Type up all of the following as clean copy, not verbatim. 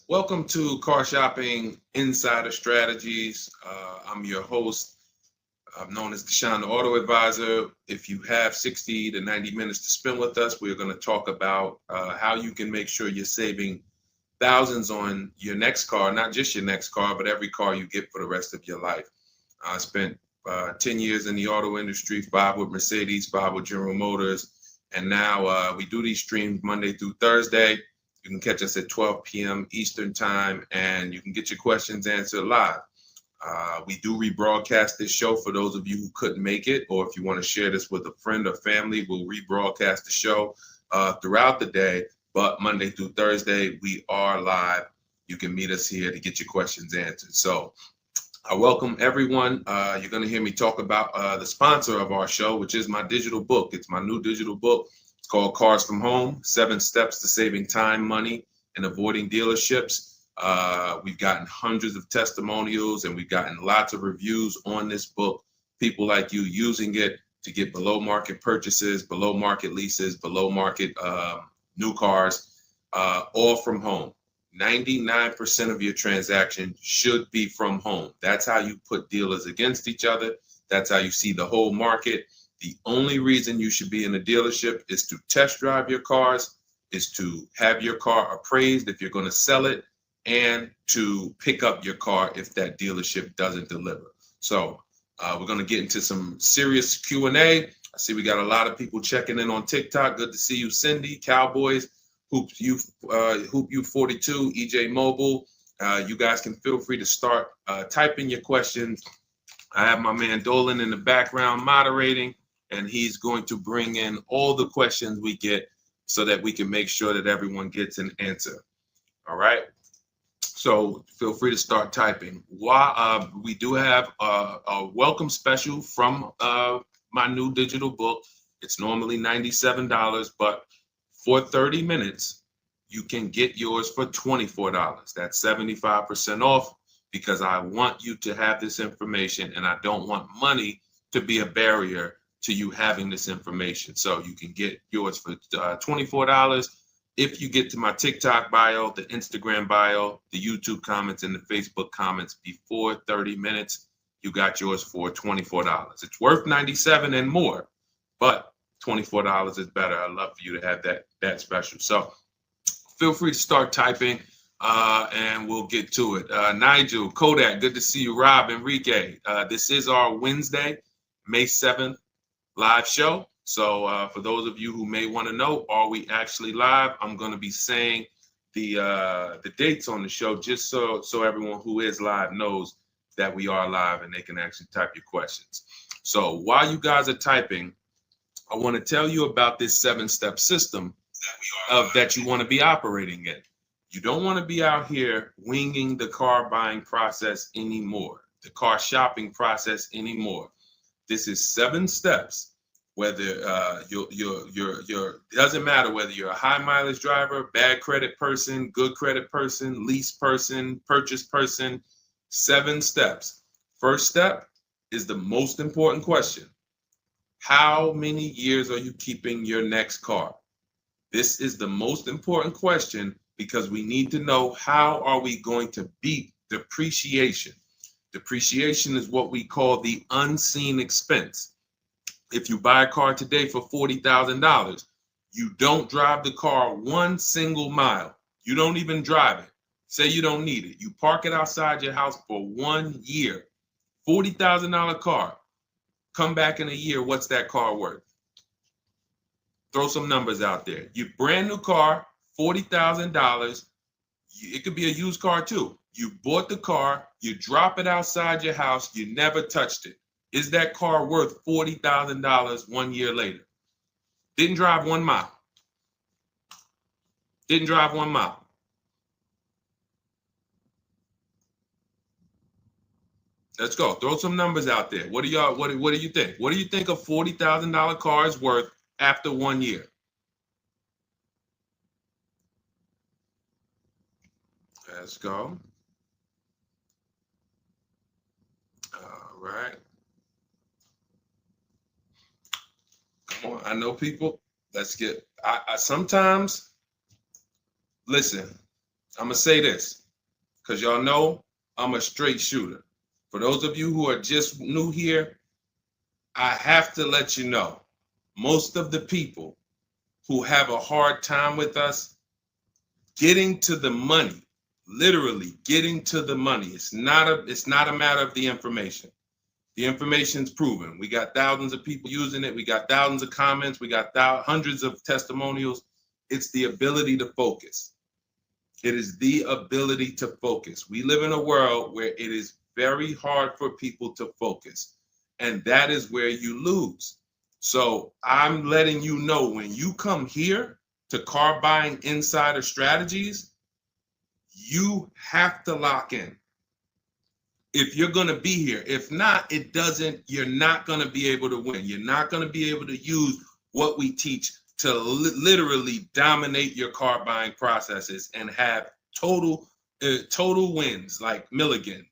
Welcome to Car Shopping Insider Strategies. I'm your host. I'm known as Deshone the Auto Advisor. If you have 60 to 90 minutes to spend with us, we're going to talk about how you can make sure you're saving thousands on your next car, not just your next car, but every car you get for the rest of your life. I spent 10 years in the auto industry, 5 with Mercedes, 5 with General Motors, and now we do these streams Monday through Thursday. You can catch us at 12 p.m. Eastern time, and you can get your questions answered live. We do rebroadcast this show for those of you who couldn't make it, or if you want to share this with a friend or family, we'll rebroadcast the show throughout the day. But Monday through Thursday, we are live. You can meet us here to get your questions answered. So I welcome everyone. You're going to hear me talk about the sponsor of our show, which is my digital book. It's my new digital book. It's called Cars from Home, 7 Steps to Saving Time, Money, and Avoiding Dealerships. We've gotten hundreds of testimonials and we've gotten lots of reviews on this book. People like you using it to get below market purchases, below market leases, below market new cars, all from home. 99% of your transaction should be from home. That's how you put dealers against each other. That's how you see the whole market. The only reason you should be in a dealership is to test drive your cars, is to have your car appraised if you're going to sell it, and to pick up your car if that dealership doesn't deliver. So we're going to get into some serious Q&A. I see we got a lot of people checking in on TikTok. Good to see you, Cindy, Cowboys, Hoop you 42, EJ Mobile. You guys can feel free to start typing your questions. I have my man Dolan in the background moderating, and he's going to bring in all the questions we get so that we can make sure that everyone gets an answer. All right. So feel free to start typing. We do have a welcome special from my new digital book. It's normally $97, but for 30 minutes, you can get yours for $24. That's 75% off because I want you to have this information and I don't want money to be a barrier to you having this information. So you can get yours for $24. If you get to my TikTok bio, the Instagram bio, the YouTube comments, and the Facebook comments before 30 minutes, you got yours for $24. It's worth $97 and more, but $24 is better. I'd love for you to have that special. So feel free to start typing and we'll get to it. Nigel, Kodak, good to see you. Rob, Enrique, this is our Wednesday, May 7th live show. So for those of you who may want to know, are we actually live? I'm going to be saying the dates on the show just so everyone who is live knows that we are live and they can actually type your questions. So while you guys are typing, I want to tell you about this 7-step system that you want to be operating in. You don't want to be out here winging the car buying process anymore, the car shopping process anymore. This is 7 steps. Whether it doesn't matter whether you're a high mileage driver, bad credit person, good credit person, lease person, purchase person. 7 steps. First step is the most important question. How many years are you keeping your next car? This is the most important question because we need to know how are we going to beat depreciation. Depreciation is what we call the unseen expense. If you buy a car today for $40,000, you don't drive the car one single mile. You don't even drive it. Say you don't need it. You park it outside your house for 1 year. $40,000 car. Come back in a year, what's that car worth? Throw some numbers out there. Your brand new car, $40,000. It could be a used car too. You bought the car, you drop it outside your house, you never touched it. Is that car worth $40,000 1 year later? Didn't drive 1 mile. Didn't drive 1 mile. Let's go. Throw some numbers out there. What do you think? What do you think a $40,000 car is worth after 1 year? Let's go. All right. Come on. I know people. Let's get. I sometimes listen. I'm going to say this because y'all know I'm a straight shooter. For those of you who are just new here, I have to let you know, most of the people who have a hard time with us getting to the money, literally getting to the money. It's not a matter of the information. The information's proven. We got thousands of people using it. We got thousands of comments. We got hundreds of testimonials. It's the ability to focus. It is the ability to focus. We live in a world where it is very hard for people to focus, and that is where you lose. So I'm letting you know, when you come here to Car Buying Insider Strategies, you have to lock in. If you're going to be here, if not, you're not going to be able to win. You're not going to be able to use what we teach to literally dominate your car buying processes and have total wins, like Milligan,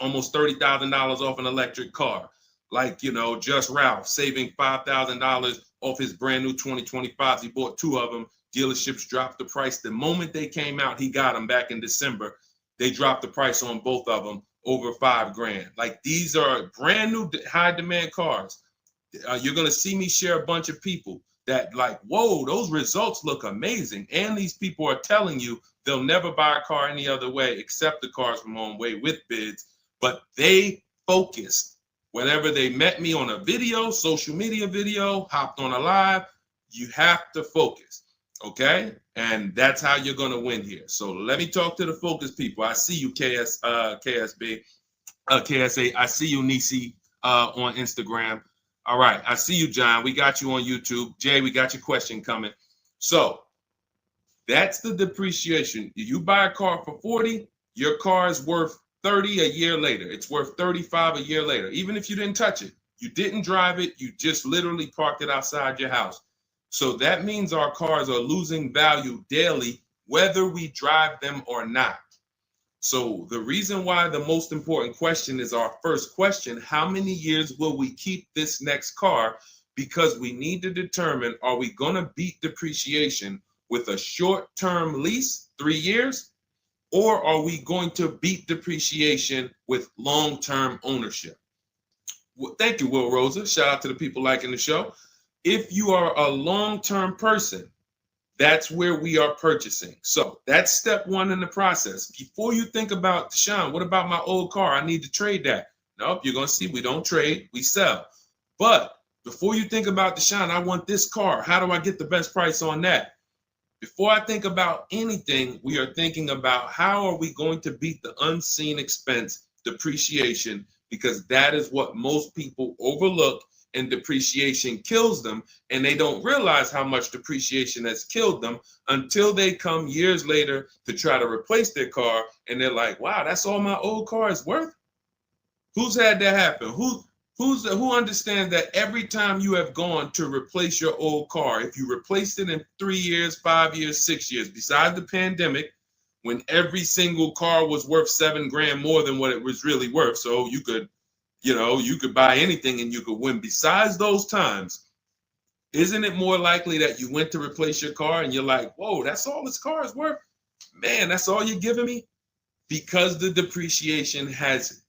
almost $30,000 off an electric car. Like, Just Ralph saving $5,000 off his brand new 2025s. He bought 2 of them. Dealerships dropped the price. The moment they came out, he got them back in December. They dropped the price on both of them over $5,000. Like, these are brand new high demand cars. You're going to see me share a bunch of people that like, whoa, those results look amazing. And these people are telling you they'll never buy a car any other way except the Cars from Home way with bids. But they focused. Whenever they met me on a video, social media video, hopped on a live, you have to focus, okay? And that's how you're going to win here. So let me talk to the focus people. I see you, KSA. I see you, Nisi, on Instagram. All right, I see you, John. We got you on YouTube. Jay, we got your question coming. So that's the depreciation. You buy a car for 40, your car is worth 30 a year later. It's worth 35 a year later. Even if you didn't touch it, you didn't drive it, you just literally parked it outside your house. So that means our cars are losing value daily, whether we drive them or not. So the reason why the most important question is our first question: how many years will we keep this next car? Because we need to determine, are we going to beat depreciation with a short-term lease, 3 years? Or are we going to beat depreciation with long-term ownership? Well, thank you, Will Rosa. Shout out to the people liking the show. If you are a long-term person, that's where we are purchasing. So that's step 1 in the process. Before you think about, Deshaun, what about my old car? I need to trade that. Nope, you're going to see we don't trade, we sell. But before you think about, Deshaun, I want this car. How do I get the best price on that? Before I think about anything, we are thinking about how are we going to beat the unseen expense, depreciation, because that is what most people overlook, and depreciation kills them, and they don't realize how much depreciation has killed them until they come years later to try to replace their car, and they're like, wow, that's all my old car is worth? Who's had that happen? Who understands that every time you have gone to replace your old car, if you replaced it in 3 years, 5 years, 6 years, besides the pandemic, when every single car was worth $7,000 more than what it was really worth, so you could buy anything and you could win. Besides those times, isn't it more likely that you went to replace your car and you're like, whoa, that's all this car is worth? Man, that's all you're giving me? Because the depreciation has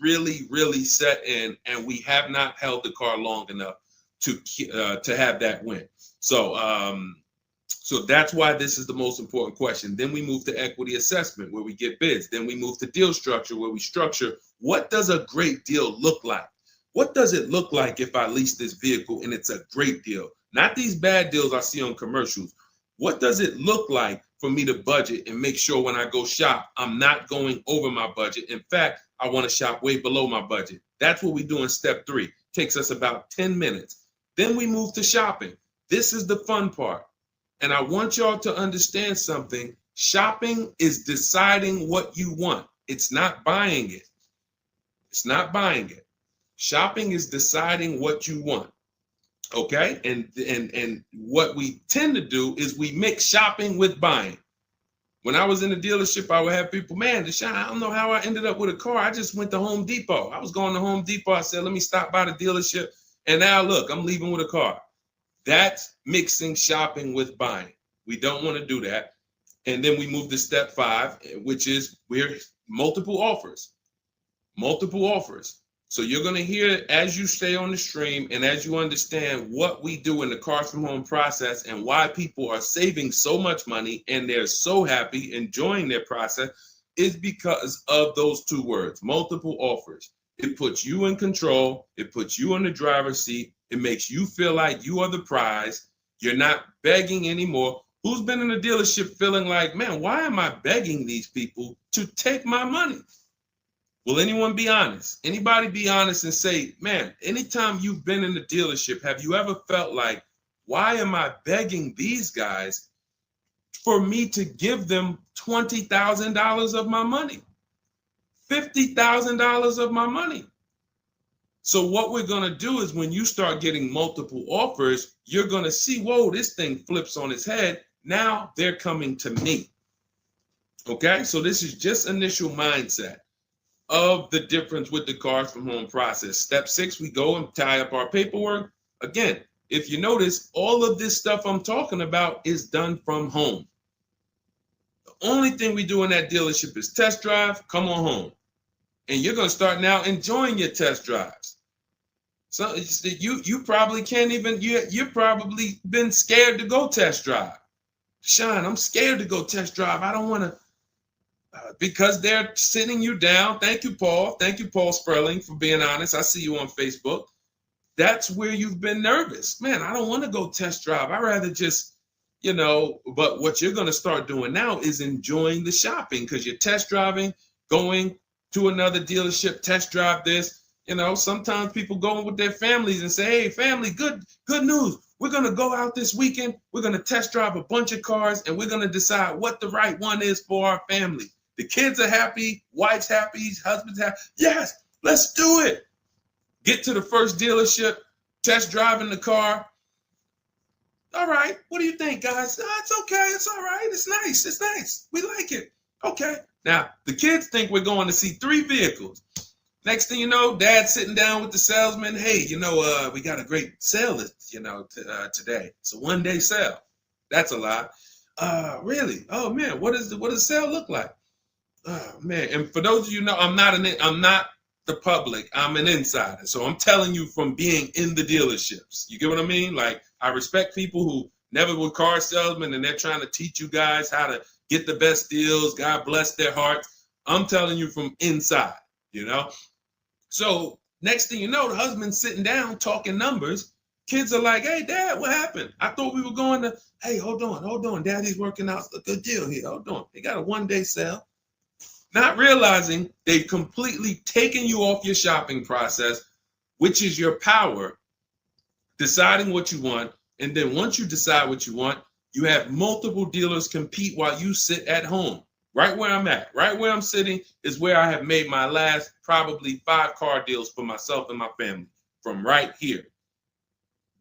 really set in, and we have not held the car long enough to have that win. So that's why this is the most important question. Then we move to equity assessment, where we get bids. Then we move to deal structure, where we structure, what does a great deal look like? What does it look like if I lease this vehicle and it's a great deal? Not these bad deals I see on commercials. What does it look like for me to budget and make sure when I go shop, I'm not going over my budget? In fact, I want to shop way below my budget. That's what we do in step 3. Takes us about 10 minutes. Then we move to shopping. This is the fun part. And I want y'all to understand something. Shopping is deciding what you want. It's not buying it. It's not buying it. Shopping is deciding what you want. Okay? And what we tend to do is we mix shopping with buying. When I was in the dealership, I would have people, man, Deshaun, I don't know how I ended up with a car. I just went to Home Depot. I was going to Home Depot. I said, let me stop by the dealership. And now look, I'm leaving with a car. That's mixing shopping with buying. We don't want to do that. And then we move to step 5, which is we're multiple offers. Multiple offers. So you're going to hear as you stay on the stream and as you understand what we do in the Cars from Home process and why people are saving so much money and they're so happy enjoying their process is because of those 2 words, multiple offers. It puts you in control. It puts you in the driver's seat. It makes you feel like you are the prize. You're not begging anymore. Who's been in a dealership feeling like, man, why am I begging these people to take my money? Will anyone be honest? Anybody be honest and say, man, anytime you've been in the dealership, have you ever felt like, why am I begging these guys for me to give them $20,000 of my money? $50,000 of my money. So what we're going to do is when you start getting multiple offers, you're going to see, whoa, this thing flips on its head. Now they're coming to me. Okay, so this is just initial mindset of the difference with the Cars from Home process. Step 6, we go and tie up our paperwork. Again, if you notice, all of this stuff I'm talking about is done from home. The only thing we do in that dealership is test drive, come on home. And you're going to start now enjoying your test drives. So you probably can't even, you've probably been scared to go test drive. Sean, I'm scared to go test drive. I don't want to, because they're sitting you down. Thank you, Paul. Thank you, Paul Sperling, for being honest. I see you on Facebook. That's where you've been nervous. Man, I don't want to go test drive. I'd rather just, but what you're going to start doing now is enjoying the shopping because you're test driving, going to another dealership, test drive this. Sometimes people go with their families and say, hey, family, good news. We're going to go out this weekend. We're going to test drive a bunch of cars and we're going to decide what the right one is for our family. The kids are happy, wife's happy, husband's happy. Yes, let's do it. Get to the first dealership, test driving the car. All right, what do you think, guys? Oh, it's okay, it's all right, it's nice, we like it. Okay, now the kids think we're going to see 3 vehicles. Next thing you know, Dad's sitting down with the salesman. Hey, we got a great sale, today. It's a 1-day sale. That's a lie. Really? Oh man, what does the sale look like? Oh man, and for those of you know, I'm not the public. I'm an insider, so I'm telling you from being in the dealerships. You get what I mean? Like I respect people who never were car salesmen and they're trying to teach you guys how to get the best deals. God bless their hearts. I'm telling you from inside. So next thing you know, the husband's sitting down talking numbers. Kids are like, hey, Dad, what happened? I thought we were going to, hey, hold on. Daddy's working out a good deal here. Hold on. They got a 1-day sale. Not realizing they've completely taken you off your shopping process, which is your power, deciding what you want. And then once you decide what you want, you have multiple dealers compete while you sit at home. Right where I'm at, right where I'm sitting is where I have made my last probably 5 car deals for myself and my family from right here.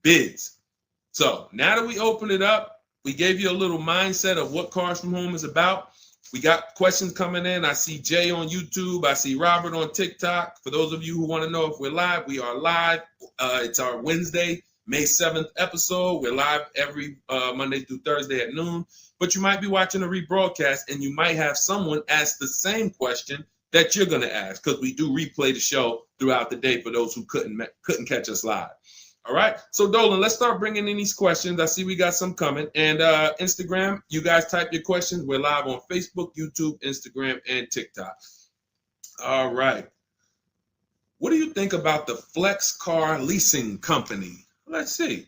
Bids. So now that we open it up, we gave you a little mindset of what Cars from Home is about. We got questions coming in. I see Jay on YouTube. I see Robert on TikTok. For those of you who want to know if we're live, we are live. It's our Wednesday, May 7th episode. We're live every Monday through Thursday at noon. But you might be watching a rebroadcast and you might have someone ask the same question that you're going to ask because we do replay the show throughout the day for those who couldn't catch us live. All right. So Dolan, let's start bringing in these questions. I see we got some coming. And Instagram, you guys type your questions. We're live on Facebook, YouTube, Instagram, and TikTok. All right. What do you think about the Flex Car Leasing Company? Let's see.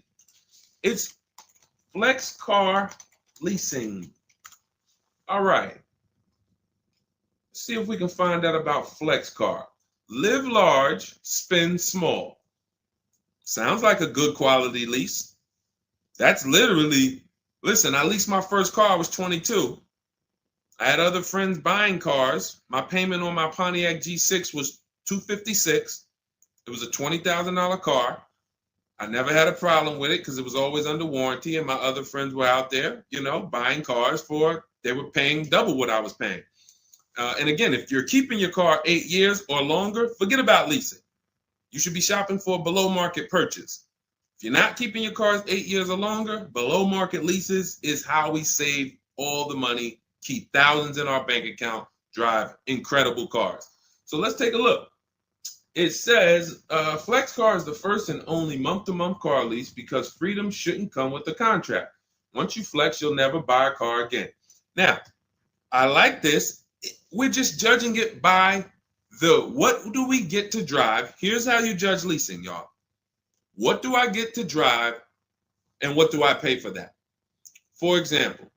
It's Flex Car Leasing. All right. Let's see if we can find out about Flex Car. Live large, spend small. Sounds like a good quality lease. That's literally, listen, I leased my first car, I was 22. I had other friends buying cars. My payment on my Pontiac G6 was $256. It was a $20,000 car. I never had a problem with it because it was always under warranty and my other friends were out there, buying cars they were paying double what I was paying. And again, if you're keeping your car 8 years or longer, forget about leasing. You should be shopping for a below market purchase. If you're not keeping your cars 8 years or longer, below market leases is how we save all the money keep thousands in our bank account, drive incredible cars. So let's take a look. It says Flex Car is the first and only month-to-month car lease because freedom shouldn't come with a contract. Once you flex, you'll never buy a car again. Now, I like this. We're just judging it by what do we get to drive? Here's how you judge leasing, y'all. What do I get to drive and what do I pay for that? For example,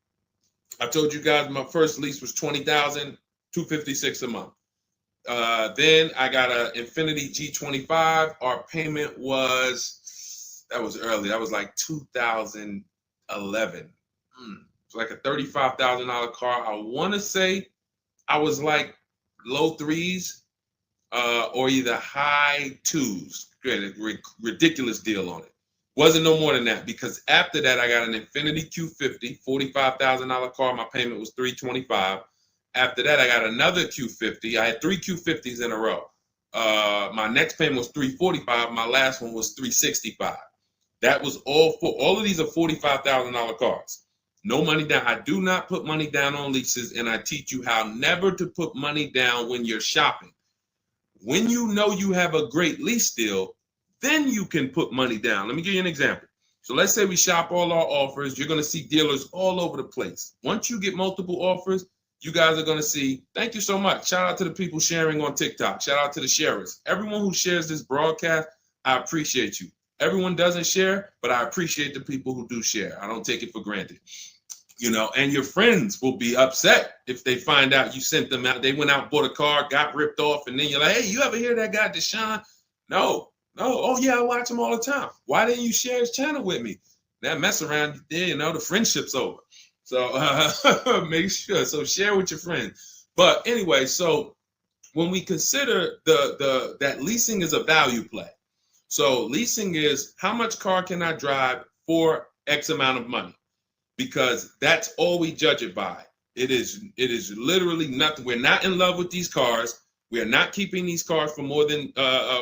I told you guys my first lease was $20,256 a month. Then I got an Infiniti G25. Our payment was, that was early. That was like 2011. It's like a $35,000 car. I want to say I was like low threes or either high twos. Ridiculous deal on it. Wasn't no more than that because after that I got an Infiniti Q50, $45,000 car. My payment was $325. After that I got another Q50. I had 3 Q50s in a row. My next payment was $345. My last one was $365. That was all of these are $45,000 cars. No money down. I do not put money down on leases, and I teach you how never to put money down when you're shopping. When you know you have a great lease deal, then you can put money down. Let me give you an example. So let's say we shop all our offers. You're going to see dealers all over the place. Once you get multiple offers, you guys are going to see, thank you so much. Shout out to the people sharing on TikTok. Shout out to the sharers. Everyone who shares this broadcast, I appreciate you. Everyone doesn't share, but I appreciate the people who do share. I don't take it for granted. You know, and your friends will be upset if they find out you sent them out. They went out, bought a car, got ripped off, and then you're like, hey, you ever hear that guy, Deshone? No. Oh, yeah, I watch him all the time. Why didn't you share his channel with me? That mess around, you know, the friendship's over. So make sure. So share with your friends. But anyway, so when we consider that leasing is a value play. So leasing is how much car can I drive for X amount of money? Because that's all we judge it by. It is literally nothing. We're not in love with these cars. We are not keeping these cars for more than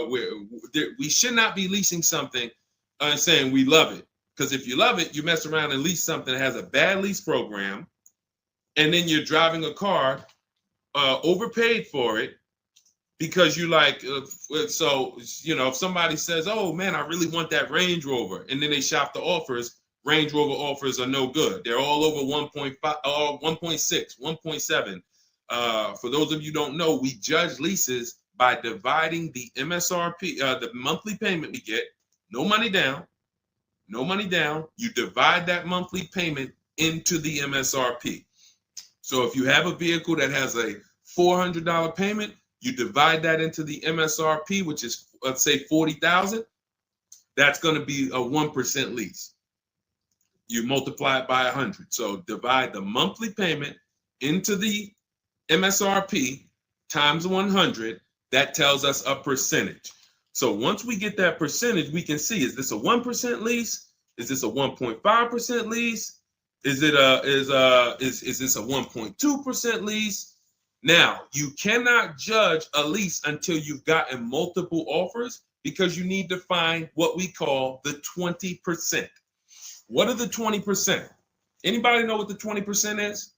we should not be leasing something and saying we love it. Because if you love it, you mess around and lease something that has a bad lease program, and then you're driving a car overpaid for it because you like. So you know, if somebody says, "Oh man, I really want that Range Rover," and then they shop the offers. Range Rover offers are no good. They're all over 1.5, 1.6, 1.7. For those of you who don't know, we judge leases by dividing the MSRP, the monthly payment we get, no money down. You divide that monthly payment into the MSRP. So if you have a vehicle that has a $400 payment, you divide that into the MSRP, which is, let's say, $40,000. That's going to be a 1% lease. You multiply it by 100. So divide the monthly payment into the MSRP times 100. That tells us a percentage. So once we get that percentage, we can see, is this a 1% lease? Is this a 1.5% lease? Is this a 1.2% lease? Now, you cannot judge a lease until you've gotten multiple offers because you need to find what we call the 20%. What are the 20%? Anybody know what the 20% is?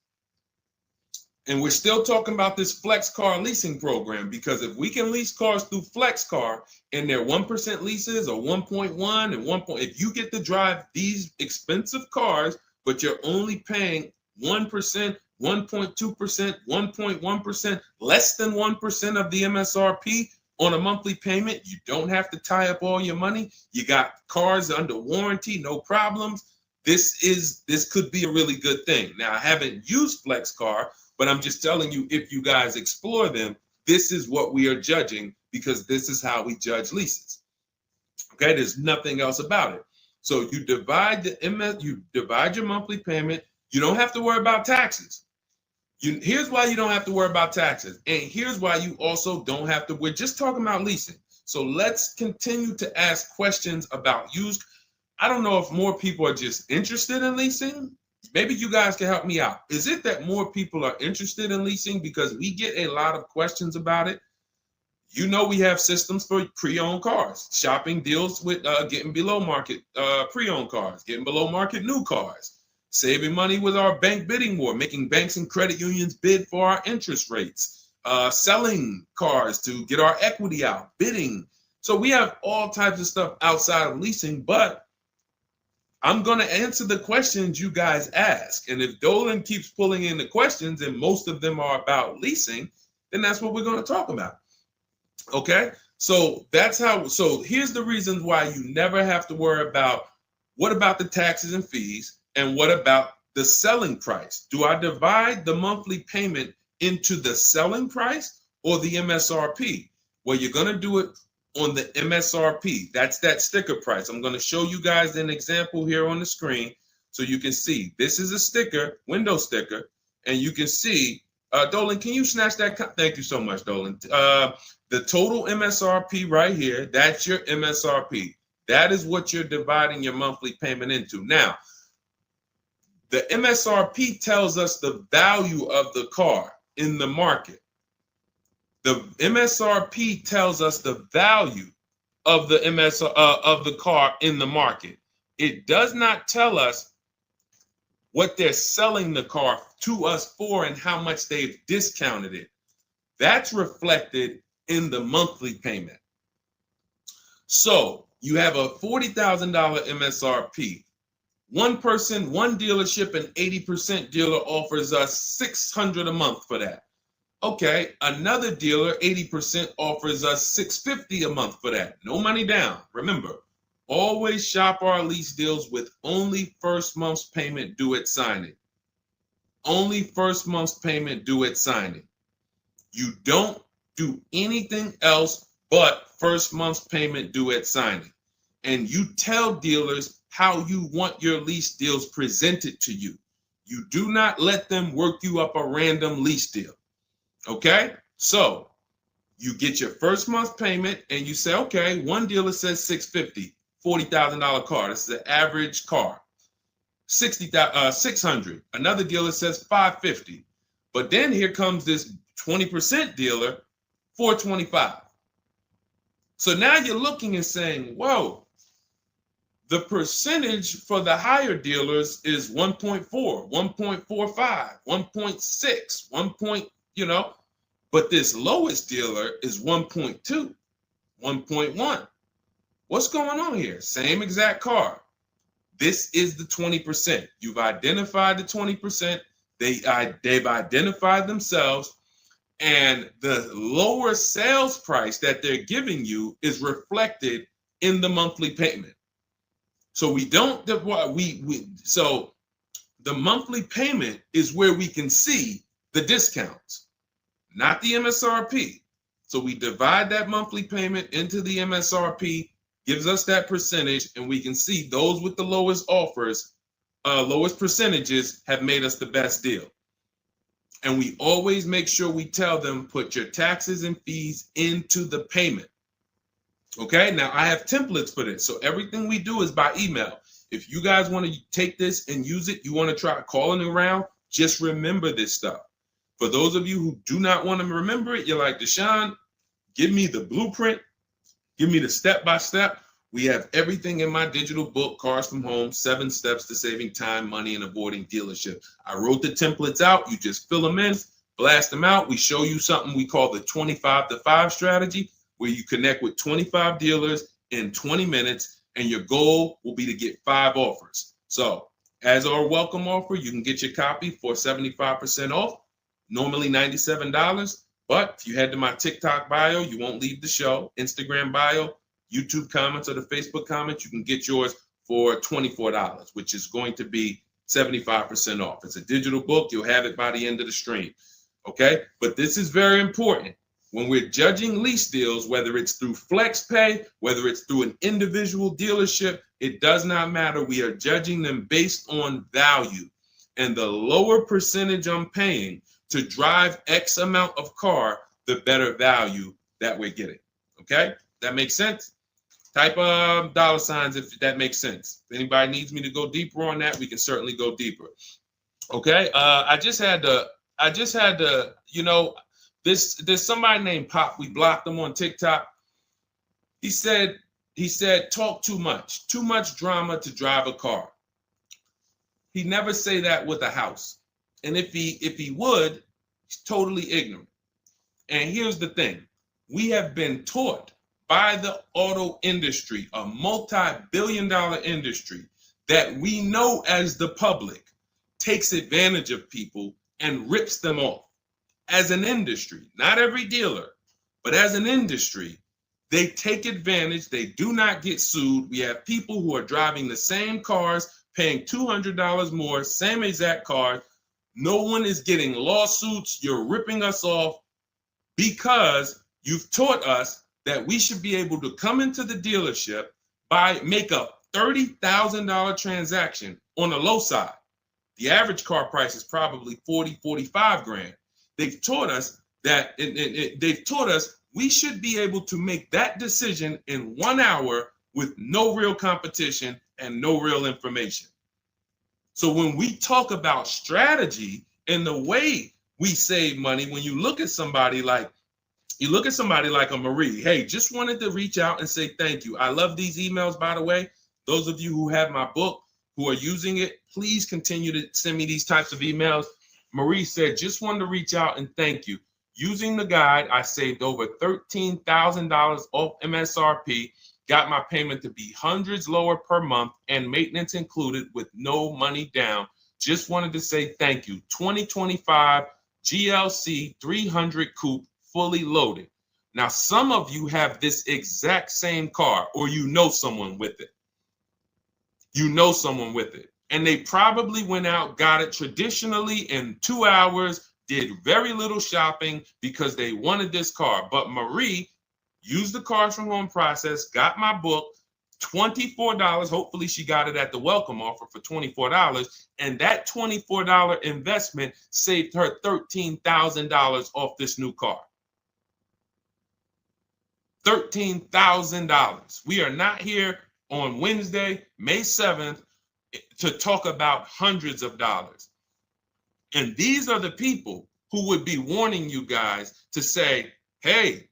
And we're still talking about this Flex Car leasing program because if we can lease cars through Flex Car and they're 1% leases or 1.1 and 1. If you get to drive these expensive cars, but you're only paying 1%, 1.2%, 1.1%, less than 1% of the MSRP on a monthly payment, you don't have to tie up all your money. You got cars under warranty, no problems. This could be a really good thing. Now, I haven't used Flex Car, but I'm just telling you, if you guys explore them, this is what we are judging because this is how we judge leases. Okay, there's nothing else about it. So you divide your monthly payment. You don't have to worry about taxes. Here's why you don't have to worry about taxes. And here's why you also don't have to. We're just talking about leasing. So let's continue to ask questions about used. I don't know if more people are just interested in leasing. Maybe you guys can help me out. Is it that more people are interested in leasing because we get a lot of questions about it? You know, we have systems for pre-owned cars. Shopping deals with getting below market pre-owned cars, getting below market new cars. saving money with our bank bidding war, making banks and credit unions bid for our interest rates, selling cars to get our equity out, bidding. So we have all types of stuff outside of leasing, but I'm going to answer the questions you guys ask. And if Dolan keeps pulling in the questions and most of them are about leasing, then that's what we're going to talk about. Okay? So so here's the reasons why you never have to worry about what about the taxes and fees and what about the selling price? Do I divide the monthly payment into the selling price or the MSRP? Well, you're going to do it on the MSRP. That's that sticker price. I'm going to show you guys an example here on the screen so you can see. This is a sticker, window sticker, and you can see, Dolan, can you snatch that? Thank you so much, Dolan. The total MSRP right here, that's your MSRP. That is what you're dividing your monthly payment into. Now, the MSRP tells us the value of the car in the market. The MSRP tells us the value of the of the car in the market. It does not tell us what they're selling the car to us for and how much they've discounted it. That's reflected in the monthly payment. So you have a $40,000 MSRP. One person, one dealership, an 80% dealer offers us $600 a month for that. Okay, another dealer, 80%, offers us $650 a month for that. No money down. Remember, always shop our lease deals with only first month's payment due at signing. Only first month's payment due at signing. You don't do anything else but first month's payment due at signing. And you tell dealers how you want your lease deals presented to you. You do not let them work you up a random lease deal. Okay, so you get your first month payment and you say, okay, one dealer says $650, $40,000 car. This is an average car. $600. Another dealer says $550. But then here comes this 20% dealer, $425. So now you're looking and saying, whoa, the percentage for the higher dealers is 1.4, 1.45, 1.6, but this lowest dealer is 1.2, 1.1. What's going on here? Same exact car. This is the 20%. You've identified the 20%. They've identified themselves, and the lower sales price that they're giving you is reflected in the monthly payment. So so the monthly payment is where we can see the discounts, not the MSRP. So we divide that monthly payment into the MSRP, gives us that percentage, and we can see those with the lowest offers, lowest percentages have made us the best deal. And we always make sure we tell them, put your taxes and fees into the payment. Okay, now I have templates for this. So everything we do is by email. If you guys want to take this and use it, you want to try calling around, just remember this stuff. For those of you who do not want to remember it, you're like, Deshone, give me the blueprint, give me the step-by-step. We have everything in my digital book, Cars from Home, 7 Steps to Saving Time, Money, and Avoiding Dealership. I wrote the templates out. You just fill them in, blast them out. We show you something we call the 25-to-5 strategy, where you connect with 25 dealers in 20 minutes, and your goal will be to get 5 offers. So as our welcome offer, you can get your copy for 75% off, normally $97. But if you head to my TikTok bio, you won't leave the show, Instagram bio, YouTube comments, or the Facebook comments, you can get yours for $24, which is going to be 75% off. It's a digital book. You'll have it by the end of the stream. Okay? But this is very important. When we're judging lease deals, whether it's through FlexPay, whether it's through an individual dealership, it does not matter. We are judging them based on value. And the lower percentage I'm paying to drive X amount of car, the better value that we're getting. Okay? That makes sense? Type dollar signs if that makes sense. If anybody needs me to go deeper on that, we can certainly go deeper. Okay? I just had to, there's somebody named Pop. We blocked him on TikTok. He said, talk too much drama to drive a car. He never say that with a house. And if he would, he's totally ignorant. And here's the thing. We have been taught by the auto industry, a multi-billion-dollar industry, that we know as the public takes advantage of people and rips them off. As an industry, not every dealer, but as an industry, they take advantage. They do not get sued. We have people who are driving the same cars, paying $200 more, same exact car. No one is getting lawsuits. You're ripping us off because you've taught us that we should be able to come into the dealership, make a $30,000 transaction on the low side. The average car price is probably 40, 45 grand. They've taught us that they've taught us we should be able to make that decision in 1 hour with no real competition and no real information. So when we talk about strategy and the way we save money, when you look at somebody like a Marie, hey, just wanted to reach out and say thank you. I love these emails, by the way. Those of you who have my book, who are using it, please continue to send me these types of emails. Marie said, just wanted to reach out and thank you. Using the guide, I saved over $13,000 off MSRP, got my payment to be hundreds lower per month and maintenance included with no money down. Just wanted to say thank you. 2025 GLC 300 coupe, fully loaded. Now, some of you have this exact same car, or you know someone with it. You know someone with it. And they probably went out, got it traditionally in 2 hours, did very little shopping because they wanted this car. But Marie used the cars from home process, got my book, $24. Hopefully she got it at the welcome offer for $24. And that $24 investment saved her $13,000 off this new car. $13,000. We are not here on Wednesday, May 7th, to talk about hundreds of dollars. And these are the people who would be warning you guys to say, hey,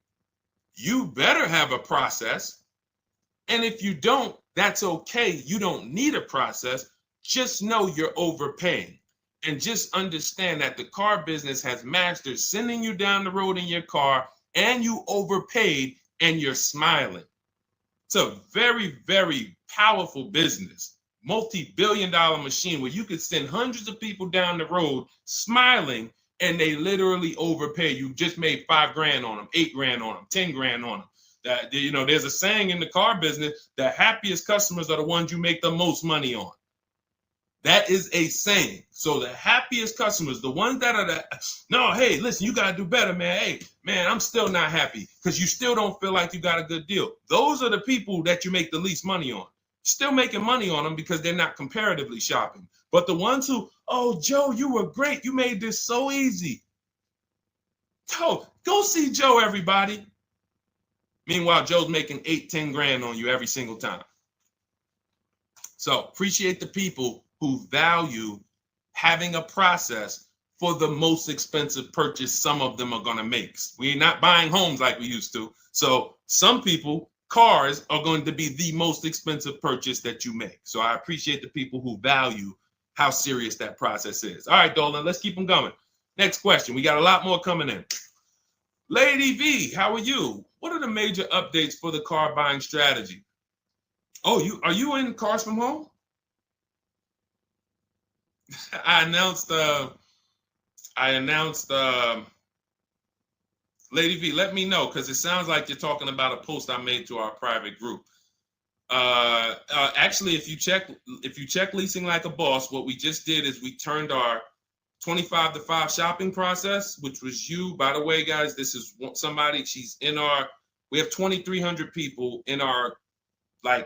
you better have a process. And if you don't, that's okay. You don't need a process. Just know you're overpaying. And just understand that the car business has mastered sending you down the road in your car and you overpaid and you're smiling. It's a very, very powerful business, multi-billion-dollar machine where you could send hundreds of people down the road smiling and they literally overpay. You just made $5 grand on them, $8 grand on them, 10 grand on them. That, you know, there's a saying in the car business, the happiest customers are the ones you make the most money on. That is a saying. So the happiest customers, the ones that are no, hey, listen, you got to do better, man. Hey, man, I'm still not happy because you still don't feel like you got a good deal. Those are the people that you make the least money on. Still making money on them because they're not comparatively shopping. But the ones who, oh, Joe, you were great. You made this so easy. Go see Joe, everybody. Meanwhile, Joe's making 8, 10 grand on you every single time. So appreciate the people who value having a process for the most expensive purchase some of them are going to make. We're not buying homes like we used to. So some people, cars are going to be the most expensive purchase that you make. So I appreciate the people who value how serious that process is. All right, Dolan, let's keep them going. Next question. We got a lot more coming in. Lady V, how are you? What are the major updates for the car buying strategy? Oh, are you in Cars from Home? I announced Lady V, let me know, because it sounds like you're talking about a post I made to our private group. Actually, if you check Leasing Like a Boss, what we just did is we turned our 25 to 5 shopping process, which was you. By the way, guys, this is somebody, we have 2,300 people in our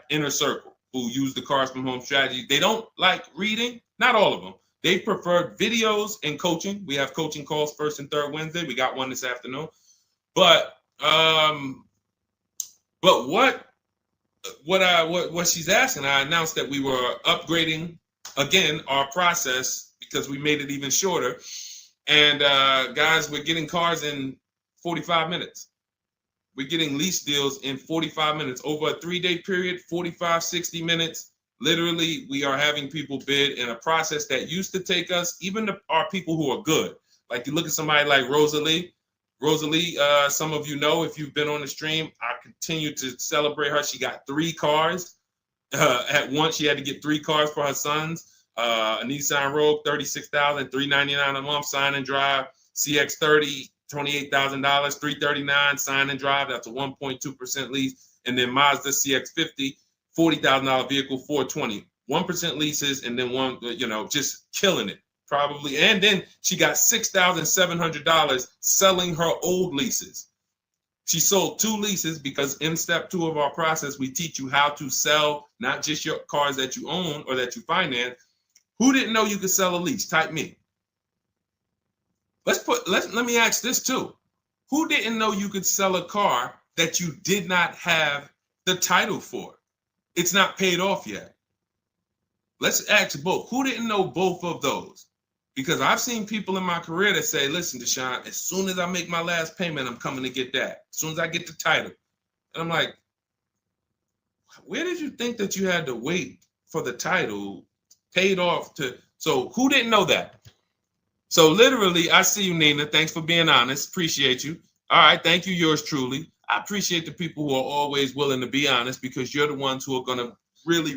inner circle who use the Cars from Home strategy. They don't like reading, not all of them. They prefer videos and coaching. We have coaching calls first and third Wednesday. We got one this afternoon. But what she's asking, I announced that we were upgrading again our process because we made it even shorter. And guys, we're getting cars in 45 minutes. We're getting lease deals in 45 minutes over a 3-day period, 45, 60 minutes. Literally, we are having people bid in a process that used to take us, even our people who are good. Like you look at somebody like Rosalie. Rosalie, some of you know if you've been on the stream, I continue to celebrate her. She got 3 cars. At once, she had to get 3 cars for her sons. A Nissan Rogue, $36,000, $399 a month, sign and drive. CX-30, $28,000, $339 sign and drive. That's a 1.2% lease. And then Mazda CX-50, $40,000 vehicle, $420. 1% leases, and then one, just killing it. Probably. And then she got $6,700 selling her old leases. She sold 2 leases because in step 2 of our process, we teach you how to sell not just your cars that you own or that you finance. Who didn't know you could sell a lease? Type me. Let me ask this too. Who didn't know you could sell a car that you did not have the title for? It's not paid off yet. Let's ask both. Who didn't know both of those? Because I've seen people in my career that say, listen, Deshone, as soon as I make my last payment, I'm coming to get that. As soon as I get the title. And I'm like, where did you think that you had to wait for the title paid off to? So who didn't know that? So literally, I see you, Nina. Thanks for being honest. Appreciate you. All right. Thank you, yours truly. I appreciate the people who are always willing to be honest, because you're the ones who are going to really,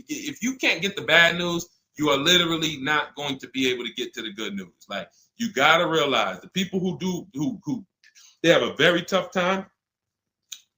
if you can't get the bad news, you are literally not going to be able to get to the good news. Like, you got to realize the people who they have a very tough time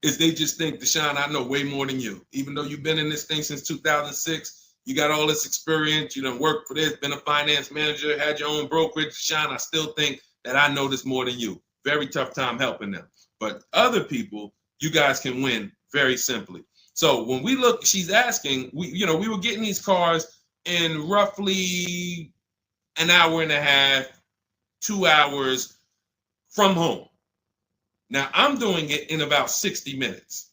is they just think, Deshone, I know way more than you. Even though you've been in this thing since 2006, you got all this experience, you done worked for this, been a finance manager, had your own brokerage. Deshone, I still think that I know this more than you. Very tough time helping them. But other people, you guys can win very simply. So when we look, she's asking, we were getting these cars in roughly an hour and a half, 2 hours from home. Now I'm doing it in about 60 minutes,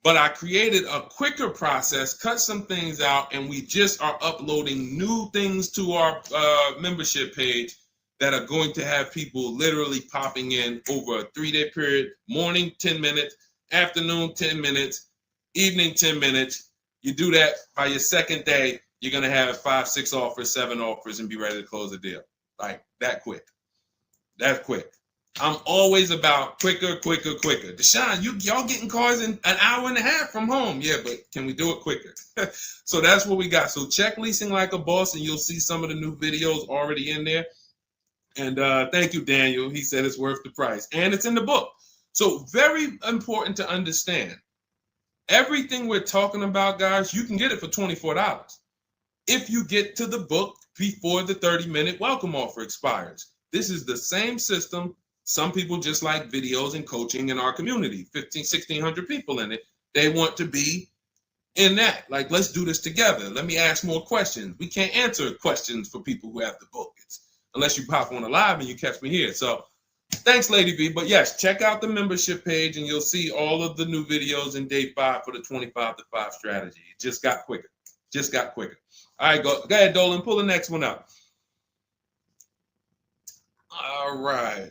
but I created a quicker process, cut some things out, and we just are uploading new things to our membership page that are going to have people literally popping in over a 3-day period. Morning, 10 minutes, afternoon, 10 minutes, evening, 10 minutes. You do that by your second day, you're going to have 5, 6 offers, 7 offers, and be ready to close the deal. Like that quick. That quick. I'm always about quicker. Deshone, y'all getting cars in an hour and a half from home. Yeah, but can we do it quicker? So that's what we got. So check Leasing Like a Boss, and you'll see some of the new videos already in there. And thank you, Daniel. He said it's worth the price. And it's in the book. So very important to understand. Everything we're talking about, guys, you can get it for $24 if you get to the book before the 30-minute welcome offer expires. This is the same system. Some people just like videos and coaching in our community, 1,600 people in it. They want to be in that. Like, let's do this together. Let me ask more questions. We can't answer questions for people who have the book. Unless you pop on a live and you catch me here. So thanks, Lady V. But yes, check out the membership page and you'll see all of the new videos in day 5 for the 25 to 5 strategy. It just got quicker. All right, go ahead, Dolan. Pull the next one up. All right.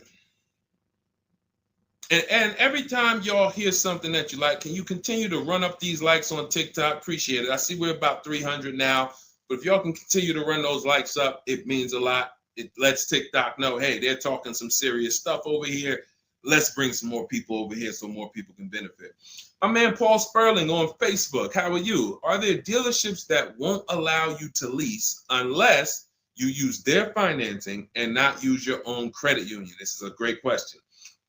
And every time y'all hear something that you like, can you continue to run up these likes on TikTok? Appreciate it. I see we're about 300 now. But if y'all can continue to run those likes up, it means a lot. It lets TikTok know, hey, they're talking some serious stuff over here. Let's bring some more people over here so more people can benefit. My man Paul Sperling on Facebook. How are you? Are there dealerships that won't allow you to lease unless you use their financing and not use your own credit union? This is a great question.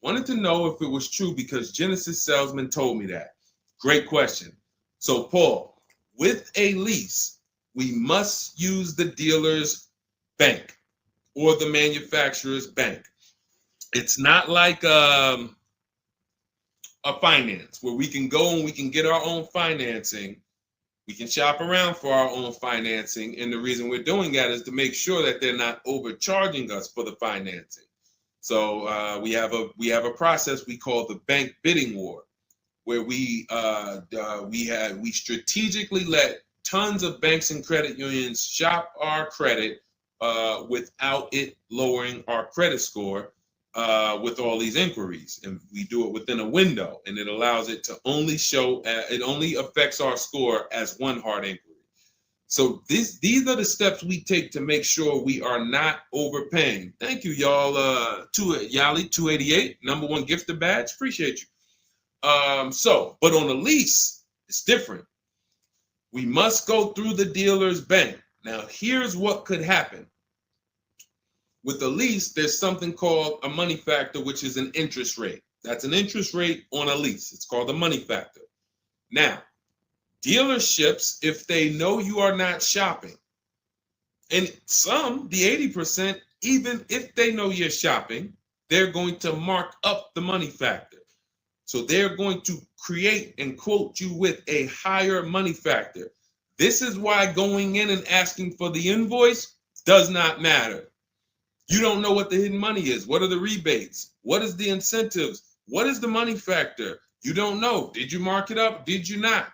Wanted to know if it was true because Genesis Salesman told me that. Great question. So Paul, with a lease, we must use the dealer's bank or the manufacturer's bank. It's not like a finance where we can go and we can get our own financing. We can shop around for our own financing. And the reason we're doing that is to make sure that they're not overcharging us for the financing. So we have a process we call the bank bidding war, where we strategically let tons of banks and credit unions shop our credit without it lowering our credit score with all these inquiries. And we do it within a window, and it allows it to only show, it only affects our score as one hard inquiry. So these are the steps we take to make sure we are not overpaying. Thank you, y'all. Yali 288, #1 gifted badge. Appreciate you. But on a lease, it's different. We must go through the dealer's bank. Now, here's what could happen. With a lease, there's something called a money factor, which is an interest rate. That's an interest rate on a lease. It's called a money factor. Now, dealerships, if they know you are not shopping, and some, the 80%, even if they know you're shopping, they're going to mark up the money factor. So they're going to create and quote you with a higher money factor. This is why going in and asking for the invoice does not matter. You don't know what the hidden money is. What are the rebates? What is the incentives? What is the money factor? You don't know. Did you mark it up? Did you not?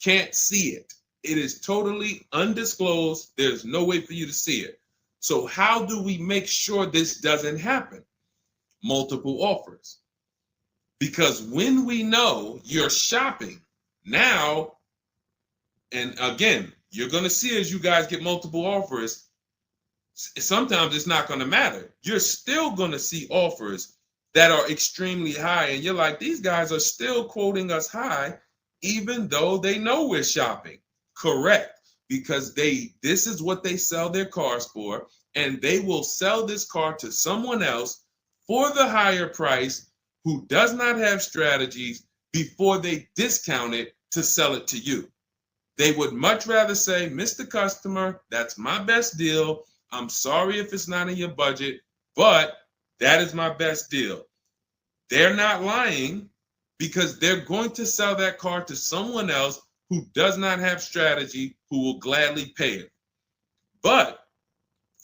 Can't see it. It is totally undisclosed. There's no way for you to see it. So how do we make sure this doesn't happen? Multiple offers. Because when we know you're shopping now, and again, you're going to see as you guys get multiple offers, sometimes it's not going to matter. You're still going to see offers that are extremely high. And you're like, these guys are still quoting us high, even though they know we're shopping. Correct. Because this is what they sell their cars for. And they will sell this car to someone else for the higher price who does not have strategies before they discount it to sell it to you. They would much rather say, Mr. Customer, that's my best deal. I'm sorry if it's not in your budget, but that is my best deal. They're not lying because they're going to sell that car to someone else who does not have strategy, who will gladly pay it. But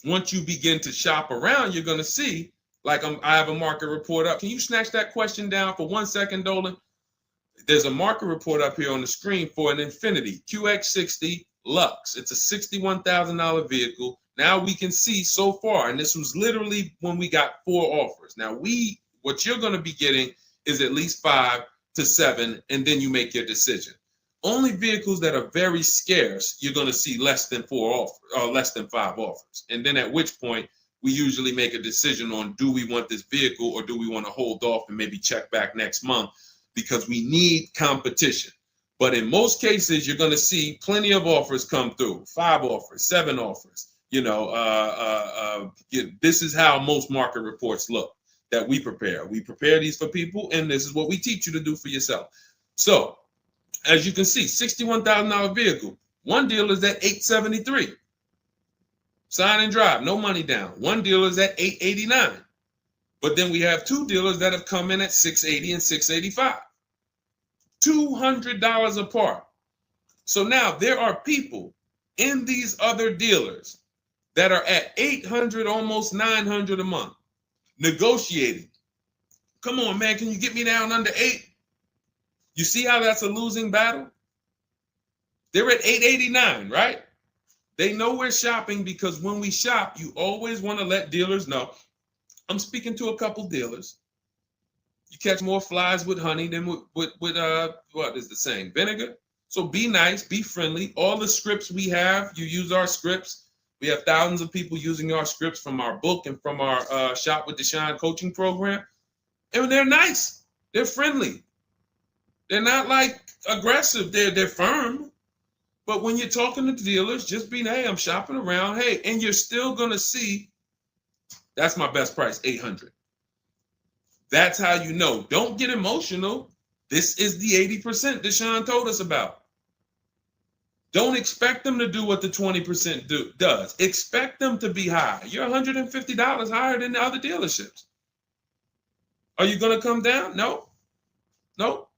once you begin to shop around, you're going to see, like I have a market report up. Can you snatch that question down for 1 second, Dolan? There's a market report up here on the screen for an Infiniti QX60 Lux. It's a $61,000 vehicle. Now we can see so far, and this was literally when we got 4 offers. Now what you're going to be getting is at least 5 to 7, and then you make your decision. Only vehicles that are very scarce, you're going to see less than 4 offers, or less than 5 offers. And then at which point, we usually make a decision on, do we want this vehicle or do we want to hold off and maybe check back next month, because we need competition. But in most cases, you're going to see plenty of offers come through, 5 offers, 7 offers. This is how most market reports look that we prepare. We prepare these for people, and this is what we teach you to do for yourself. So as you can see, $61,000 vehicle. One deal is at $873. Sign and drive, no money down. One dealer is at $889. But then we have 2 dealers that have come in at $680 and $685. $200 apart. So now there are people in these other dealers that are at $800, almost $900 a month, negotiating. Come on, man, can you get me down under 8? You see how that's a losing battle? They're at $889, right? They know we're shopping, because when we shop, you always want to let dealers know. I'm speaking to a couple dealers. You catch more flies with honey than with what is the saying? Vinegar. So be nice, be friendly. All the scripts we have, you use our scripts. We have thousands of people using our scripts from our book and from our Shop with Deshone coaching program. And they're nice. They're friendly. They're not like aggressive. They're firm. But when you're talking to dealers, just be, hey, I'm shopping around. Hey, and you're still going to see, that's my best price, $800. That's how you know. Don't get emotional. This is the 80% Deshone told us about. Don't expect them to do what the 20% does. Expect them to be high. You're $150 higher than the other dealerships. Are you going to come down? No. No.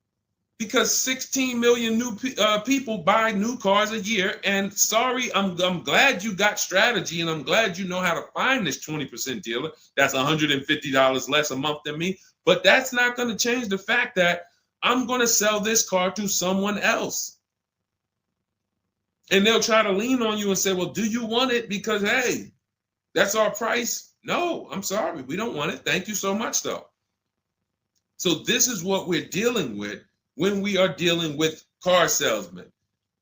Because 16 million new people buy new cars a year. And sorry, I'm glad you got strategy, and I'm glad you know how to find this 20% dealer that's $150 less a month than me. But that's not going to change the fact that I'm going to sell this car to someone else. And they'll try to lean on you and say, well, do you want it? Because, hey, that's our price. No, I'm sorry. We don't want it. Thank you so much, though. So this is what we're dealing with when we are dealing with car salesmen.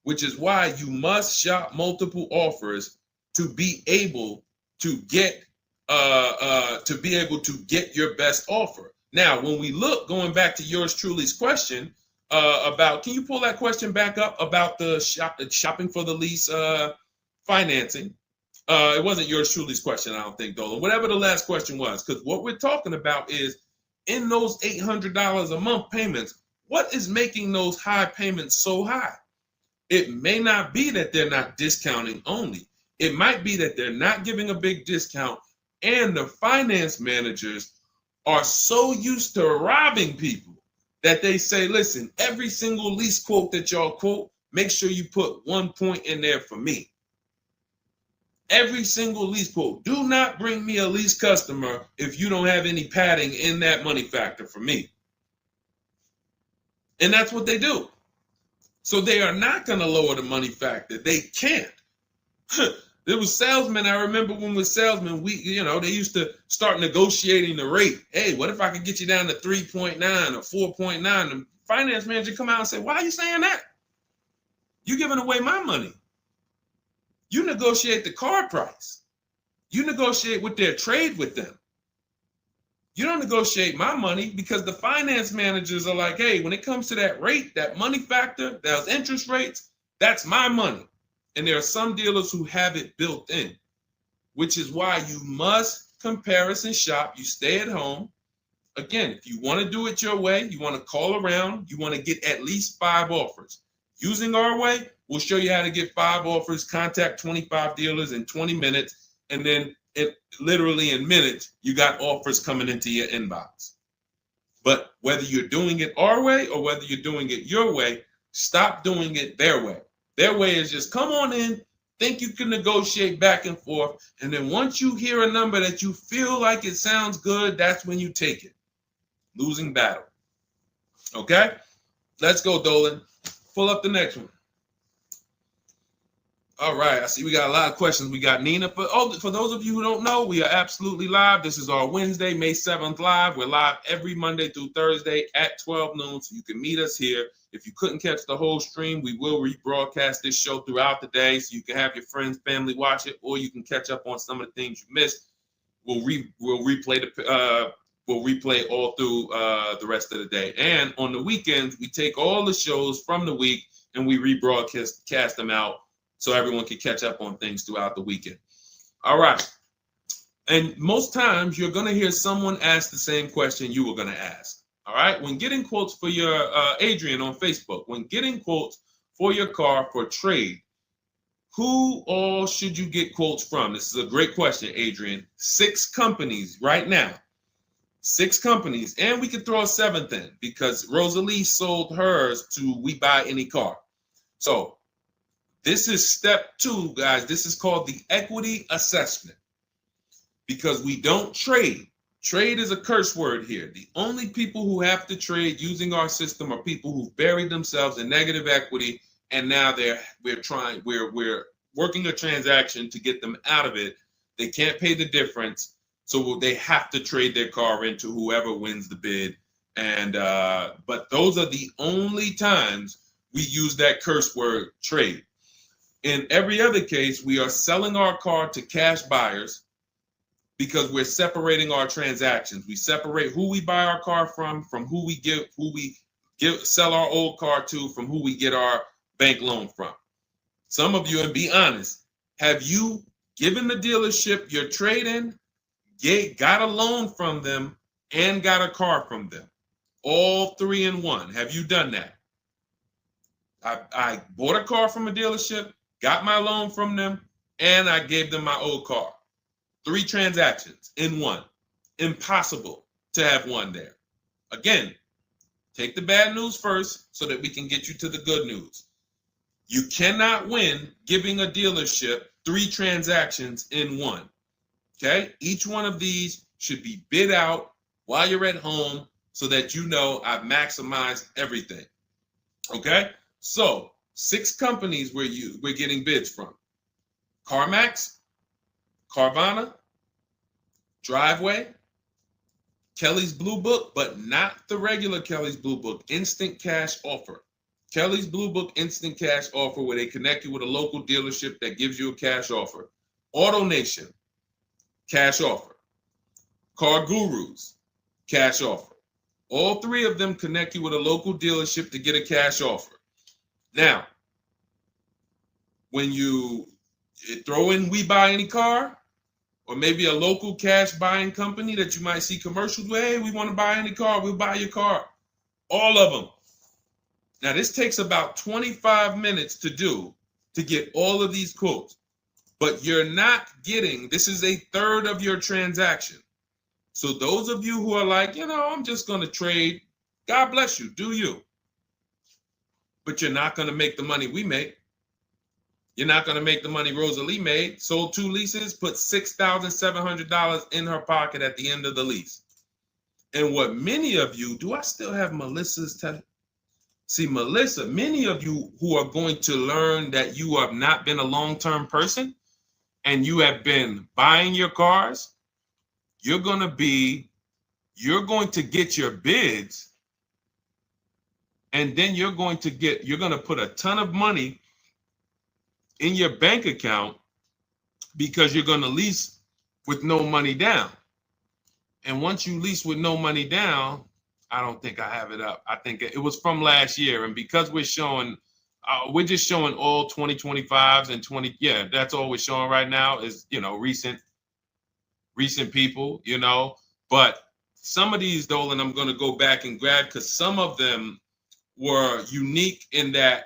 which is why you must shop multiple offers to be able to get your best offer. Now, when we look, going back to yours truly's question about, can you pull that question back up about the shopping for the lease financing? It wasn't yours truly's question, I don't think, Dolan. Whatever the last question was, because what we're talking about is in those $800 a month payments, what is making those high payments so high? It may not be that they're not discounting only. It might be that they're not giving a big discount, and the finance managers are so used to robbing people that they say, listen, every single lease quote that y'all quote, make sure you put 1 point in there for me. Every single lease quote. Do not bring me a lease customer if you don't have any padding in that money factor for me. And that's what they do. So they are not going to lower the money factor. They can't. There was salesmen. I remember when we were salesmen, they used to start negotiating the rate. Hey, what if I could get you down to 3.9 or 4.9? The finance manager come out and say, why are you saying that? You're giving away my money. You negotiate the car price. You negotiate with their trade with them. You don't negotiate my money, because the finance managers are like, hey, when it comes to that rate, that money factor, those interest rates, that's my money. And there are some dealers who have it built in, which is why you must comparison shop. You stay at home. Again, if you want to do it your way, you want to call around, you want to get at least 5 offers. Using our way, we'll show you how to get 5 offers, contact 25 dealers in 20 minutes, and then literally in minutes, you got offers coming into your inbox. But whether you're doing it our way or whether you're doing it your way, stop doing it their way. Their way is just come on in, think you can negotiate back and forth, and then once you hear a number that you feel like it sounds good, that's when you take it. Losing battle. Okay? Let's go, Dolan. Pull up the next one. All right, I see we got a lot of questions. We got Nina. For those of you who don't know, we are absolutely live. This is our Wednesday, May 7th live. We're live every Monday through Thursday at 12 noon, so you can meet us here. If you couldn't catch the whole stream, we will rebroadcast this show throughout the day, so you can have your friends, family watch it, or you can catch up on some of the things you missed. We'll replay all through the rest of the day. And on the weekends, we take all the shows from the week and we rebroadcast them out, so everyone can catch up on things throughout the weekend. All right. And most times you're going to hear someone ask the same question you were going to ask. All right. When getting quotes for your Adrian on Facebook, when getting quotes for your car for trade, who all should you get quotes from? This is a great question, Adrian. 6 companies right now. 6 companies. And we could throw a 7th in because Rosalie sold hers to We Buy Any Car. So this is step 2, guys. This is called the equity assessment, because we don't trade. Trade is a curse word here. The only people who have to trade using our system are people who've buried themselves in negative equity, and now we're working a transaction to get them out of it. They can't pay the difference, so they have to trade their car into whoever wins the bid. And but those are the only times we use that curse word, trade. In every other case, we are selling our car to cash buyers because we're separating our transactions. We separate who we buy our car from who we sell our old car to, from who we get our bank loan from. Some of you, and be honest, have you given the dealership your trade-in, got a loan from them, and got a car from them? All 3 in 1. Have you done that? I bought a car from a dealership, got my loan from them, and I gave them my old car. 3 transactions in 1. Impossible to have 1 there. Again, take the bad news first so that we can get you to the good news. You cannot win giving a dealership 3 transactions in 1. Okay? Each one of these should be bid out while you're at home so that you know I've maximized everything. Okay? So 6 companies we're getting bids from: CarMax, Carvana, Driveway, Kelly's Blue Book, but not the regular Kelly's Blue Book, Instant Cash Offer. Kelly's Blue Book Instant Cash Offer, where they connect you with a local dealership that gives you a cash offer. Auto Nation, cash offer. Car Gurus, cash offer. All three of them connect you with a local dealership to get a cash offer. Now, when you throw in We Buy Any Car, or maybe a local cash buying company that you might see commercials with, hey, we want to buy any car, we'll buy your car. All of them. Now, this takes about 25 minutes to do to get all of these quotes, but you're not getting, this is a third of your transaction. So those of you who are like, I'm just going to trade, God bless you, do you. But you're not going to make the money we make. You're not going to make the money Rosalie made. Sold 2 leases, put $6,700 in her pocket at the end of the lease. And what many of you, do I still have Melissa's test? See, Melissa, many of you who are going to learn that you have not been a long-term person and you have been buying your cars, you're going to get your bids, and then you're going to put a ton of money in your bank account because you're going to lease with no money down. And once you lease with no money down, I don't think I have it up. I think it was from last year. And because we're just showing all 2025s and 20. Yeah, that's all we're showing right now is, recent people, But some of these, Dolan, I'm going to go back and grab because some of them were unique in that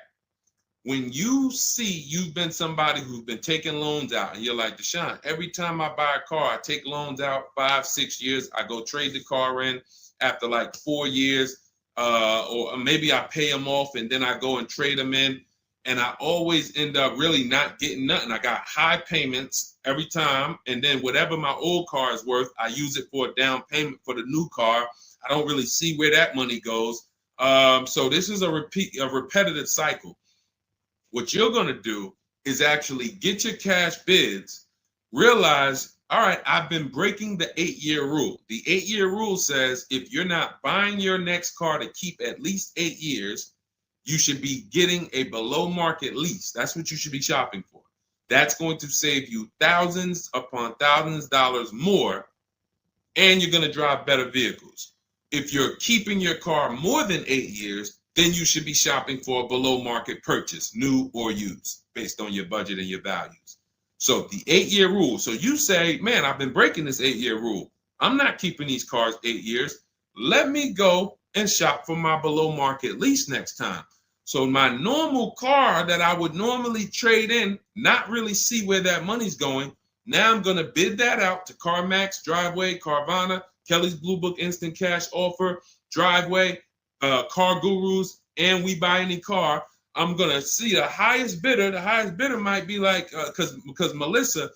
when you see you've been somebody who's been taking loans out and you're like, Deshone, every time I buy a car, I take loans out 5-6 years. I go trade the car in after like 4 years, or maybe I pay them off and then I go and trade them in. And I always end up really not getting nothing. I got high payments every time. And then whatever my old car is worth, I use it for a down payment for the new car. I don't really see where that money goes. So this is a repetitive cycle. What you're going to do is actually get your cash bids, realize, all right, I've been breaking the 8-year rule. The 8-year rule says if you're not buying your next car to keep at least 8 years, you should be getting a below market lease. That's what you should be shopping for. That's going to save you thousands upon thousands of dollars more, and you're going to drive better vehicles. If you're keeping your car more than 8 years, then you should be shopping for a below market purchase, new or used, based on your budget and your values. So the 8-year rule. So you say, man, I've been breaking this 8-year rule. I'm not keeping these cars 8 years. Let me go and shop for my below market lease next time. So my normal car that I would normally trade in, not really see where that money's going. Now I'm going to bid that out to CarMax, Driveway, Carvana, Kelly's Blue Book Instant Cash Offer, Driveway, Car Gurus, and We Buy Any Car. I'm gonna see the highest bidder. The highest bidder might be like because Melissa,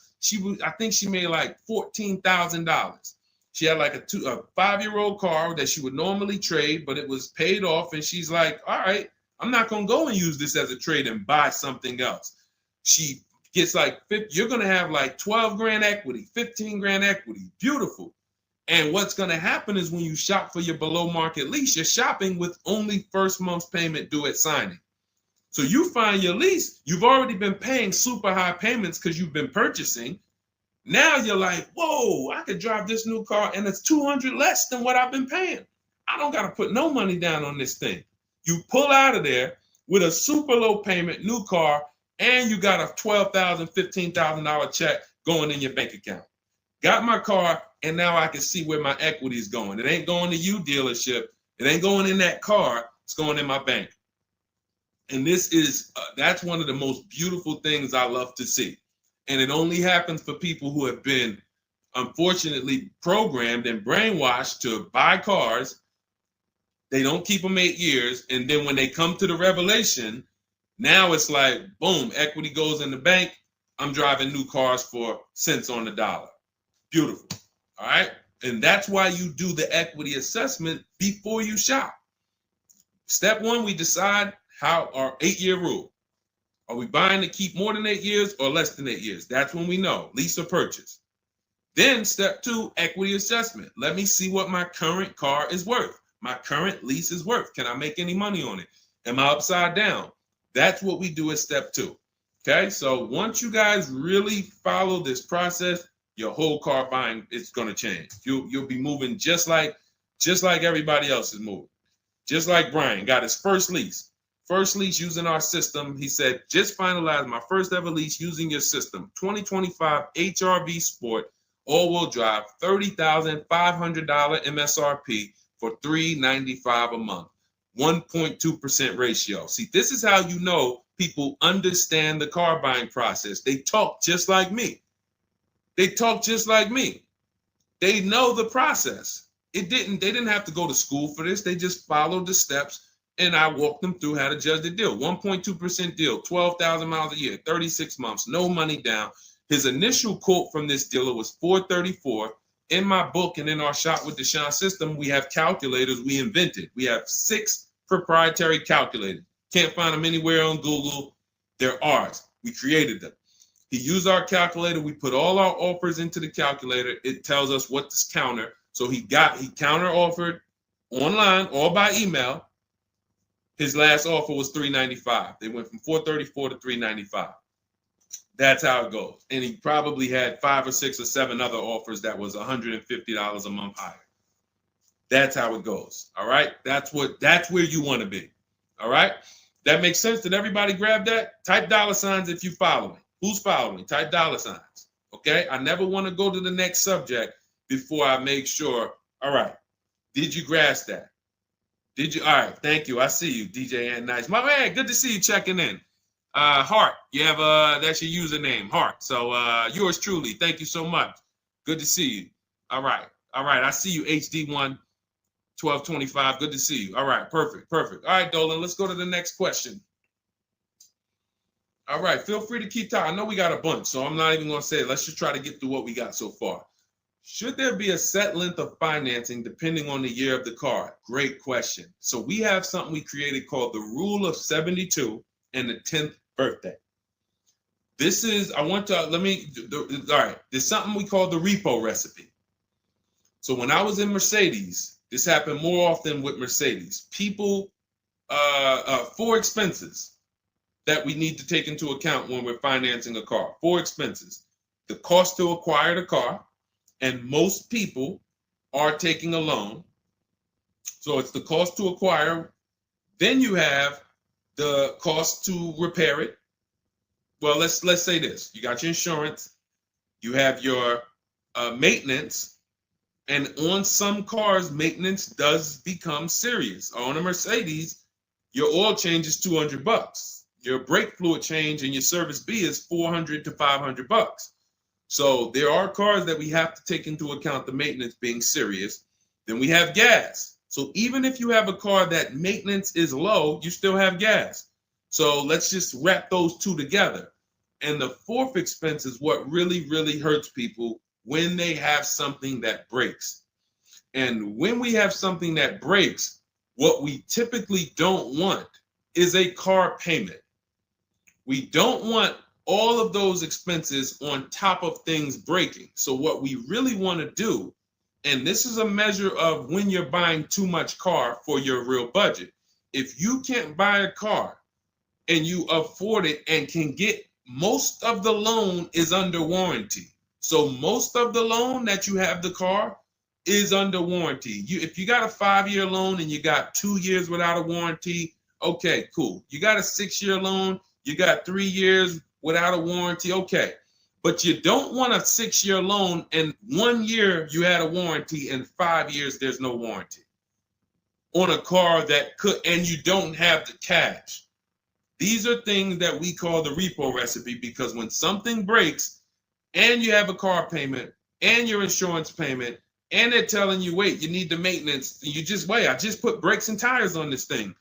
I think she made like $14,000. She had like a 5-year-old car that she would normally trade, but it was paid off, and she's like, all right, I'm not gonna go and use this as a trade and buy something else. She gets like you're gonna have like 12 grand equity, 15 grand equity, beautiful. And what's going to happen is when you shop for your below market lease, you're shopping with only first month's payment due at signing. So you find your lease, you've already been paying super high payments because you've been purchasing. Now you're like, whoa, I could drive this new car and it's $200 less than what I've been paying. I don't got to put no money down on this thing. You pull out of there with a super low payment new car, and you got a $12,000, $15,000 check going in your bank account. Got my car, and now I can see where my equity is going. It ain't going to you, dealership. It ain't going in that car. It's going in my bank. And this is, that's one of the most beautiful things I love to see. And it only happens for people who have been, unfortunately, programmed and brainwashed to buy cars. They don't keep them 8 years. And then when they come to the revelation, now it's like, boom, equity goes in the bank. I'm driving new cars for cents on the dollar. Beautiful. All right. And that's why you do the equity assessment before you shop. Step one, we decide how our 8-year rule. Are we buying to keep more than 8 years or less than 8 years? That's when we know, lease or purchase. Then step two, equity assessment. Let me see what my current car is worth. My current lease is worth. Can I make any money on it? Am I upside down? That's what we do at step 2. Okay, so once you guys really follow this process, your whole car buying is going to change. You'll be moving just like everybody else is moving. Just like Brian got his first lease. First lease using our system. He said, just finalized my first ever lease using your system. 2025 HRV Sport, all-wheel drive, $30,500 MSRP for $395 a month. 1.2% ratio. See, this is how you know people understand the car buying process. They talk just like me. They talk just like me. They know the process. They didn't have to go to school for this. They just followed the steps, and I walked them through how to judge the deal. 1.2% deal, 12,000 miles a year, 36 months, no money down. His initial quote from this dealer was $434. In my book and in our Shop with Deshone system, we have calculators we invented. We have 6 proprietary calculators. Can't find them anywhere on Google. They're ours. We created them. He used our calculator. We put all our offers into the calculator. It tells us what to counter. So he counter offered online or by email. His last offer was $395. They went from $434 to $395. That's how it goes. And he probably had 5 or 6 or 7 other offers that was $150 a month higher. That's how it goes. All right. That's where you want to be. All right. That makes sense. Did everybody grab that? Type $ if you follow me. Who's following? Type $. Okay. I never want to go to the next subject before I make sure. All right. Did you grasp that? Did you? All right. Thank you. I see you, DJ and Nice. My man, good to see you checking in. Hart, you have that's your username, Hart. So yours truly. Thank you so much. Good to see you. All right. I see you, HD1 1225. Good to see you. All right, perfect. All right, Dolan, let's go to the next question. All right, feel free to keep talking. I know we got a bunch, so I'm not even gonna say it. Let's just try to get through what we got so far. Should there be a set length of financing depending on the year of the car? Great question. So we have something we created called the Rule of 72 and the 10th birthday. This is, all right, there's something we call the repo recipe. So when I was in Mercedes, this happened more often with Mercedes. People, 4 expenses that we need to take into account when we're financing a car. 4 expenses. The cost to acquire the car, and most people are taking a loan. So it's the cost to acquire. Then you have the cost to repair it. Well, let's say this. You got your insurance. You have your maintenance. And on some cars, maintenance does become serious. On a Mercedes, your oil change is $200. Your brake fluid change and your service B is $400 to $500. So there are cars that we have to take into account the maintenance being serious. Then we have gas. So even if you have a car that maintenance is low, you still have gas. So let's just wrap those 2 together. And the 4th expense is what really, really hurts people when they have something that breaks. And when we have something that breaks, what we typically don't want is a car payment. We don't want all of those expenses on top of things breaking. So what we really want to do, and this is a measure of when you're buying too much car for your real budget. If you can't buy a car and you afford it and can get, most of the loan is under warranty. So most of the loan that you have the car is under warranty. If you got a 5-year loan and you got 2 years without a warranty, okay, cool. You got a 6-year loan, you got 3 years without a warranty, okay. But you don't want a 6-year loan and 1 year you had a warranty and 5 years there's no warranty on a car that could, and you don't have the cash. These are things that we call the repo recipe, because when something breaks and you have a car payment and your insurance payment and they're telling you, wait, you need the maintenance, you just wait, I just put brakes and tires on this thing.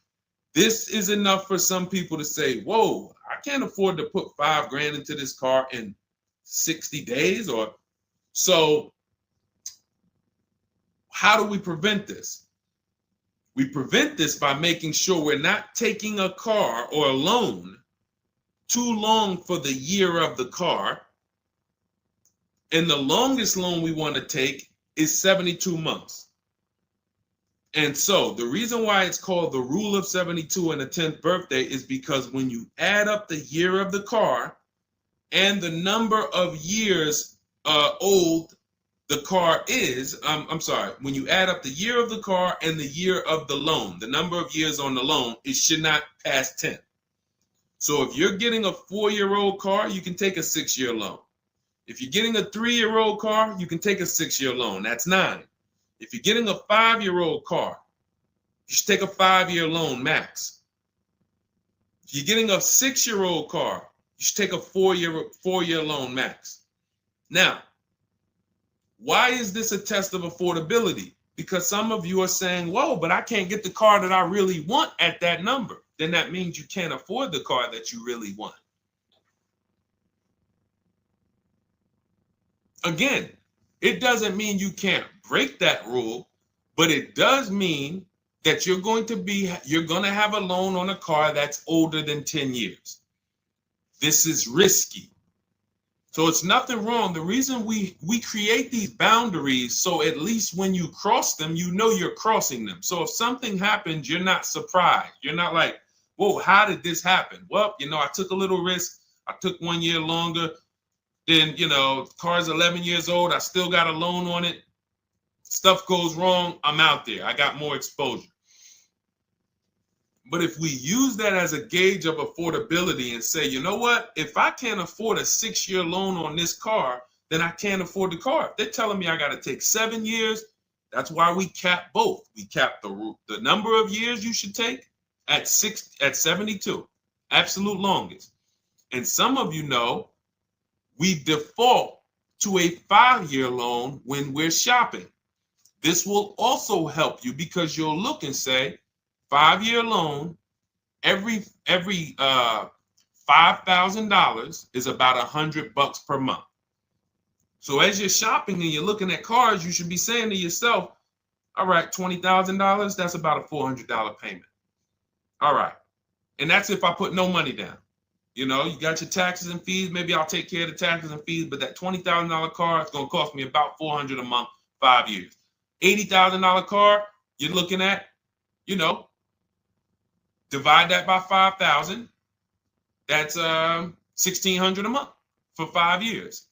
This is enough for some people to say, whoa, I can't afford to put $5,000 into this car in 60 days. Or so how do we prevent this? We prevent this by making sure we're not taking a car or a loan too long for the year of the car. And the longest loan we want to take is 72 months. And so the reason why it's called the rule of 72 and the 10th birthday is because when you add up the year of the car and the number of years old the car is, I'm sorry, when you add up the year of the car and the year of the loan, the number of years on the loan, it should not pass 10. So if you're getting a 4-year-old car, you can take a 6-year loan. If you're getting a 3-year-old car, you can take a 6-year loan. That's 9. If you're getting a 5-year-old car, you should take a 5-year loan max. If you're getting a 6-year-old car, you should take a 4-year loan max. Now, why is this a test of affordability? Because some of you are saying, whoa, but I can't get the car that I really want at that number. Then that means you can't afford the car that you really want. Again, it doesn't mean you can't break that rule, but it does mean that you're going to have a loan on a car that's older than 10 years. This is risky. So it's nothing wrong. The reason we create these boundaries, so at least when you cross them, you know you're crossing them. So if something happens, you're not surprised. You're not like, whoa, how did this happen? Well, I took a little risk. I took 1 year longer. Then, the car's 11 years old. I still got a loan on it. Stuff goes wrong. I'm out there. I got more exposure. But if we use that as a gauge of affordability and say, you know what, if I can't afford a 6-year loan on this car, then I can't afford the car. If they're telling me I got to take 7 years, that's why we cap both. We cap the number of years you should take at 72, absolute longest. And some of you know we default to a 5-year loan when we're shopping. This will also help you because you'll look and say, 5-year loan, every $5,000 is about $100 per month. So as you're shopping and you're looking at cars, you should be saying to yourself, all right, $20,000, that's about a $400 payment. All right. And that's if I put no money down. You got your taxes and fees. Maybe I'll take care of the taxes and fees, but that $20,000 car is going to cost me about $400 a month, 5 years. $80,000 car, you're looking at, divide that by 5,000. That's $1,600 a month for 5 years.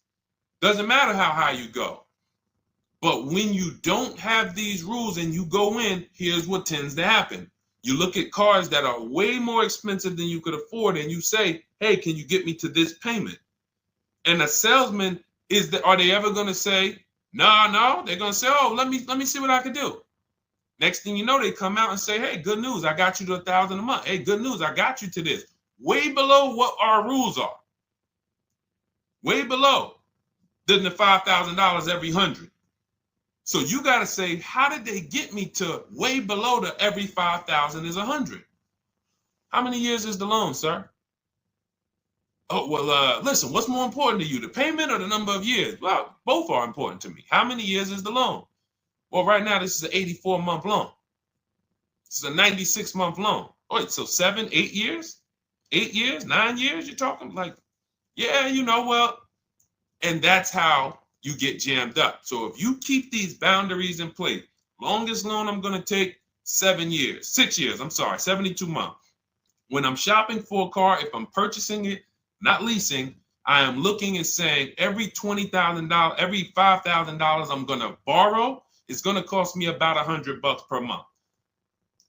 Doesn't matter how high you go. But when you don't have these rules and you go in, here's what tends to happen. You look at cars that are way more expensive than you could afford, and you say, hey, can you get me to this payment? And a salesman, are they ever going to say, no? They're going to say, oh, let me see what I can do. Next thing you know, they come out and say, hey, good news, I got you to $1,000 a month. Hey, good news, I got you to this. Way below what our rules are. Way below than the $5,000 every 100. So you got to say, how did they get me to way below the every 5,000 is 100? How many years is the loan, sir? Oh, well, listen, what's more important to you, the payment or the number of years? Well, both are important to me. How many years is the loan? Well, right now, this is an 84-month loan. This is a 96-month loan. Wait, so 7, 8 years? 8 years, 9 years? You're talking like, yeah, well, and that's how you get jammed up. So if you keep these boundaries in place, longest loan I'm going to take 6 years, 72 months. When I'm shopping for a car, if I'm purchasing it, not leasing, I am looking and saying every $20,000, every $5,000 I'm going to borrow, it's going to cost me about $100 per month.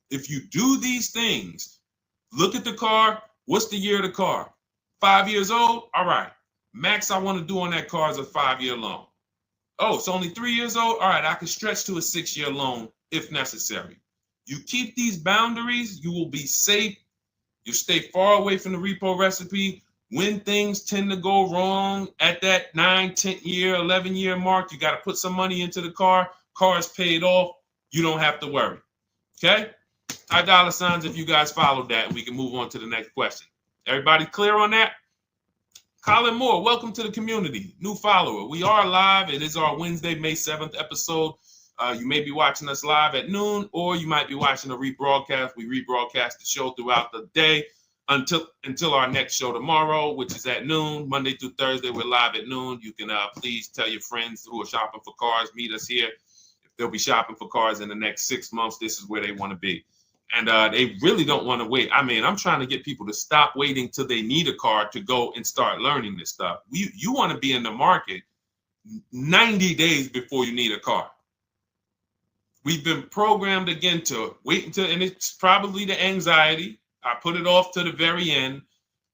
If you do these things, look at the car. What's the year of the car? 5 years old? All right. Max I want to do on that car is a 5-year loan. Oh, it's only 3 years old? All right, I can stretch to a 6-year loan if necessary. You keep these boundaries, you will be safe. You stay far away from the repo recipe. When things tend to go wrong at that 9, 10 year, 11 year mark, you got to put some money into the car. Car is paid off. You don't have to worry. Okay? High dollar signs if you guys followed that. We can move on to the next question. Everybody clear on that? Colin Moore, welcome to the community. New follower. We are live. It is our Wednesday, May 7th episode. You may be watching us live at noon, or you might be watching a rebroadcast. We rebroadcast the show throughout the day until our next show tomorrow, which is at noon. Monday through Thursday, we're live at noon. You can please tell your friends who are shopping for cars, meet us here. they'll be shopping for cars in the next 6 months. This is where they want to be. And they really don't want to wait. I mean, I'm trying to get people to stop waiting till they need a car to go and start learning this stuff. You want to be in the market 90 days before you need a car. We've been programmed again to wait until, and it's probably the anxiety. I put it off to the very end.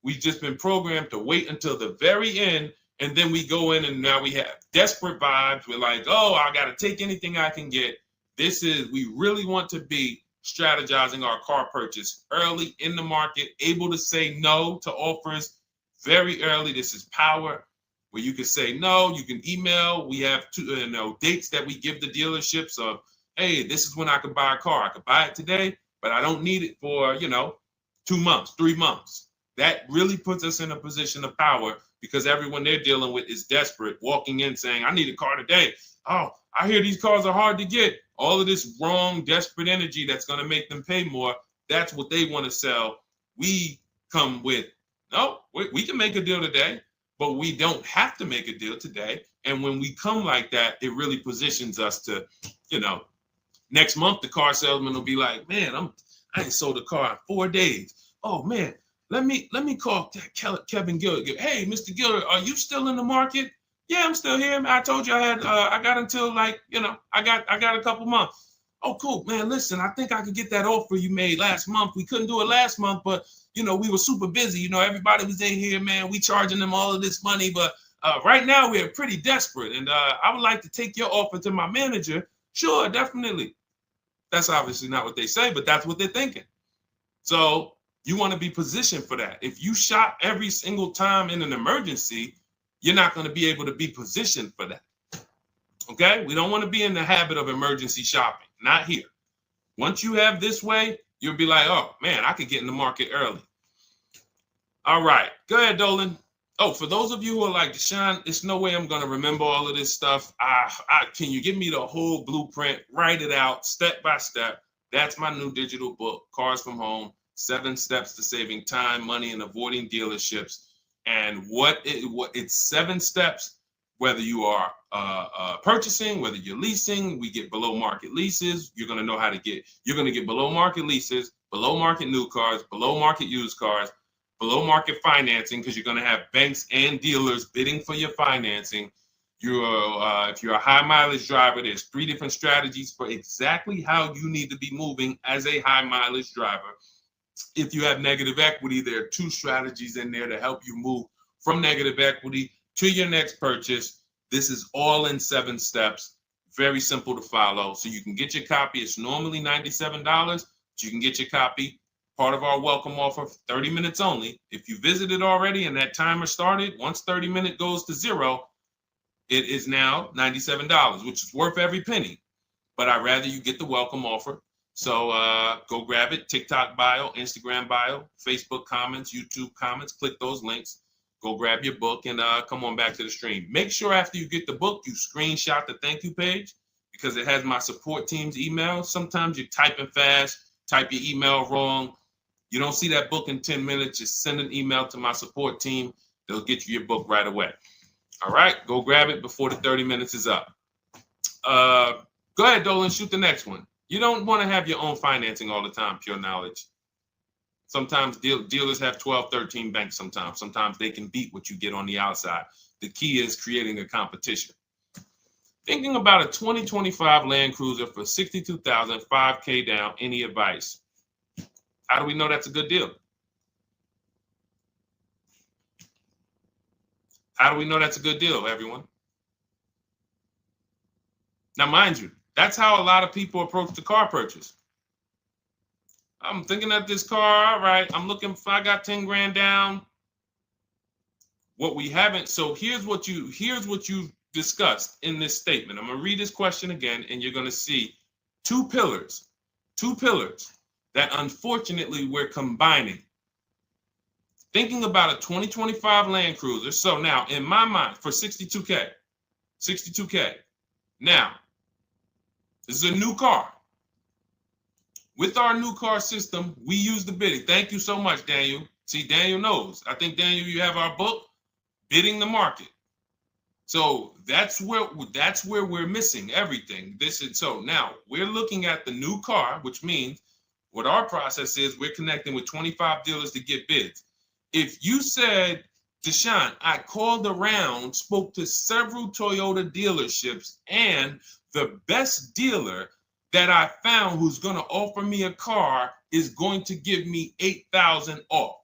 We've just been programmed to wait until the very end, and then we go in and now we have desperate vibes. We're like, oh, I got to take anything I can get. We really want to be strategizing our car purchase early in the market, able to say no to offers very early. This is power, where you can say no. You can email. We have dates that we give the dealerships of, hey, this is when I could buy a car. I could buy it today, but I don't need it for, 2 months, 3 months. That really puts us in a position of power because everyone they're dealing with is desperate, walking in saying, I need a car today. Oh, I hear these cars are hard to get. All of this wrong, desperate energy that's going to make them pay more. That's what they want to sell. We come with, no, we can make a deal today, but we don't have to make a deal today. And when we come like that, it really positions us to, next month, the car salesman will be like, man, I ain't sold a car in 4 days. Oh man, let me call Kevin Gilder. Hey, Mr. Gilder, are you still in the market? Yeah, I'm still here. I told you I got until I got a couple months. Oh, cool, man. Listen, I think I could get that offer you made last month. We couldn't do it last month, but we were super busy. Everybody was in here, man. We charging them all of this money, but right now we're pretty desperate, and I would like to take your offer to my manager. Sure, definitely. That's obviously not what they say, but that's what they're thinking. So you want to be positioned for that. If you shop every single time in an emergency, you're not going to be able to be positioned for that. Okay? We don't want to be in the habit of emergency shopping. Not here. Once you have this way, you'll be like, oh, man, I could get in the market early. All right. Go ahead, Dolan. Oh, for those of you who are like, Deshone, there's no way I'm going to remember all of this stuff. Can you give me the whole blueprint? Write it out step by step. That's my new digital book, Cars from Home, 7 Steps to Saving Time, Money, and Avoiding Dealerships. And it's 7 steps, whether you are purchasing, whether you're leasing. We get below market leases. You're going to get below market leases, below market new cars, below market used cars, below market financing, because you're going to have banks and dealers bidding for your financing. If you're a high mileage driver, there's 3 different strategies for exactly how you need to be moving as a high mileage driver. If you have negative equity, there are 2 strategies in there to help you move from negative equity to your next purchase. This is all in 7 steps. Very simple to follow. So you can get your copy. It's normally $97, but you can get your copy. Part of our welcome offer, 30 minutes only. If you visited already and that timer started, once 30 minutes goes to 0, it is now $97, which is worth every penny. But I'd rather you get the welcome offer. So go grab it. TikTok bio, Instagram bio, Facebook comments, YouTube comments. Click those links. Go grab your book and come on back to the stream. Make sure after you get the book, you screenshot the thank you page because it has my support team's email. Sometimes you're typing fast, type your email wrong. You don't see that book in 10 minutes, just send an email to my support team. They'll get you your book right away. All right, go grab it before the 30 minutes is up. Go ahead, Dolan, shoot the next one. You don't want to have your own financing all the time, pure knowledge. Sometimes dealers have 12, 13 banks sometimes. Sometimes they can beat what you get on the outside. The key is creating a competition. Thinking about a 2025 Land Cruiser for $62,000, $5K down, any advice? How do we know that's a good deal? How do we know that's a good deal, everyone? Now, mind you, that's how a lot of people approach the car purchase. I'm thinking of this car, all right, I'm looking for, I got 10 grand down. What we haven't, so here's what you discussed in this statement. I'm gonna read this question again, and you're gonna see 2 pillars that unfortunately we're combining. Thinking about a 2025 Land Cruiser. So now in my mind for 62K. Now, this is a new car. With our new car system, we use the bidding. Thank you so much, Daniel. See, Daniel knows. I think, Daniel, you have our book, Bidding the Market. So that's where we're missing everything. So now we're looking at the new car, which means what our process is, we're connecting with 25 dealers to get bids. If you said, Deshone, I called around, spoke to several Toyota dealerships, and the best dealer that I found who's going to offer me a car is going to give me $8,000 off.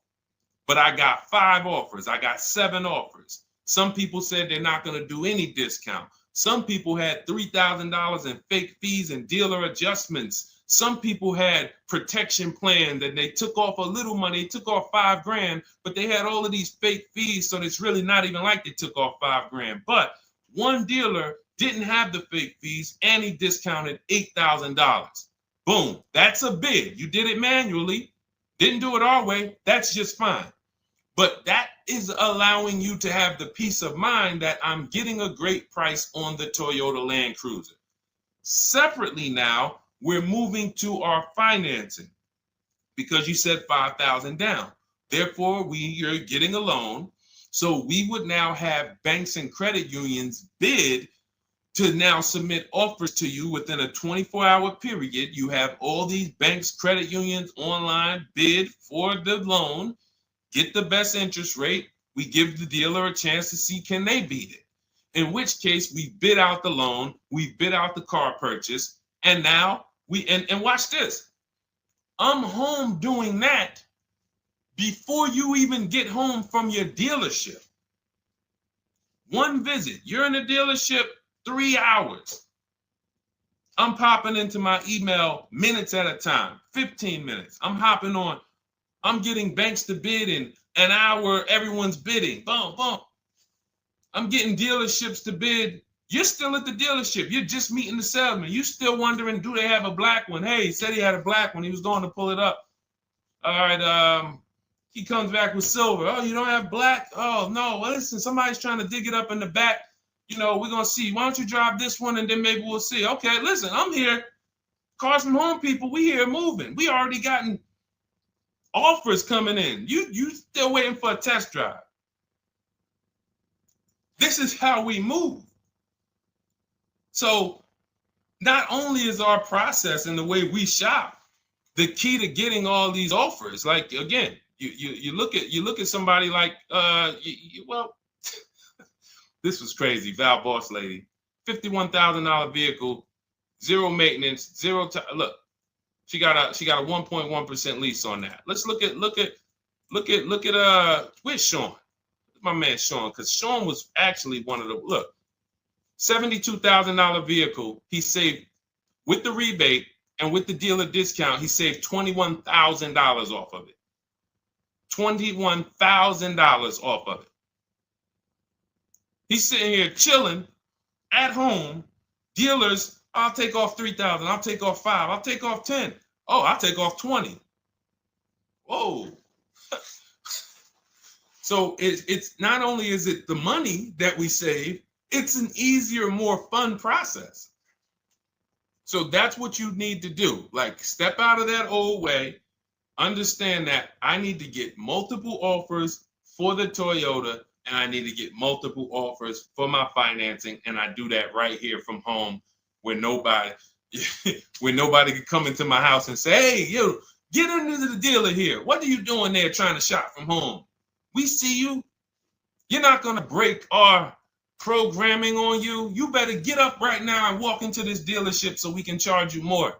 But I got 5 offers. I got 7 offers. Some people said they're not going to do any discount. Some people had $3,000 in fake fees and dealer adjustments. Some people had protection plans and they took off a little money, took off $5,000, but they had all of these fake fees. So it's really not even like they took off $5,000. But one dealer didn't have the fake fees and he discounted $8,000. Boom. That's a bid. You did it manually. Didn't do it our way. That's just fine. But that is allowing you to have the peace of mind that I'm getting a great price on the Toyota Land Cruiser. Separately now, we're moving to our financing because you said $5,000 down. Therefore, you're getting a loan. So we would now have banks and credit unions bid to now submit offers to you within a 24-hour period. You have all these banks, credit unions online bid for the loan, get the best interest rate. We give the dealer a chance to see can they beat it. In which case we bid out the loan, we bid out the car purchase, and now and watch this. I'm home doing that before you even get home from your dealership. One visit, you're in the dealership 3 hours. I'm popping into my email minutes at a time, 15 minutes. I'm hopping on. I'm getting banks to bid in an hour. Everyone's bidding. Boom, boom. I'm getting dealerships to bid. You're still at the dealership. You're just meeting the salesman. You're still wondering, do they have a black one? Hey, he said he had a black one. He was going to pull it up. All right. He comes back with silver. Oh, you don't have black? Oh, no. Well, listen, somebody's trying to dig it up in the back. We're going to see. Why don't you drive this one and then maybe we'll see. Okay, listen, I'm here. Cars from home people, we here moving. We already gotten offers coming in. You still waiting for a test drive. This is how we move. So not only is our process and the way we shop the key to getting all these offers, like again, you look at somebody like this was crazy. Val Boss lady, $51,000 vehicle, zero maintenance, zero time. Look, she got a 1.1% lease on that. Let's look at where's Sean? My man Sean, because Sean was actually one of the $72,000 vehicle. He saved with the rebate and with the dealer discount. He saved $21,000 off of it. $21,000 off of it. He's sitting here chilling at home. Dealers, I'll take off $3,000. I'll take off $5,000. I'll take off $10,000. Oh, I'll take off $20,000. Whoa. So it's not only is it the money that we save, it's an easier, more fun process. So that's what you need to do. Like, step out of that old way. Understand that I need to get multiple offers for the Toyota, and I need to get multiple offers for my financing, and I do that right here from home, where nobody can come into my house and say, hey, get into the dealer here. What are you doing there trying to shop from home? We see you. You're not going to break our programming on you. You better get up right now and walk into this dealership so we can charge you more.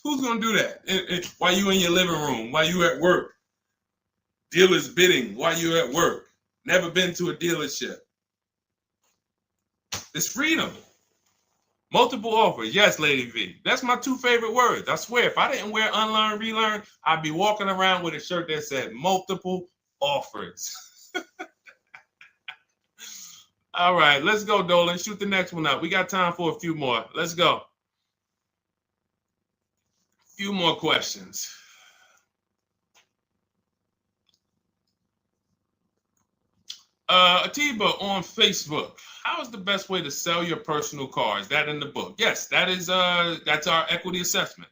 Who's going to do that? While you in your living room, while you at work? Dealers bidding while you're at work. Never been to a dealership. It's freedom. Multiple offers. Yes, Lady V. That's my 2 favorite words. I swear, if I didn't wear unlearn, relearn, I'd be walking around with a shirt that said multiple offers. All right, let's go, Dolan. Shoot the next one up. We got time for a few more. Let's go. A few more questions. Atiba on Facebook. How is the best way to sell your personal car? Is that in the book? Yes, that's our equity assessment.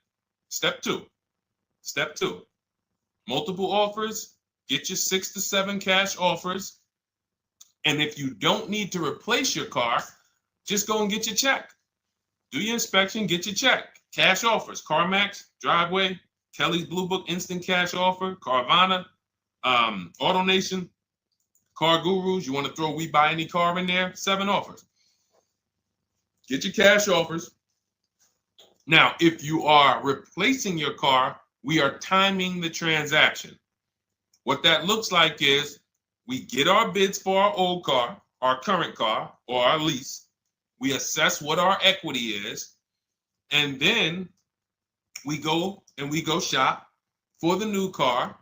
Step 2. Step 2. Multiple offers. Get your 6 to 7 cash offers. And if you don't need to replace your car, just go and get your check. Do your inspection, get your check. Cash offers, CarMax, Driveway, Kelly's Blue Book Instant Cash Offer, Carvana, AutoNation, Car Gurus. You want to throw We Buy Any Car in there? 7 offers. Get your cash offers. Now, if you are replacing your car, we are timing the transaction. What that looks like is we get our bids for our old car, our current car, or our lease. We assess what our equity is, and then we go shop for the new car.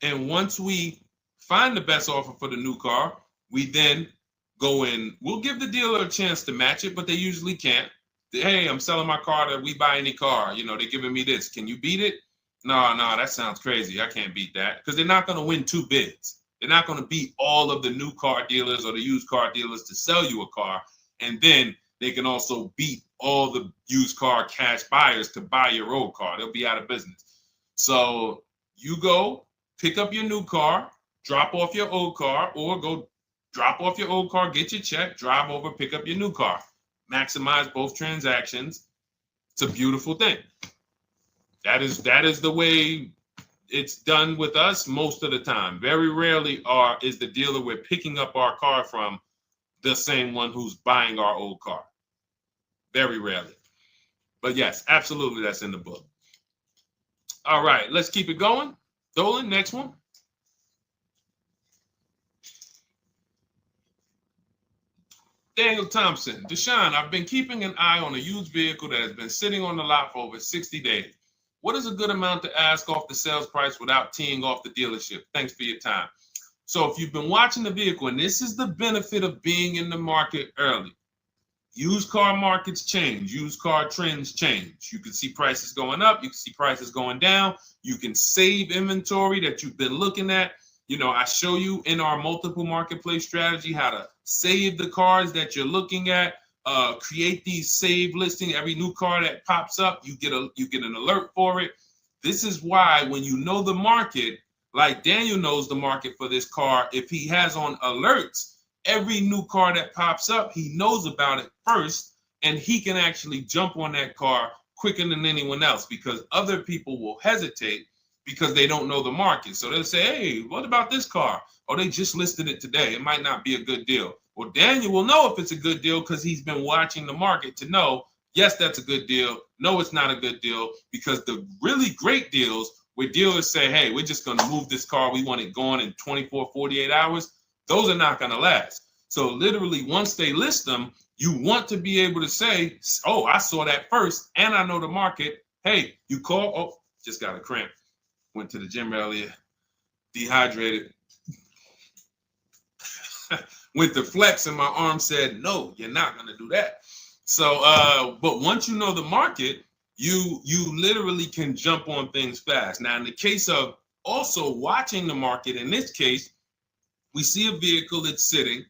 And once we find the best offer for the new car, we then go in. We'll give the dealer a chance to match it, but they usually can't. Hey, I'm selling my car to We Buy Any Car. You know, they're giving me this. Can you beat it? No, that sounds crazy. I can't beat that, because they're not going to win 2 bids. They're not going to beat all of the new car dealers or the used car dealers to sell you a car. And then they can also beat all the used car cash buyers to buy your old car. They'll be out of business. So you go pick up your new car, drop off your old car, or go drop off your old car, get your check, drive over, pick up your new car. Maximize both transactions. It's a beautiful thing. That is the way it's done with us most of the time. Very rarely is the dealer we're picking up our car from the same one who's buying our old car. Very rarely. But yes, absolutely, that's in the book. All right, let's keep it going. Dolan, next one. Daniel Thompson. Deshone, I've been keeping an eye on a used vehicle that has been sitting on the lot for over 60 days. What is a good amount to ask off the sales price without teeing off the dealership? Thanks for your time. So if you've been watching the vehicle, and this is the benefit of being in the market early, used car markets change, used car trends change. You can see prices going up, you can see prices going down, you can save inventory that you've been looking at. You know, I show you in our multiple marketplace strategy how to save the cars that you're looking at, create these save listings. Every new car that pops up, you get an alert for it. This is why when you know the market, like Daniel knows the market for this car, if he has on alerts, every new car that pops up, he knows about it first, and he can actually jump on that car quicker than anyone else, because other people will hesitate because they don't know the market. So they'll say, hey, what about this car? Oh, they just listed it today. It might not be a good deal. Well, Daniel will know if it's a good deal because he's been watching the market to know, yes, that's a good deal. No, it's not a good deal, because the really great deals where dealers say, hey, we're just going to move this car. We want it gone in 24, 48 hours. Those are not going to last. So literally, once they list them, you want to be able to say, oh, I saw that first and I know the market. Hey, you call. Oh, just got a cramp. Went to the gym earlier, dehydrated. Went to flex and my arm said, no, you're not going to do that. So, but once you know the market, you literally can jump on things fast. Now, in the case of also watching the market, in this case, we see a vehicle that's sitting.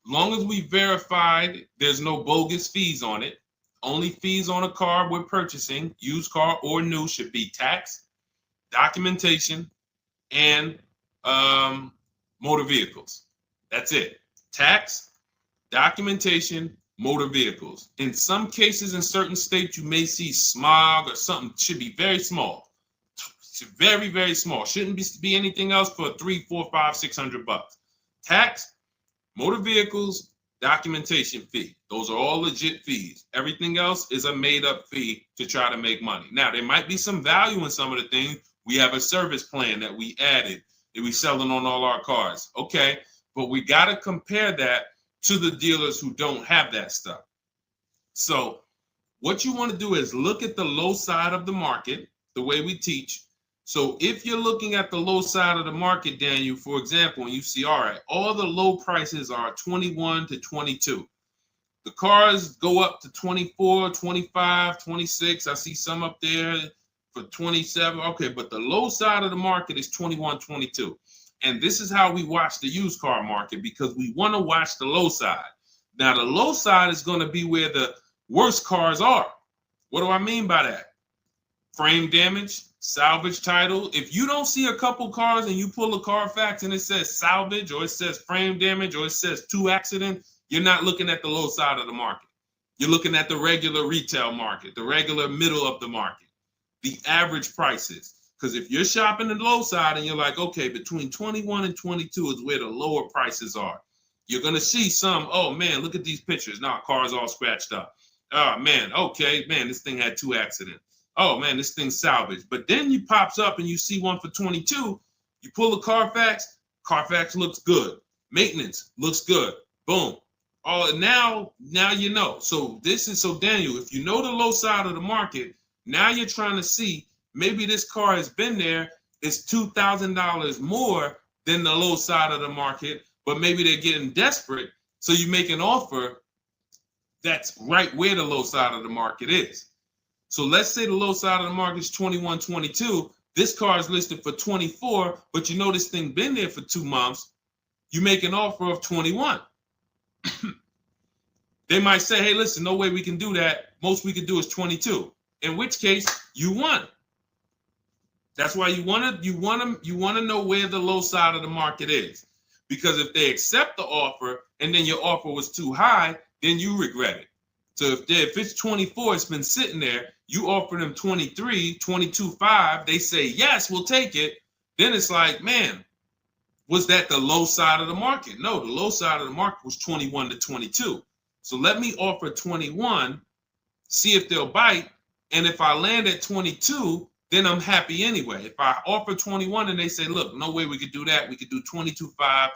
Long as we verified there's no bogus fees on it, only fees on a car we're purchasing, used car or new, should be tax, documentation, and motor vehicles. That's it. Tax, documentation, motor vehicles. In some cases, in certain states, you may see smog or something. Should be very small. Very, very small. Shouldn't be anything else for $300, $400, $500, $600. Tax, motor vehicles, documentation fee. Those are all legit fees. Everything else is a made-up fee to try to make money. Now, there might be some value in some of the things. We have a service plan that we added that we selling on all our cars. Okay, but we got to compare that to the dealers who don't have that stuff. So what you want to do is look at the low side of the market, the way we teach. So if you're looking at the low side of the market, Daniel, for example, and you see, all right, all the low prices are 21 to 22. The cars go up to 24, 25, 26. I see some up there for 27. Okay, but the low side of the market is 21, 22. And this is how we watch the used car market, because we want to watch the low side. Now, the low side is going to be where the worst cars are. What do I mean by that? frame damage, salvage title. If you don't see a couple cars and you pull a Carfax and it says salvage or it says frame damage or it says 2 accident, you're not looking at the low side of the market. You're looking at the regular retail market, the regular middle of the market, the average prices. Because if you're shopping the low side and you're like, okay, between 21 and 22 is where the lower prices are, you're going to see some, oh man, look at these pictures. Now, car's all scratched up. Oh man, okay, man, this thing had 2 accidents. Oh man, this thing's salvaged. But then you pops up and you see one for 22. You pull a Carfax. Carfax looks good. Maintenance looks good. Boom. Oh, now you know. So Daniel, if you know the low side of the market, now you're trying to see maybe this car has been there. It's $2,000 more than the low side of the market, but maybe they're getting desperate. So you make an offer that's right where the low side of the market is. So let's say the low side of the market is 21, 22. This car is listed for 24, but you know this thing been there for 2 months. You make an offer of 21. They might say, hey, listen, no way we can do that. Most we can do is 22. In which case, you won. That's why you want to know where the low side of the market is. Because if they accept the offer and then your offer was too high, then you regret it. So if it's 24, it's been sitting there, you offer them 23, 22.5, they say, yes, we'll take it. Then it's like, man, was that the low side of the market? No, the low side of the market was 21 to 22. So let me offer 21, see if they'll bite. And if I land at 22, then I'm happy anyway. If I offer 21 and they say, look, no way we could do that. We could do 22.5.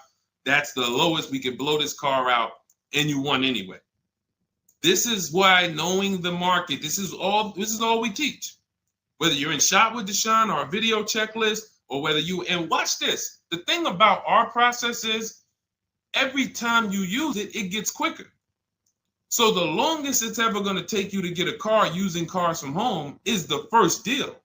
That's the lowest. We can blow this car out, and you won anyway. This is why knowing the market, this is all we teach. Whether you're in Shop with Deshone or a video checklist, or whether and watch this. The thing about our process is every time you use it, it gets quicker. So the longest it's ever going to take you to get a car using Cars from Home is the first deal.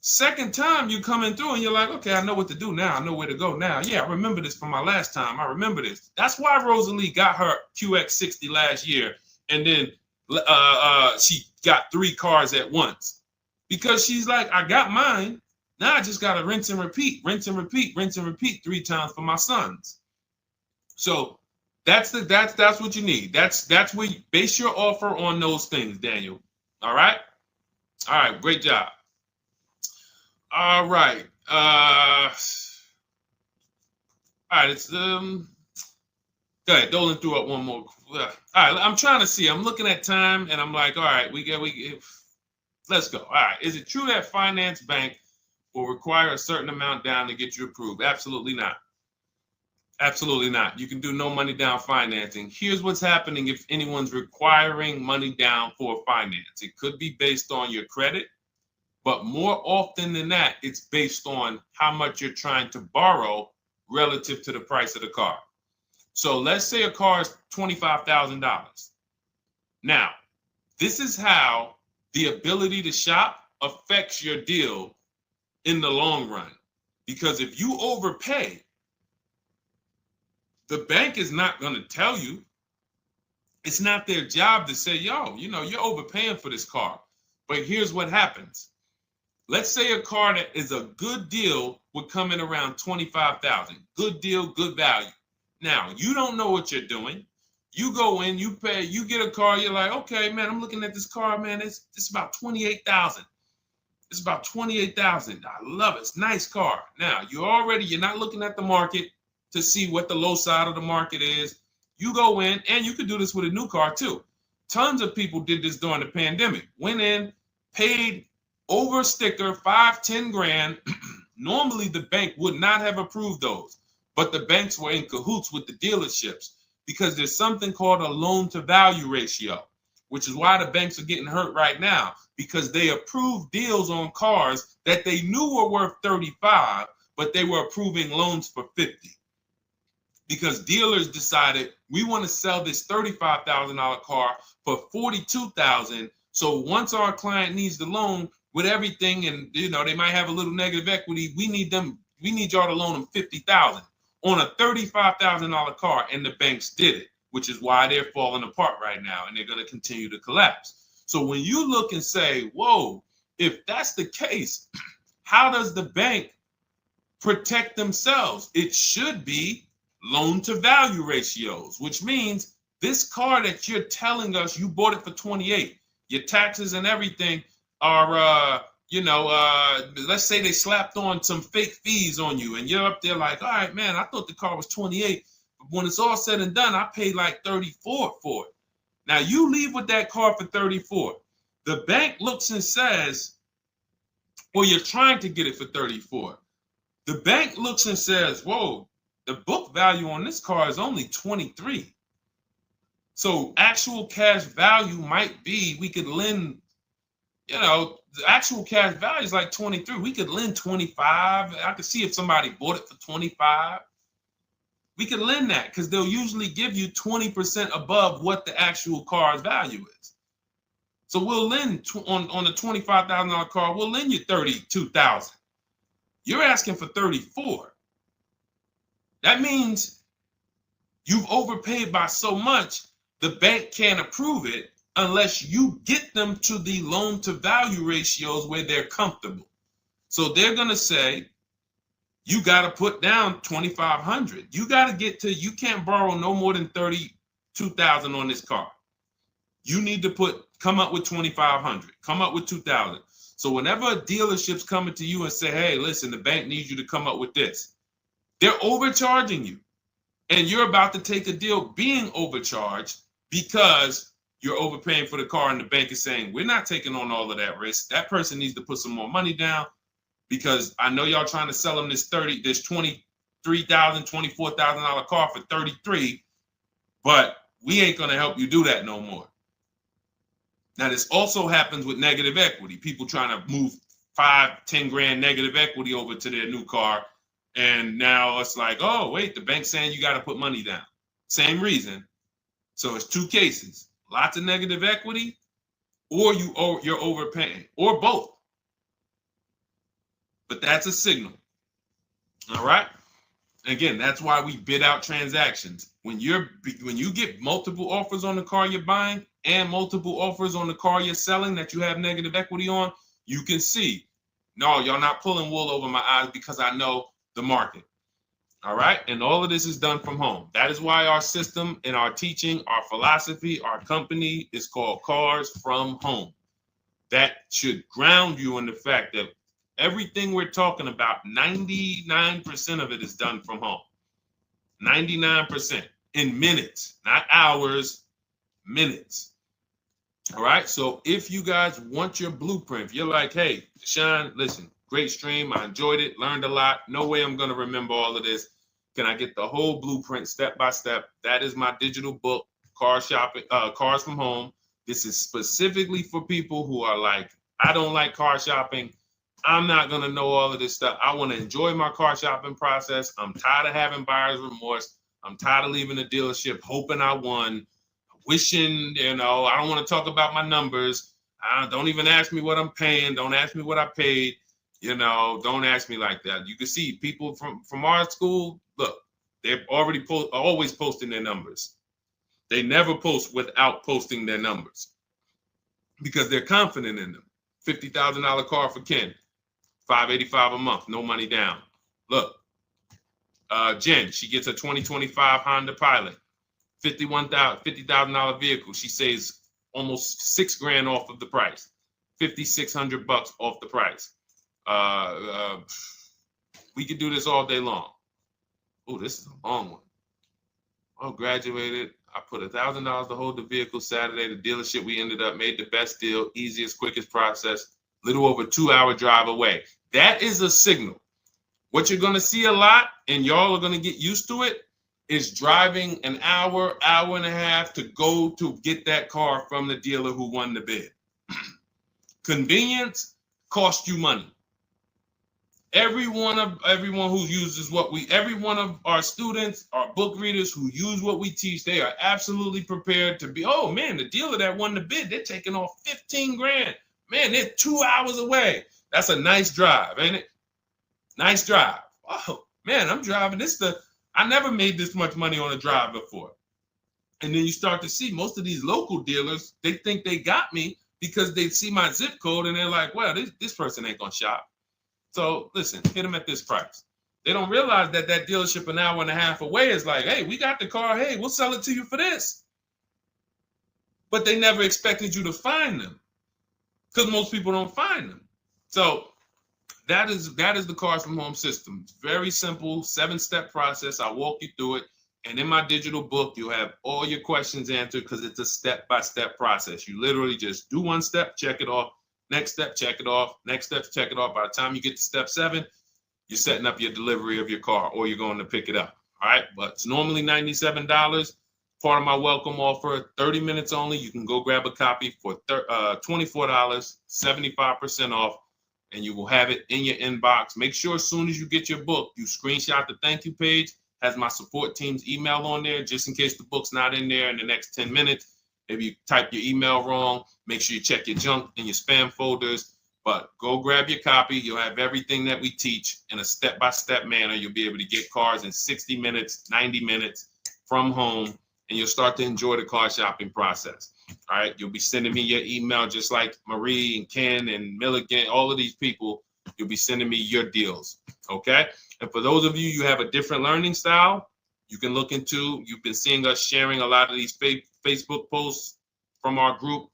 Second time you coming through and you're like, okay, I know what to do now. I know where to go now. Yeah, I remember this from my last time. I remember this. That's why Rosalie got her QX60 last year. And then she got 3 cars at once. Because she's like, I got mine. Now I just got to rinse and repeat 3 times for my sons. So that's what you need. That's where you base your offer on those things, Daniel. All right? All right, great job. All right. All right, it's go ahead, Dolan threw up one more. All right, I'm trying to see. I'm looking at time and I'm like, all right, let's go. All right. Is it true that finance bank will require a certain amount down to get you approved? Absolutely not. Absolutely not. You can do no money down financing. Here's what's happening if anyone's requiring money down for finance. It could be based on your credit, but more often than that, it's based on how much you're trying to borrow relative to the price of the car. So let's say a car is $25,000. Now, this is how the ability to shop affects your deal in the long run. Because if you overpay, the bank is not going to tell you. It's not their job to say, yo, you're overpaying for this car. But here's what happens. Let's say a car that is a good deal would come in around $25,000. Good deal, good value. Now, you don't know what you're doing. You go in, you pay, you get a car, you're like, okay, man, I'm looking at this car, man, it's about $28,000. It's about $28,000. I love it. It's a nice car. Now, you're not looking at the market to see what the low side of the market is. You go in, and you could do this with a new car too. Tons of people did this during the pandemic. Went in, paid over sticker, 5-10 grand. Normally, the bank would not have approved those, but the banks were in cahoots with the dealerships because there's something called a loan to value ratio, which is why the banks are getting hurt right now because they approved deals on cars that they knew were worth 35, but they were approving loans for 50. Because dealers decided we want to sell this $35,000 car for $42,000. So once our client needs the loan with everything, and they might have a little negative equity, we need y'all to loan them $50,000 on a $35,000 car, and the banks did it, which is why they're falling apart right now, and they're going to continue to collapse. So when you look and say, whoa, if that's the case, how does the bank protect themselves? It should be loan to value ratios, which means this car that you're telling us you bought it for 28, your taxes and everything are, let's say they slapped on some fake fees on you and you're up there like, all right, man, I thought the car was 28. But when it's all said and done, I paid like 34 for it. Now you leave with that car for 34. The bank looks and says, well, you're trying to get it for 34. The bank looks and says, whoa, the book value on this car is only 23. So actual cash value might be, we could lend, the actual cash value is like 23. We could lend 25. I could see if somebody bought it for 25. We could lend that because they'll usually give you 20% above what the actual car's value is. So we'll lend on the $25,000 car, we'll lend you $32,000. You're asking for 34. That means you've overpaid by so much, the bank can't approve it unless you get them to the loan to value ratios where they're comfortable. So they're going to say, you got to put down $2,500. You got to get to, you can't borrow no more than $32,000 on this car. You need to come up with $2,500, come up with $2,000. So whenever a dealership's coming to you and say, hey, listen, the bank needs you to come up with this, they're overcharging you. And you're about to take a deal being overcharged because you're overpaying for the car and the bank is saying, we're not taking on all of that risk. That person needs to put some more money down because I know y'all trying to sell them this $23,000, $24,000 car for 33, but we ain't going to help you do that no more. Now, this also happens with negative equity. People trying to move 5-10 grand negative equity over to their new car. And now it's like, oh, wait, the bank's saying you got to put money down. Same reason. So it's two cases, lots of negative equity or you're overpaying or both. But that's a signal. All right. Again, that's why we bid out transactions. When you get multiple offers on the car you're buying and multiple offers on the car you're selling that you have negative equity on, you can see, no, y'all not pulling wool over my eyes because I know the market. All right. And all of this is done from home. That is why our system and our teaching, our philosophy, our company is called Cars from Home. That should ground you in the fact that everything we're talking about, 99% of it is done from home. 99% in minutes, not hours, minutes. All right. So if you guys want your blueprint, if you're like, hey, Deshone, listen, great stream. I enjoyed it, learned a lot. No way I'm going to remember all of this. Can I get the whole blueprint step by step? That is my digital book, Cars from Home. This is specifically for people who are like, I don't like car shopping. I'm not going to know all of this stuff. I want to enjoy my car shopping process. I'm tired of having buyer's remorse. I'm tired of leaving the dealership hoping I won, wishing, I don't want to talk about my numbers. Don't even ask me what I'm paying. Don't ask me what I paid. Don't ask me like that. You can see people from our school, look, they're already always posting their numbers. They never post without posting their numbers because they're confident in them. $50,000 car for Ken, $585 a month, no money down. Look, Jen, she gets a 2025 Honda Pilot, $50,000 vehicle. She saves almost $6,000 off of the price, $5,600 off the price. We could do this all day long. Oh, this is a long one. Oh, graduated. I put $1,000 to hold the vehicle Saturday. The dealership we ended up made the best deal, easiest, quickest process, little over 2-hour drive away. That is a signal. What you're going to see a lot, and y'all are going to get used to it, is driving an hour, hour and a half to go to get that car from the dealer who won the bid. Convenience costs you money. Every one of our students, our book readers who use what we teach, they are absolutely prepared to be, oh man, the dealer that won the bid, they're taking off $15,000. Man, they're 2 hours away. That's a nice drive, ain't it? Nice drive. Oh man, I'm driving I never made this much money on a drive before. And then you start to see most of these local dealers, they think they got me because they see my zip code and they're like, well, this person ain't gonna shop. So listen, hit them at this price. They don't realize that that dealership an hour and a half away is like, hey, we got the car. Hey, we'll sell it to you for this. But they never expected you to find them because most people don't find them. So that is the Cars from Home system. It's very simple, 7-step process. I walk you through it. And in my digital book, you'll have all your questions answered because it's a step-by-step process. You literally just do one step, check it off. Next step, check it off. Next step, check it off. By the time you get to step 7, you're setting up your delivery of your car or you're going to pick it up. All right. But it's normally $97. Part of my welcome offer, 30 minutes only. You can go grab a copy for $24, 75% off, and you will have it in your inbox. Make sure as soon as you get your book, you screenshot the thank you page, has my support team's email on there, just in case the book's not in there in the next 10 minutes. Maybe you type your email wrong. Make sure you check your junk and your spam folders. But go grab your copy. You'll have everything that we teach in a step-by-step manner. You'll be able to get cars in 60 minutes, 90 minutes from home, and you'll start to enjoy the car shopping process. All right. You'll be sending me your email just like Marie and Ken and Milligan, all of these people. You'll be sending me your deals. Okay. And for those of you, you have a different learning style, you can look into, you've been seeing us sharing a lot of these Facebook posts from our group.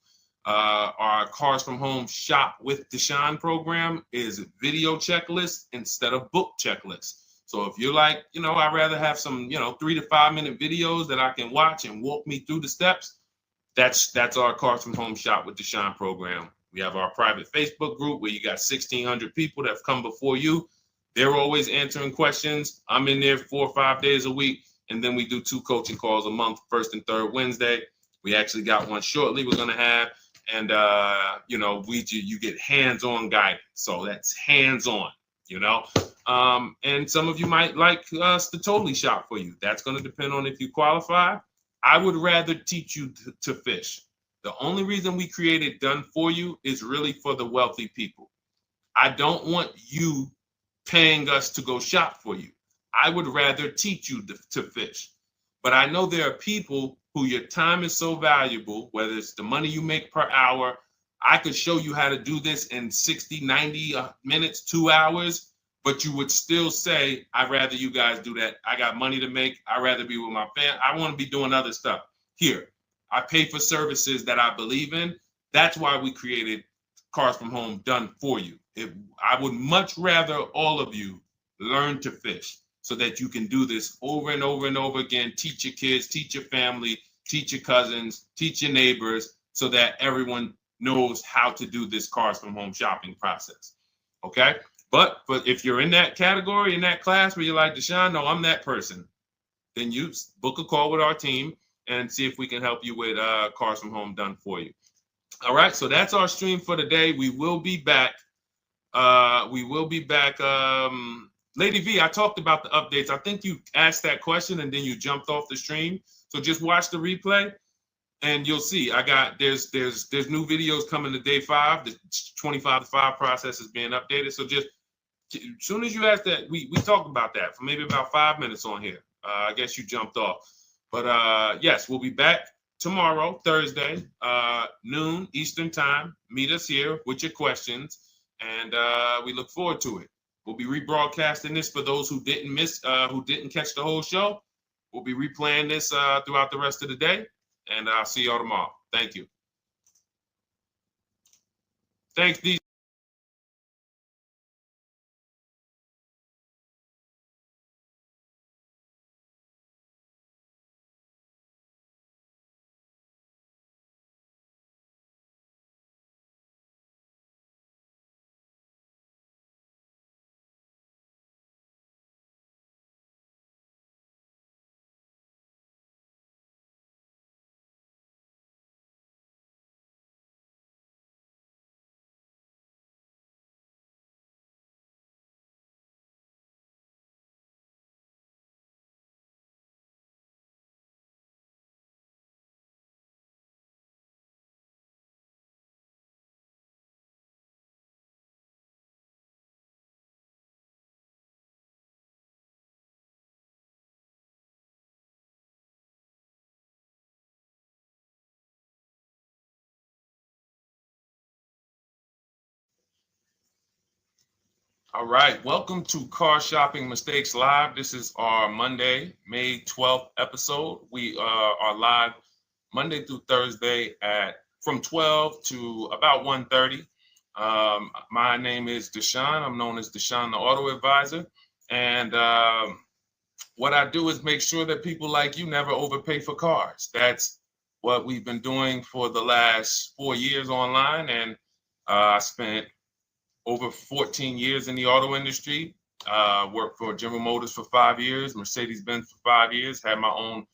Our Cars from Home Shop with Deshone program is video checklist instead of book checklist. So if you're like, I'd rather have some, 3 to 5 minute videos that I can watch and walk me through the steps, that's our Cars from Home Shop with Deshone program. We have our private Facebook group where you got 1,600 people that have come before you. They're always answering questions. I'm in there 4 or 5 days a week. And then we do 2 coaching calls a month, first and third Wednesday. We actually got one shortly we're going to have. And, you get hands-on guidance. So that's hands-on, and some of you might like us to totally shop for you. That's going to depend on if you qualify. I would rather teach you to fish. The only reason we created Done For You is really for the wealthy people. I don't want you paying us to go shop for you. I would rather teach you to fish. But I know there are people who your time is so valuable, whether it's the money you make per hour. I could show you how to do this in 60, 90 minutes, 2 hours, but you would still say, I'd rather you guys do that. I got money to make. I'd rather be with my family. I want to be doing other stuff. Here, I pay for services that I believe in. That's why we created Cars from Home Done For You. I would much rather all of you learn to fish so that you can do this over and over and over again. Teach your kids, teach your family, teach your cousins, teach your neighbors, so that everyone knows how to do this Cars from Home shopping process. Okay? But if you're in that category, in that class where you're like, Deshone, no, I'm that person, then you book a call with our team and see if we can help you with Cars from Home Done For You. All right, so that's our stream for today. We will be back. Lady V, I talked about the updates. I think you asked that question and then you jumped off the stream. So just watch the replay and you'll see there's new videos coming to day 5. The 25 to 5 process is being updated. So just as soon as you asked that, we talked about that for maybe about 5 minutes on here. I guess you jumped off. But yes, we'll be back tomorrow, Thursday, noon Eastern time. Meet us here with your questions, and we look forward to it. We'll be rebroadcasting this for those who didn't catch the whole show. We'll be replaying this throughout the rest of the day, and I'll see y'all tomorrow. Thank you. Thanks, DJ. All right, welcome to Car Shopping Mistakes Live. This is our Monday, May 12th episode. We are live Monday through Thursday from 12 to about 1:30. My name is Deshone. I'm known as Deshone the Auto Advisor. And what I do is make sure that people like you never overpay for cars. That's what we've been doing for the last 4 years online. And I spent over 14 years in the auto industry. Worked for General Motors for 5 years, Mercedes-Benz for 5 years, had my own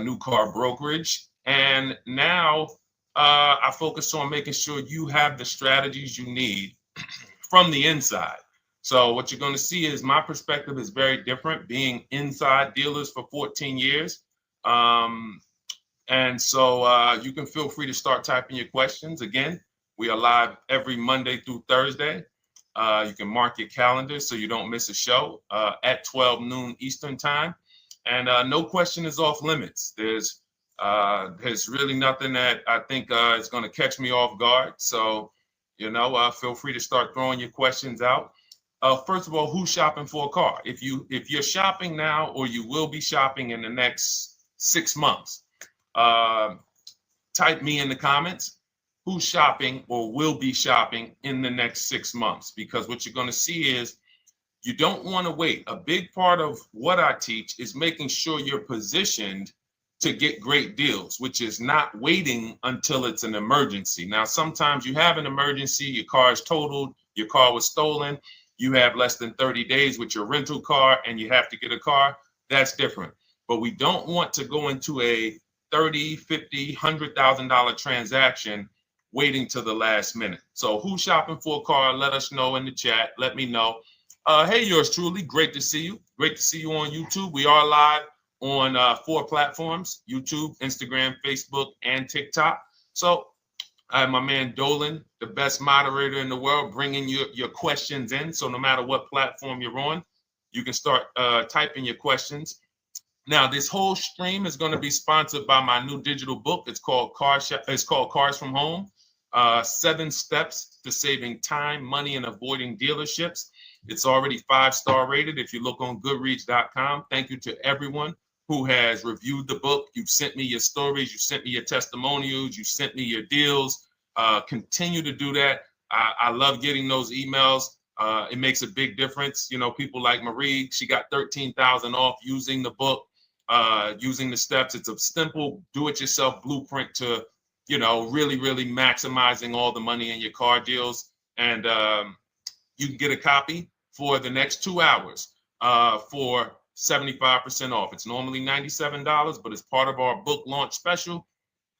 new car brokerage. And now I focus on making sure you have the strategies you need from the inside. So what you're going to see is my perspective is very different, being inside dealers for 14 years. And so you can feel free to start typing your questions. Again, we are live every Monday through Thursday. You can mark your calendar so you don't miss a show at 12 noon Eastern time. And no question is off limits. There's really nothing that I think is going to catch me off guard. So, feel free to start throwing your questions out. First of all, who's shopping for a car? If you're shopping now, or you will be shopping in the next 6 months, type me in the comments. Who's shopping or will be shopping in the next 6 months? Because what you're going to see is you don't want to wait. A big part of what I teach is making sure you're positioned to get great deals, which is not waiting until it's an emergency. Now, sometimes you have an emergency, your car is totaled, your car was stolen, you have less than 30 days with your rental car and you have to get a car. That's different. But we don't want to go into a $30,000, $50,000, $100,000 transaction waiting to the last minute. So who's shopping for a car? Let us know in the chat. Let me know. Hey, yours truly. Great to see you. Great to see you on YouTube. We are live on 4 platforms: YouTube, Instagram, Facebook, and TikTok. So I have my man Dolan, the best moderator in the world, bringing your questions in. So no matter what platform you're on, you can start typing your questions. Now, this whole stream is going to be sponsored by my new digital book. It's called Cars from Home. 7 steps to saving time, money, and avoiding dealerships. It's already 5-star rated. If you look on goodreads.com, thank you to everyone who has reviewed the book. You've sent me your stories. You sent me your testimonials. You sent me your deals. Continue to do that. I love getting those emails. It makes a big difference. People like Marie, she got 13,000 off using the book, using the steps. It's a simple do-it-yourself blueprint to really, really maximizing all the money in your car deals. And you can get a copy for the next 2 hours for 75% off. It's normally $97, but as part of our book launch special,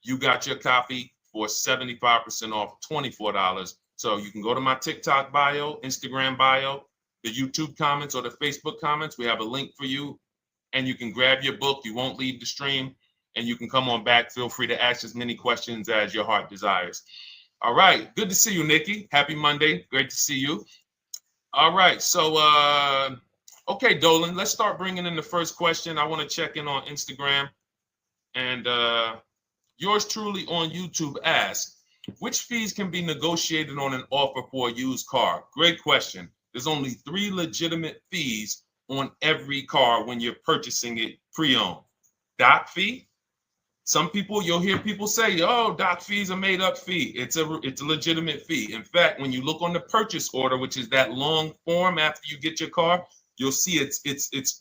you got your copy for 75% off, $24. So you can go to my TikTok bio, Instagram bio, the YouTube comments, or the Facebook comments. We have a link for you, and you can grab your book. You won't leave the stream. And you can come on back. Feel free to ask as many questions as your heart desires. All right. Good to see you, Nikki. Happy Monday. Great to see you. All right. So, okay, Dolan, let's start bringing in the first question. I want to check in on Instagram. And yours truly on YouTube asks, which fees can be negotiated on an offer for a used car? Great question. There's only 3 legitimate fees on every car when you're purchasing it pre-owned. Doc fee. Some people, you'll hear people say, "Oh, doc fees are made up fee." It's a legitimate fee. In fact, when you look on the purchase order, which is that long form after you get your car, you'll see it's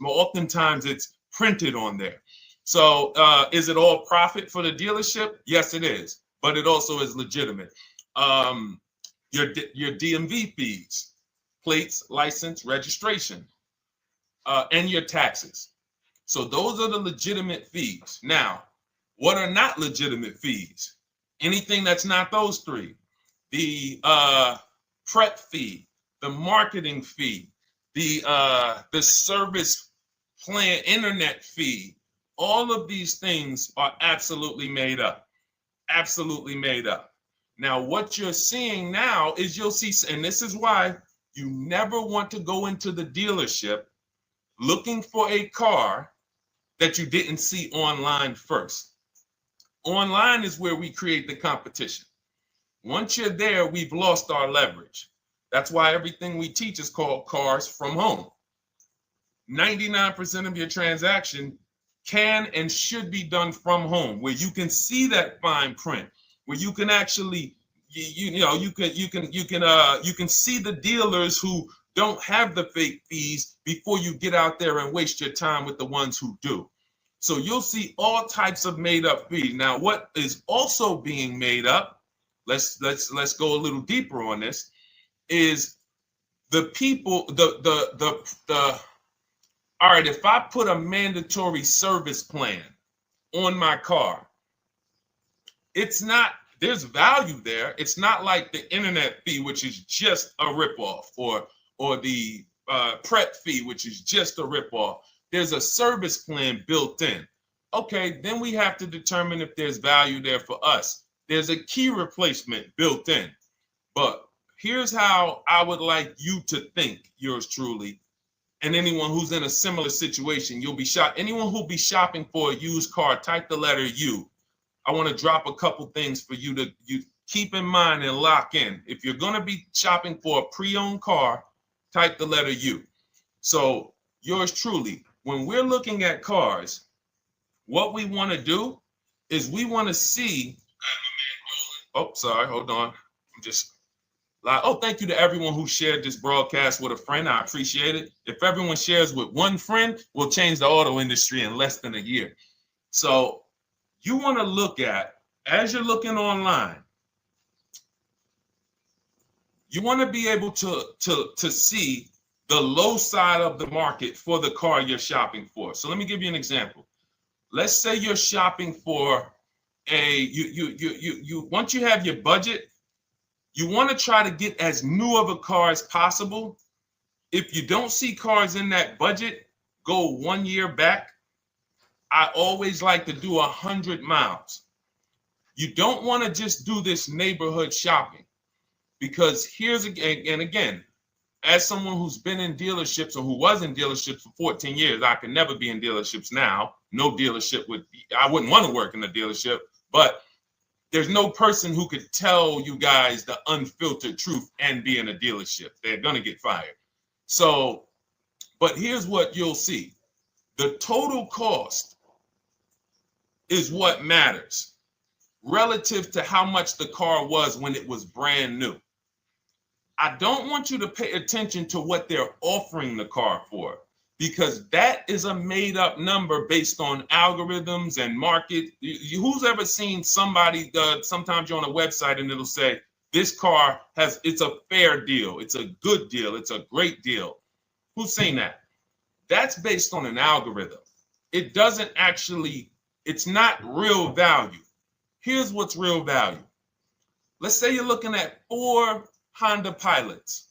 oftentimes it's printed on there. So is it all profit for the dealership? Yes, it is, but it also is legitimate. Your DMV fees, plates, license, registration, and your taxes. So those are the legitimate fees. Now, what are not legitimate fees? Anything that's not those 3. The prep fee, the marketing fee, the service plan, internet fee. All of these things are absolutely made up. Absolutely made up. Now, what you're seeing now is you'll see, and this is why you never want to go into the dealership looking for a car that you didn't see online first. Online is where we create the competition. Once you're there, we've lost our leverage. That's why everything we teach is called Cars from Home. 99% of your transaction can and should be done from home, where you can see that fine print, where you can actually you can see the dealers who don't have the fake fees before you get out there and waste your time with the ones who do. So you'll see all types of made up fees. Now, what is also being made up, let's go a little deeper on this, is the people, all right, if I put a mandatory service plan on my car, it's not, there's value there. It's not like the internet fee, which is just a ripoff, or the prep fee, which is just a ripoff. There's a service plan built in. Okay, then we have to determine if there's value there for us. There's a key replacement built in. But here's how I would like you to think, yours truly, and anyone who's in a similar situation. You'll be shocked. Anyone who'll be shopping for a used car, type the letter U. I want to drop a couple things for you to keep in mind and lock in. If you're going to be shopping for a pre-owned car, type the letter U. So yours truly, when we're looking at cars, what we want to do is we want to see, oh, sorry, hold on. I'm just, oh, thank you to everyone who shared this broadcast with a friend. I appreciate it. If everyone shares with one friend, we'll change the auto industry in less than a year. So you want to look at, as you're looking online, you want to be able to see the low side of the market for the car you're shopping for. So let me give you an example. Let's say you're shopping for once you have your budget, you want to try to get as new of a car as possible. If you don't see cars in that budget, go 1 year back. I always like to do 100 miles. You don't want to just do this neighborhood shopping, because here's again, as someone who's been in dealerships or who was in dealerships for 14 years, I can never be in dealerships now. No dealership I wouldn't want to work in a dealership, but there's no person who could tell you guys the unfiltered truth and be in a dealership. They're going to get fired. So, but here's what you'll see. The total cost is what matters relative to how much the car was when it was brand new. I don't want you to pay attention to what they're offering the car for, because that is a made up number based on algorithms and market. Who's ever seen somebody, sometimes you're on a website and it'll say, this car it's a fair deal. It's a good deal. It's a great deal. Who's seen that? That's based on an algorithm. It doesn't actually, it's not real value. Here's what's real value. Let's say you're looking at 4 Honda Pilots.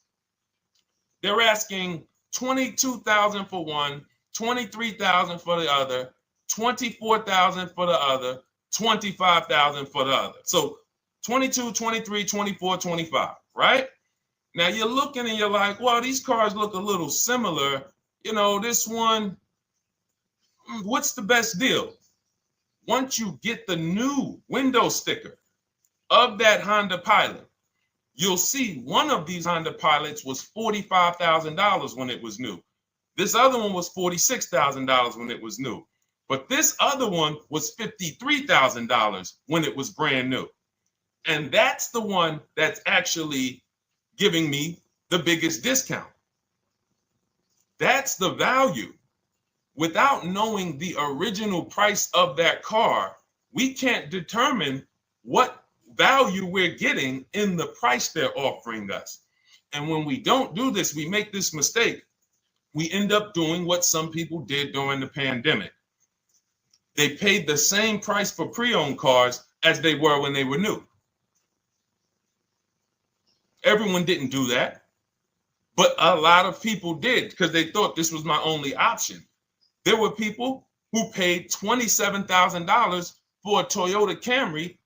They're asking $22,000 for one, $23,000 for the other, $24,000 for the other, $25,000 for the other. So 22, 23, 24, 25, right? Now you're looking and you're like, well, these cars look a little similar. You know, this one, what's the best deal? Once you get the new window sticker of that Honda Pilot, you'll see one of these Honda Pilots was $45,000 when it was new. This other one was $46,000 when it was new. But this other one was $53,000 when it was brand new. And that's the one that's actually giving me the biggest discount. That's the value. Without knowing the original price of that car, we can't determine what value we're getting in the price they're offering us. And when we don't do this, we make this mistake. We end up doing what some people did during the pandemic. They paid the same price for pre-owned cars as they were when they were new. Everyone didn't do that, but a lot of people did because they thought this was my only option. There were people who paid $27,000 for a Toyota Camry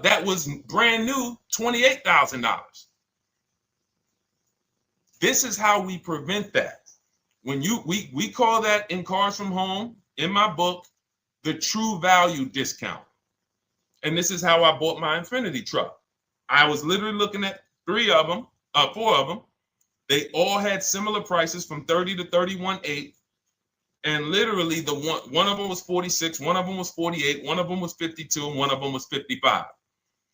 that was brand new, $28,000. This is how we prevent that. When we call that in Cars from Home, in my book, the true value discount. And this is how I bought my Infinity truck. I was literally looking at 3 of them, 4 of them. They all had similar prices from 30 to 31.8. And literally the one of them was 46, one of them was 48, one of them was 52, and one of them was 55.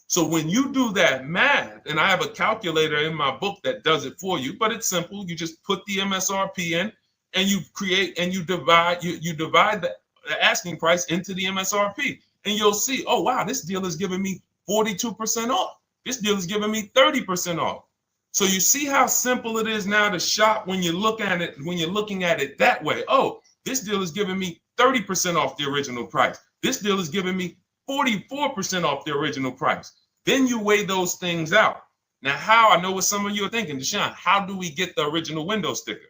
So when you do that math, and I have a calculator in my book that does it for you, but it's simple. You just put the MSRP in and you create and you divide the asking price into the MSRP. And you'll see, oh, wow, this deal is giving me 42% off. This deal is giving me 30% off. So you see how simple it is now to shop when you look at it, when you're looking at it that way. Oh, this deal is giving me 30% off the original price. This deal is giving me 44% off the original price. Then you weigh those things out. Now, how? I know what some of you are thinking, Deshone, how do we get the original window sticker?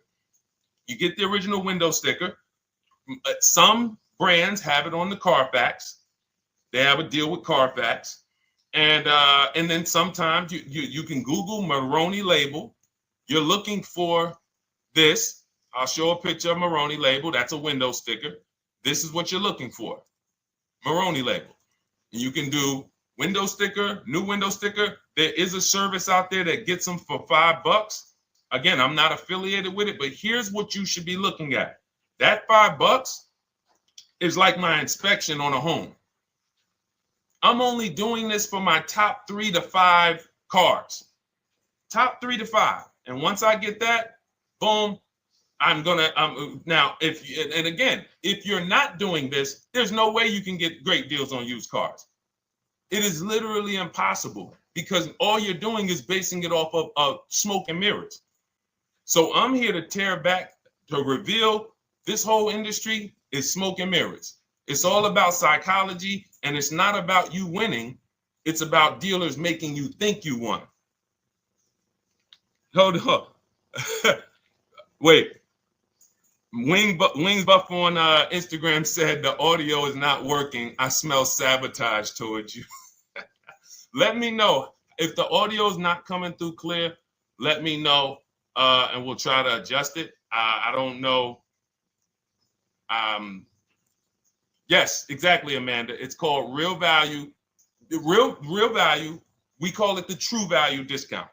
You get the original window sticker. Some brands have it on the Carfax. They have a deal with Carfax. And then sometimes you can Google Maroney label. You're looking for this. I'll show a picture of Maroney label. That's a window sticker. This is what you're looking for. Maroney label. And you can do window sticker, new window sticker. There is a service out there that gets them for $5. Again, I'm not affiliated with it, but here's what you should be looking at. That $5 is like my inspection on a home. I'm only doing this for my top 3 to 5 cars. Top 3 to 5. And once I get that, boom, now, if you're not doing this, there's no way you can get great deals on used cars. It is literally impossible because all you're doing is basing it off of smoke and mirrors. So I'm here to tear back, to reveal this whole industry is smoke and mirrors. It's all about psychology, and it's not about you winning. It's about dealers making you think you won. Hold up. Wait. Wings Buff on Instagram said the audio is not working. I smell sabotage towards you. Let me know if the audio is not coming through clear. Let me know, and we'll try to adjust it. I don't know. Yes, exactly, Amanda. It's called real value. Real value. We call it the true value discount.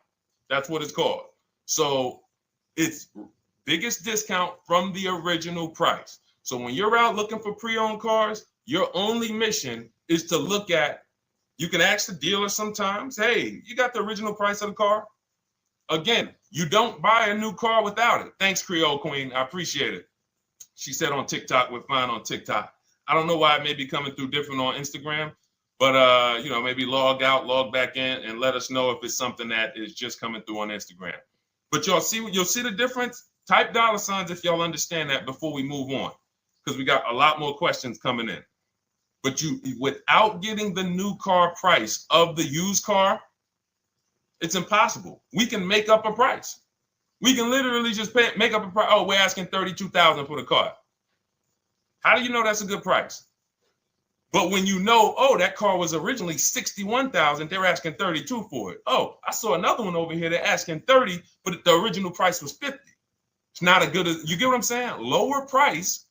That's what it's called. So it's biggest discount from the original price. So when you're out looking for pre-owned cars, your only mission is to look at, you can ask the dealer sometimes, hey, you got the original price of the car? Again, you don't buy a new car without it. Thanks, Creole Queen. I appreciate it. She said on TikTok, we're fine on TikTok. I don't know why it may be coming through different on Instagram, but maybe log out, log back in, and let us know if it's something that is just coming through on Instagram. But you'll see the difference. Type $ if y'all understand that before we move on, because we got a lot more questions coming in. But without getting the new car price of the used car, it's impossible. We can make up a price. We can literally just make up a price. Oh, we're asking $32,000 for the car. How do you know that's a good price? But when you know, oh, that car was originally $61,000, they're asking $32,000 for it. Oh, I saw another one over here. They're asking $30,000, but the original price was $50,000. It's not a good, you get what I'm saying? Lower price,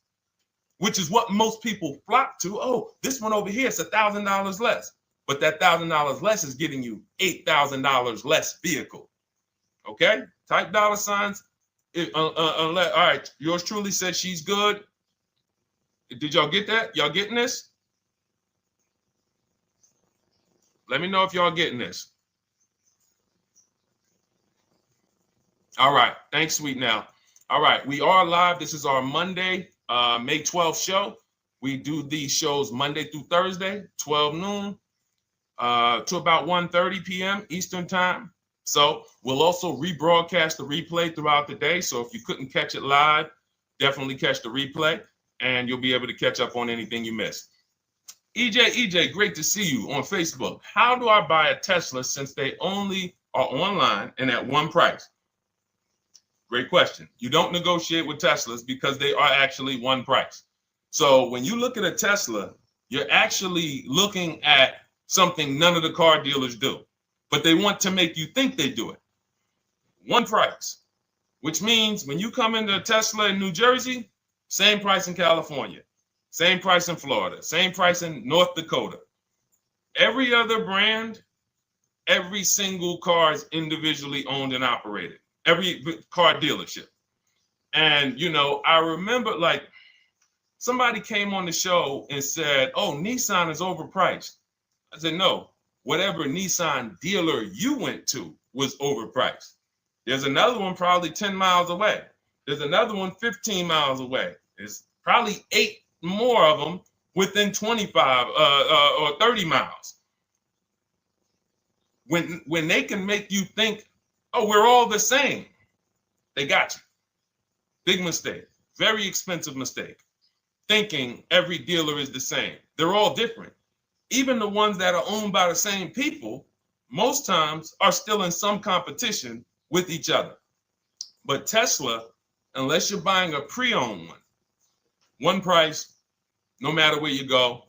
which is what most people flock to. Oh, this one over here is $1,000 less. But that $1,000 less is getting you $8,000 less vehicle. Okay? Type $. All right, yours truly said she's good. Did y'all get that? Y'all getting this? Let me know if y'all getting this. All right. Thanks, Sweet Now. All right. We are live. This is our Monday, May 12th show. We do these shows Monday through Thursday, 12 noon to about 1:30 p.m. Eastern time. So we'll also rebroadcast the replay throughout the day. So if you couldn't catch it live, definitely catch the replay, and you'll be able to catch up on anything you missed. EJ, great to see you on Facebook. How do I buy a Tesla since they only are online and at one price? Great question. You don't negotiate with Teslas because they are actually one price. So when you look at a Tesla, you're actually looking at something none of the car dealers do, but they want to make you think they do it. One price, which means when you come into a Tesla in New Jersey, same price in California, same price in Florida, same price in North Dakota. Every other brand Every single car is individually owned and operated. Every car dealership. And, I remember like somebody came on the show and said, oh, Nissan is overpriced. I said, no, whatever Nissan dealer you went to was overpriced. There's another one probably 10 miles away. There's another one 15 miles away. There's probably 8 more of them within 25 or 30 miles. When they can make you think, oh, we're all the same, they got you. Big mistake. Very expensive mistake. Thinking every dealer is the same. They're all different. Even the ones that are owned by the same people, most times are still in some competition with each other. But Tesla, unless you're buying a pre-owned one price, no matter where you go,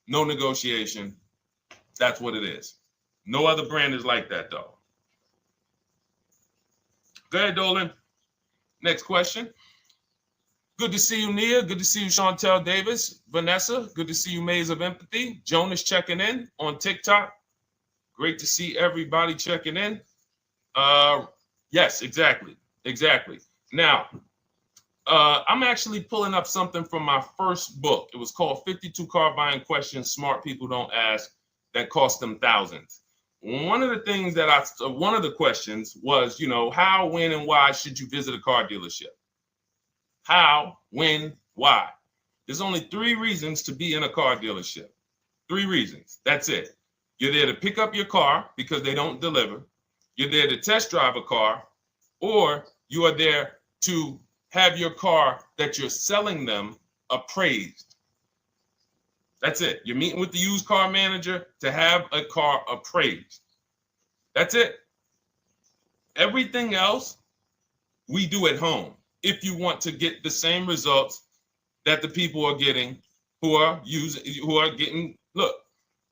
no negotiation. That's what it is. No other brand is like that, though. Go ahead, Dolan. Next question. Good to see you, Nia. Good to see you, Chantel Davis. Vanessa, good to see you, Maze of Empathy. Jonas checking in on TikTok. Great to see everybody checking in. Yes, exactly. Now, I'm actually pulling up something from my first book. It was called 52 Car Buying Questions Smart People Don't Ask That Cost Them Thousands. One of the questions was, how, when, and why should you visit a car dealership? How, when, why? There's only 3 reasons to be in a car dealership. 3 reasons. That's it. You're there to pick up your car because they don't deliver. You're there to test drive a car, or you are there to have your car that you're selling them appraised. That's it. You're meeting with the used car manager to have a car appraised. That's it. Everything else we do at home if you want to get the same results that the people are getting who are getting. Look,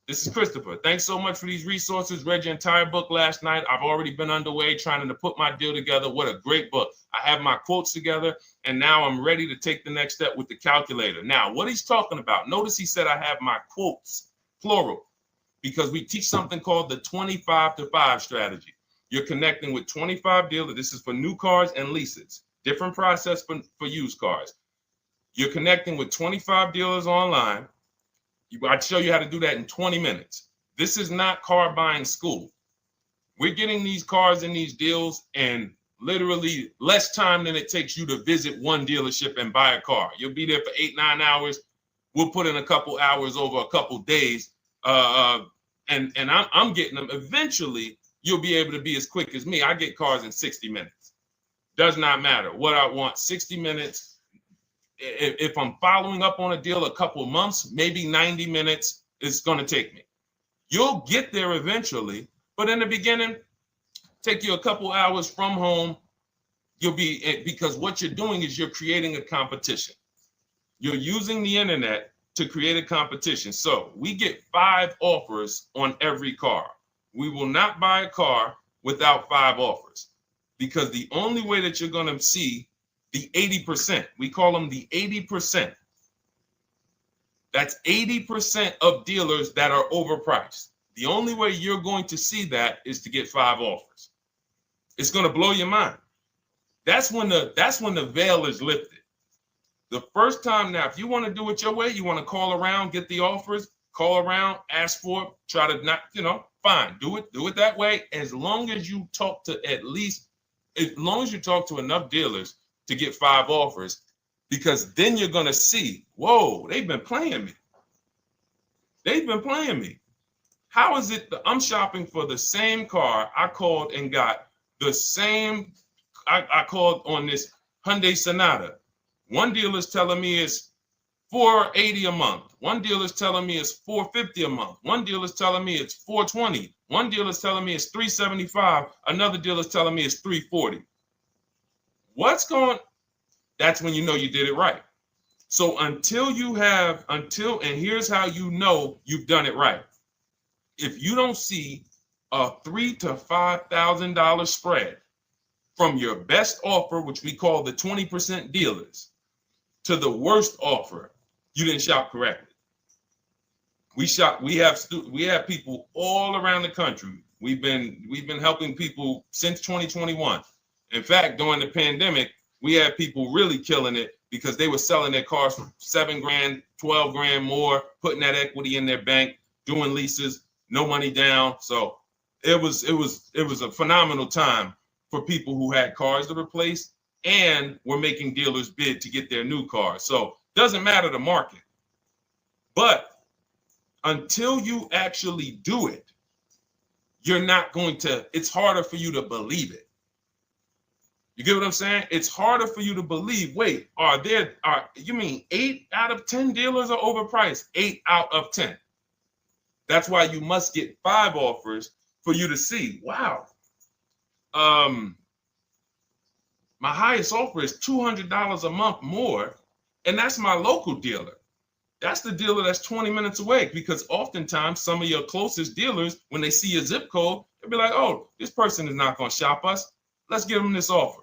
this is Christopher. Thanks so much for these resources. Read your entire book last night. I've already been underway trying to put my deal together. What a great book. I have my quotes together, and now I'm ready to take the next step with the calculator. Now, what he's talking about, notice he said I have my quotes, plural, because we teach something called the 25 to 5 strategy. You're connecting with 25 dealers. This is for new cars and leases. Different process for used cars. You're connecting with 25 dealers online. I'd show you how to do that in 20 minutes. This is not car buying school. We're getting these cars and these deals in literally less time than it takes you to visit one dealership and buy a car. You'll be there for 8-9 hours. We'll put in a couple hours over a couple days. And I'm getting them. Eventually, you'll be able to be as quick as me. I get cars in 60 minutes. Does not matter what I want. 60 minutes. If I'm following up on a deal a couple of months, maybe 90 minutes is going to take me. You'll get there eventually, but in the beginning, take you a couple hours from home. Because what you're doing is you're creating a competition. You're using the internet to create a competition. So we get 5 offers on every car. We will not buy a car without 5 offers, because the only way that you're going to see the 80%, we call them the 80%. That's 80% of dealers that are overpriced. The only way you're going to see that is to get 5 offers. It's going to blow your mind. That's when the veil is lifted. The first time now, if you want to do it your way, you want to call around, get the offers, call around, ask for it, try to not, fine, do it that way. As long as you talk to enough dealers to get 5 offers, because then you're going to see, whoa, they've been playing me. How is it that I'm shopping for the same car? I called and got the same. I called on this Hyundai Sonata. One dealer's telling me it's $480 a month. One dealer's telling me it's $450 a month. One dealer's telling me it's $420. One dealer's telling me it's $375. Another dealer's telling me it's $340. That's when you know you did it right. So and here's how you know you've done it right. If you don't see a $3,000 to $5,000 spread from your best offer, which we call the 20% dealers, to the worst offer, you didn't shop correctly. We have people all around the country, We've been helping people since 2021. In fact, during the pandemic, we had people really killing it because they were selling their cars for 7 grand, 12 grand more, putting that equity in their bank, doing leases, no money down. So it was a phenomenal time for people who had cars to replace and were making dealers bid to get their new cars. So doesn't matter the market. But until you actually do it, you're not going to, it's harder for you to believe it. You get what I'm saying? It's harder for you to believe, wait, you mean 8 out of 10 dealers are overpriced? 8 out of 10. That's why you must get 5 offers for you to see, wow. My highest offer is $200 a month more, and that's my local dealer. That's the dealer that's 20 minutes away, because oftentimes some of your closest dealers, when they see your zip code, they'll be like, oh, this person is not going to shop us. Let's give them this offer.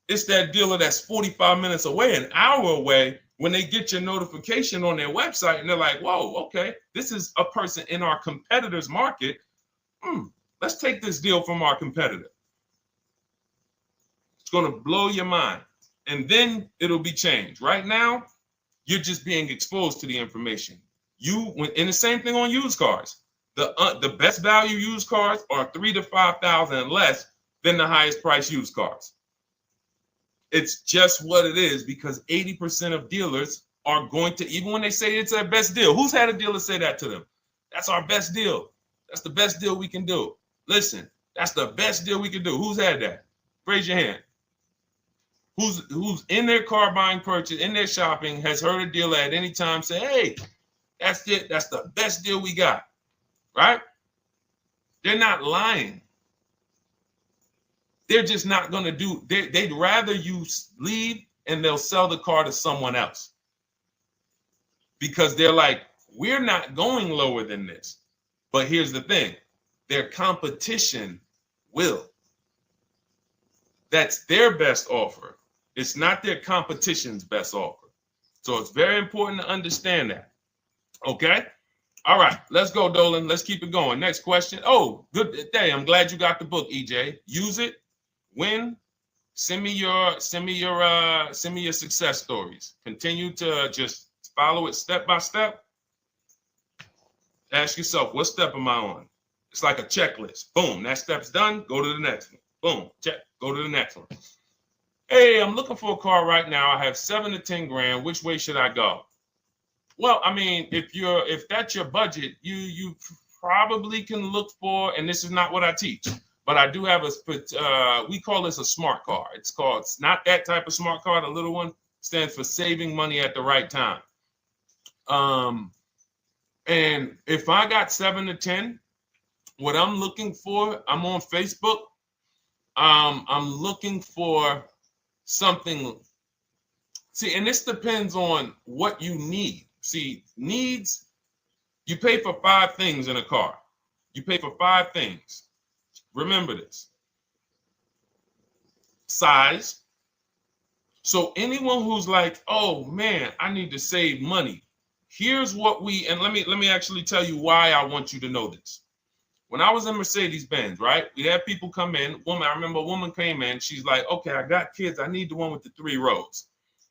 It's that dealer that's 45 minutes away, an hour away, when they get your notification on their website and they're like, whoa, okay, this is a person in our competitor's market. Let's take this deal from our competitor. It's going to blow your mind. And then it'll be changed. Right now, you're just being exposed to the information. And the same thing on used cars. The best value used cars are $3,000 to $5,000 less than the highest price used cars. It's just what it is, because 80% of dealers are going to, even when they say it's their best deal, who's had a dealer say that to them? That's our best deal. That's the best deal we can do. Listen, that's the best deal we can do. Who's had that? Raise your hand. Who's in their car buying purchase, in their shopping, has heard a dealer at any time say, hey, that's it. That's the best deal we got, right? They're not lying. They're just not going to do, they'd rather you leave and they'll sell the car to someone else. Because they're like, we're not going lower than this. But here's the thing, their competition will. That's their best offer. It's not their competition's best offer. So it's very important to understand that. Okay? All right, let's go, Dolan. Let's keep it going. Next question. Oh, good day. I'm glad you got the book, EJ. Use it. Win. Send me your success stories. Continue to just follow it step by step. Ask yourself, what step am I on? It's like a checklist. Boom, that step's done. Go to the next one. Boom, check. Go to the next one. Hey, I'm looking for a car right now. I have 7 to 10 grand. Which way should I go? Well, I mean, if that's your budget, you probably can look for, and this is not what I teach, but I do have we call this a smart car. It's not that type of smart car. The little one stands for saving money at the right time. And if I got 7 to 10, what I'm looking for, I'm on Facebook. I'm looking for something. See, and this depends on what you need. See, needs, you pay for 5 things in a car. You pay for 5 things. Remember this. Size. So anyone who's like, oh man, I need to save money. Here's what and let me actually tell you why I want you to know this. When I was in Mercedes-Benz, right? We had people come in. I remember a woman came in. She's like, okay, I got kids. I need the one with the 3 rows.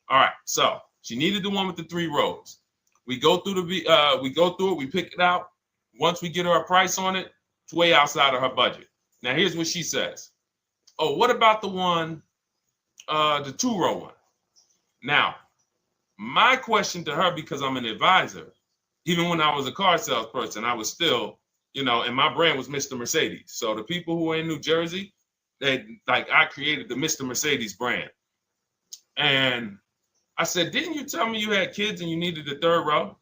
All right. So she needed the one with the 3 rows. We go through it. We pick it out. Once we get her a price on it, it's way outside of her budget. Now, here's what she says. Oh, what about the one, the 2-row one? Now, my question to her, because I'm an advisor, even when I was a car salesperson, I was still, and my brand was Mr. Mercedes. So the people who are in New Jersey, I created the Mr. Mercedes brand. And I said, didn't you tell me you had kids and you needed the 3rd row?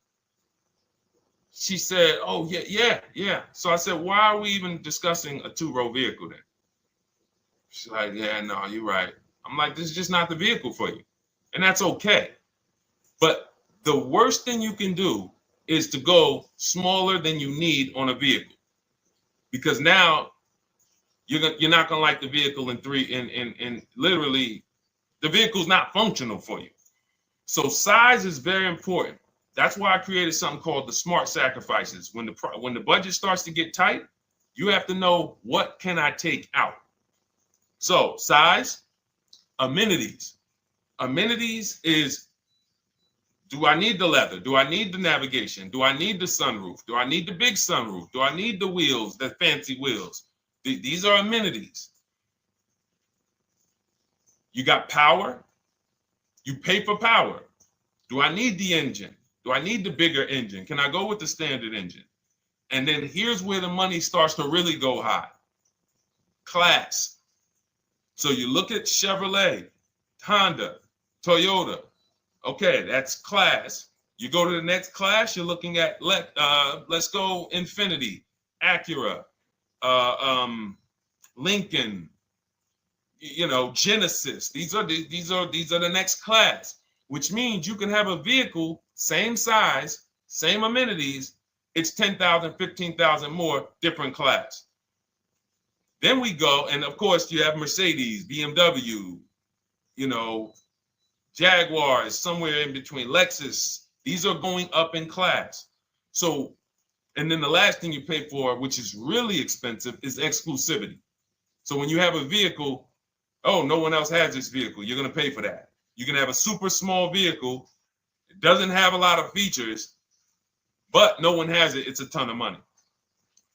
She said, oh, yeah. So I said, why are we even discussing a 2-row vehicle then? She's like, yeah, no, you're right. I'm like, this is just not the vehicle for you. And that's okay. But the worst thing you can do is to go smaller than you need on a vehicle, because now you're not gonna like the vehicle in literally the vehicle's not functional for you. So size is very important. That's why I created something called the smart sacrifices. When the budget starts to get tight, You have to know, what can I take out? So size, amenities. Amenities is, do I need the leather? Do I need the navigation? Do I need the sunroof? Do I need the big sunroof? Do I need the wheels, the fancy wheels? These are amenities. You got power. You pay for power. Do I need the engine? Do I need the bigger engine? Can I go with the standard engine? And then here's where the money starts to really go high. Class. So you look at Chevrolet, Honda, Toyota. Okay, that's class. You go to the next class, you're looking at, let's go Infiniti, Acura, Lincoln, Genesis. These are the next class, which means you can have a vehicle, same size, same amenities. It's 10,000, 15,000 more, different class. Then we go, and of course you have Mercedes, BMW, Jaguars, somewhere in between, Lexus. These are going up in class. So, and then the last thing you pay for, which is really expensive, is exclusivity. So when you have a vehicle, oh, no one else has this vehicle, you're going to pay for that. You can have a super small vehicle. It doesn't have a lot of features, but no one has it. It's a ton of money.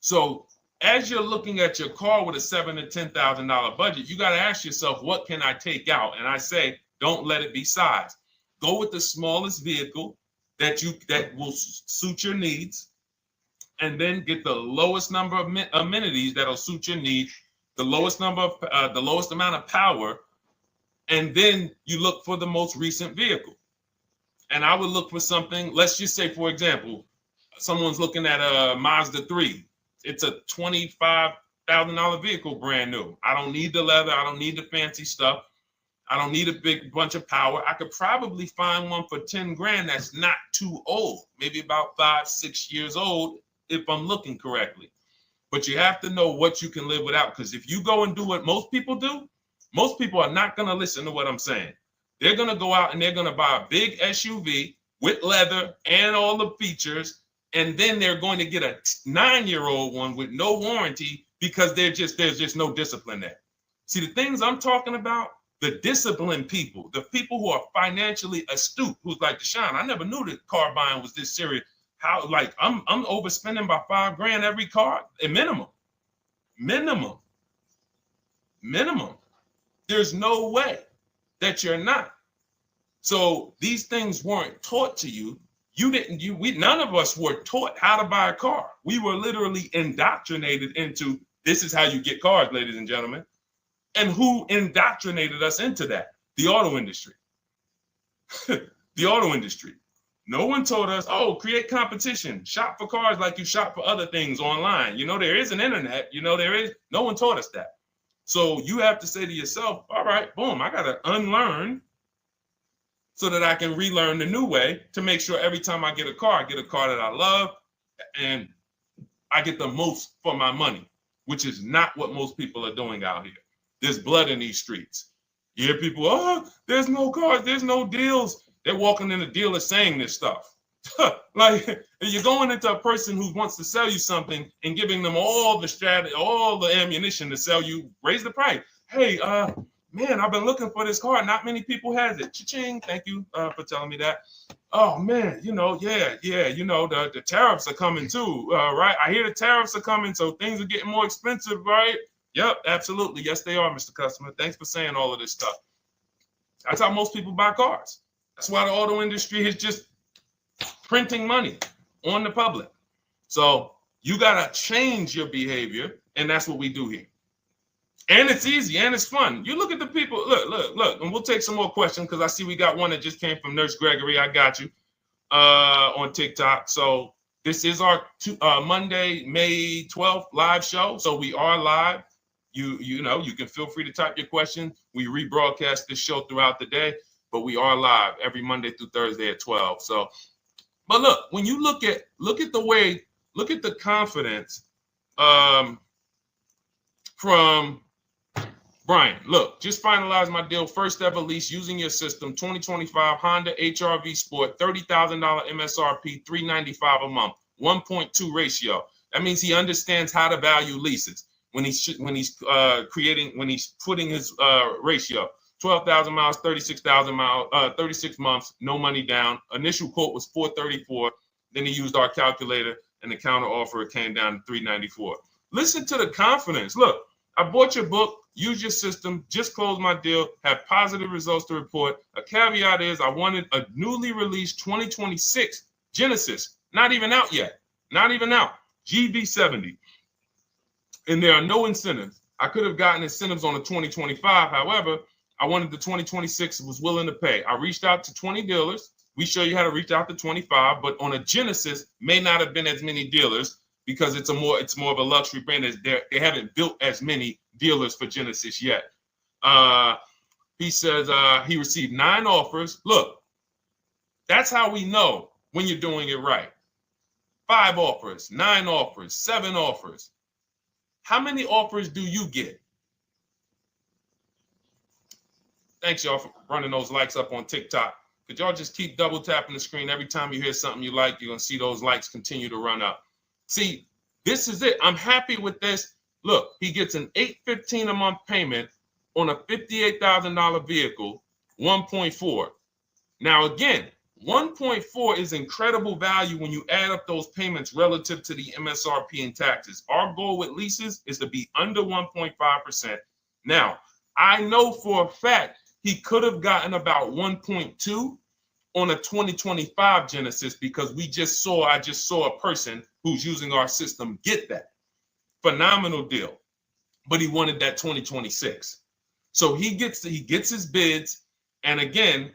So as you're looking at your car with a $7,000 to $10,000 budget, you got to ask yourself, what can I take out? And I say, don't let it be size. Go with the smallest vehicle that will suit your needs, and then get the lowest number of amenities that'll suit your needs, the lowest amount of power, and then you look for the most recent vehicle. And I would look for something. Let's just say, for example, someone's looking at a Mazda 3. It's a $25,000 vehicle, brand new. I don't need the leather. I don't need the fancy stuff. I don't need a big bunch of power. I could probably find one for 10 grand that's not too old, maybe about 5-6 years old, if I'm looking correctly. But you have to know what you can live without, because if you go and do what most people do, most people are not going to listen to what I'm saying. They're going to go out and they're going to buy a big SUV with leather and all the features, and then they're going to get a 9-year-old one with no warranty because there's just no discipline there. See, the things I'm talking about, the disciplined people, the people who are financially astute, who's like, Deshone, I never knew that car buying was this serious. How, like, I'm overspending by $5 grand every car, a minimum. There's no way that you're not. So these things weren't taught to you. None of us were taught how to buy a car. We were literally indoctrinated into, this is how you get cars, ladies and gentlemen. And who indoctrinated us into that? The auto industry. The auto industry. No one told us, oh, create competition, shop for cars like you shop for other things online. There is an internet, no one taught us that. So you have to say to yourself, all right, boom, I got to unlearn so that I can relearn the new way to make sure every time I get a car that I love and I get the most for my money, which is not what most people are doing out here. There's blood in these streets. You hear people, oh, there's no cars, there's no deals. They're walking in the dealer saying this stuff. Like, you're going into a person who wants to sell you something and giving them all the strategy, all the ammunition to sell you, raise the price. Hey, man, I've been looking for this car. Not many people has it. Cha-ching. Thank you for telling me that. Oh man, the tariffs are coming too, right? I hear the tariffs are coming, so things are getting more expensive, right? Yep, absolutely. Yes, they are, Mr. Customer. Thanks for saying all of this stuff. That's how most people buy cars. That's why the auto industry is just printing money on the public. So you got to change your behavior, and that's what we do here. And it's easy, and it's fun. You look at the people. Look, and we'll take some more questions because I see we got one that just came from Nurse Gregory. I got you on TikTok. So this is our Monday, May 12th live show. So we are live. You can feel free to type your question. We rebroadcast this show throughout the day, but we are live every Monday through Thursday at 12. So, but look, when you look at the confidence from Brian. Look, just finalized my deal. First ever lease using your system. 2025 Honda HR-V Sport, $30,000 MSRP, $395 a month, 1.2 ratio. That means he understands how to value leases when he's putting his ratio. 12,000 miles, 36,000 miles, 36 months, no money down. Initial quote was 434. Then he used our calculator, and the counter offer came down to 394. Listen to the confidence. Look, I bought your book, use your system, just closed my deal, have positive results to report. A caveat is I wanted a newly released 2026 Genesis, not even out yet, not even out, GB70. And there are no incentives. I could have gotten incentives on the 2025. However, I wanted the 2026, was willing to pay. I reached out to 20 dealers. We show you how to reach out to 25, but on a Genesis, may not have been as many dealers because it's more of a luxury brand. They haven't built as many dealers for Genesis yet. He says he received 9 offers. Look, that's how we know when you're doing it right. 5 offers, 9 offers, 7 offers. How many offers do you get? Thanks, y'all, for running those likes up on TikTok. Could y'all just keep double tapping the screen every time you hear something you like? You're going to see those likes continue to run up. See, this is it. I'm happy with this. Look, he gets an $815 a month payment on a $58,000 vehicle, 1.4. Now, again, 1.4 is incredible value when you add up those payments relative to the MSRP and taxes. Our goal with leases is to be under 1.5%. Now, I know for a fact he could have gotten about 1.2 on a 2025 Genesis because I just saw a person who's using our system get that. Phenomenal deal. But he wanted that 2026. So he gets his bids. And again,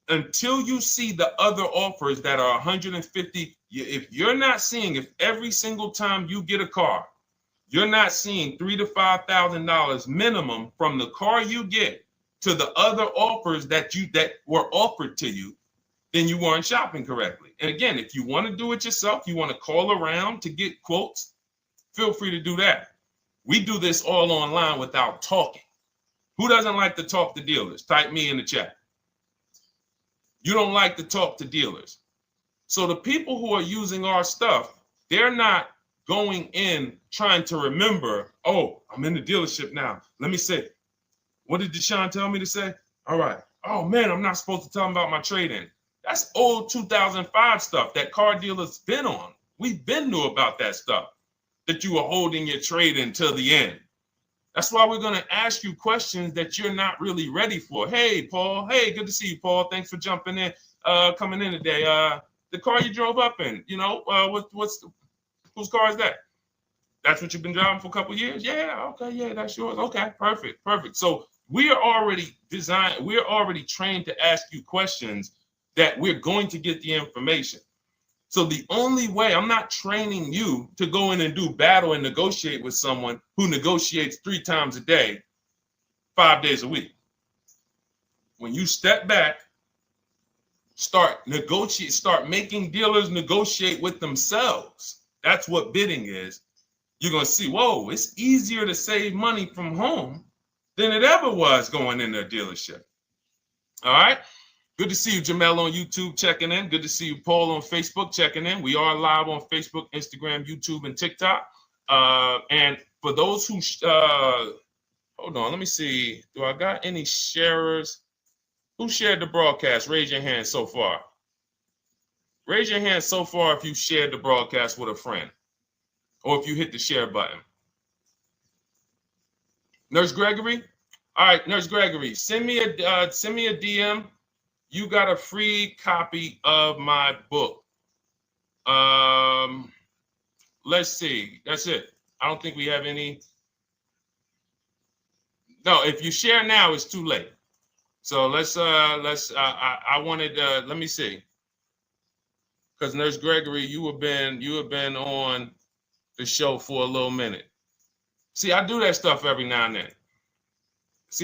until you see the other offers that are 150, if every single time you get a car, you're not seeing $3,000 to $5,000 minimum from the car you get to the other offers that were offered to you, then you weren't shopping correctly. And again, if you want to do it yourself, you want to call around to get quotes, feel free to do that. We do this all online without talking. Who doesn't like to talk to dealers? Type me in the chat. You don't like to talk to dealers. So the people who are using our stuff, they're not going in trying to remember, oh, I'm in the dealership now. Let me say, what did Deshone tell me to say? All right. Oh, man, I'm not supposed to tell them about my trade-in. That's old 2005 stuff that car dealers been on. We've been knew about that stuff, that you were holding your trade-in till the end. That's why we're going to ask you questions that you're not really ready for. Hey, Paul. Hey, good to see you, Paul. Thanks for jumping in, coming in today. The car you drove up in, whose car is that? That's what you've been driving for a couple of years? Yeah, okay, yeah, that's yours. Okay, perfect. So we are already trained to ask you questions that we're going to get the information. So the only way, I'm not training you to go in and do battle and negotiate with someone who negotiates 3 times a day, 5 days a week. When you step back, start making dealers negotiate with themselves. That's what bidding is. You're going to see, whoa, it's easier to save money from home than it ever was going into a dealership. All right. Good to see you, Jamel, on YouTube checking in. Good to see you, Paul, on Facebook checking in. We are live on Facebook, Instagram, YouTube, and TikTok. And for those who, hold on, let me see. Do I got any sharers? Who shared the broadcast? Raise your hand so far. Raise your hand so far if you shared the broadcast with a friend or if you hit the share button. Nurse Gregory? All right, Nurse Gregory, send me a DM. You got a free copy of my book. Let's see. That's it. I don't think we have any. No, if you share now, it's too late. So I wanted, let me see. Because Nurse Gregory, you have been on the show for a little minute. See, I do that stuff every now and then.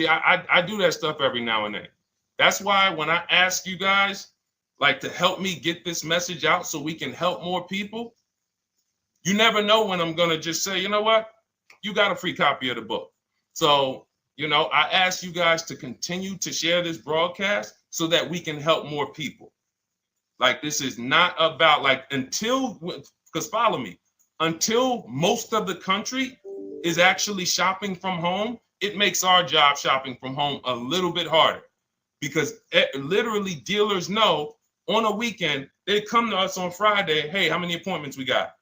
I do that stuff every now and then. That's why when I ask you guys, like, to help me get this message out so we can help more people, you never know when I'm going to just say, you know what? You got a free copy of the book. So, I ask you guys to continue to share this broadcast so that we can help more people. Like, this is not about, because follow me. until most of the country is actually shopping from home, it makes our job shopping from home a little bit harder, because literally dealers know on a weekend, they come to us on Friday, hey, how many appointments we got?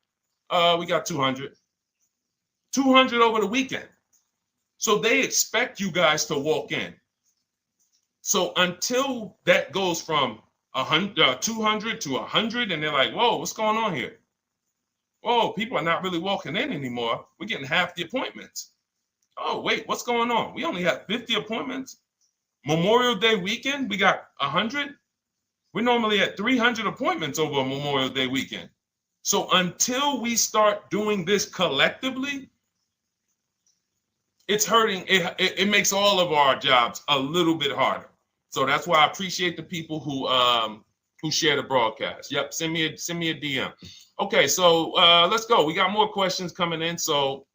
We got 200. 200 over the weekend. So they expect you guys to walk in. So until that goes from 200 to 100, and they're like, whoa, what's going on here? Whoa, people are not really walking in anymore. We're getting half the appointments. Oh, wait, what's going on? We only have 50 appointments. Memorial Day weekend, we got 100. We're normally at 300 appointments over a Memorial Day weekend. So until we start doing this collectively, it's hurting. It makes all of our jobs a little bit harder. So that's why I appreciate the people who share the broadcast. Yep, send me a DM. Okay, so let's go. We got more questions coming in, so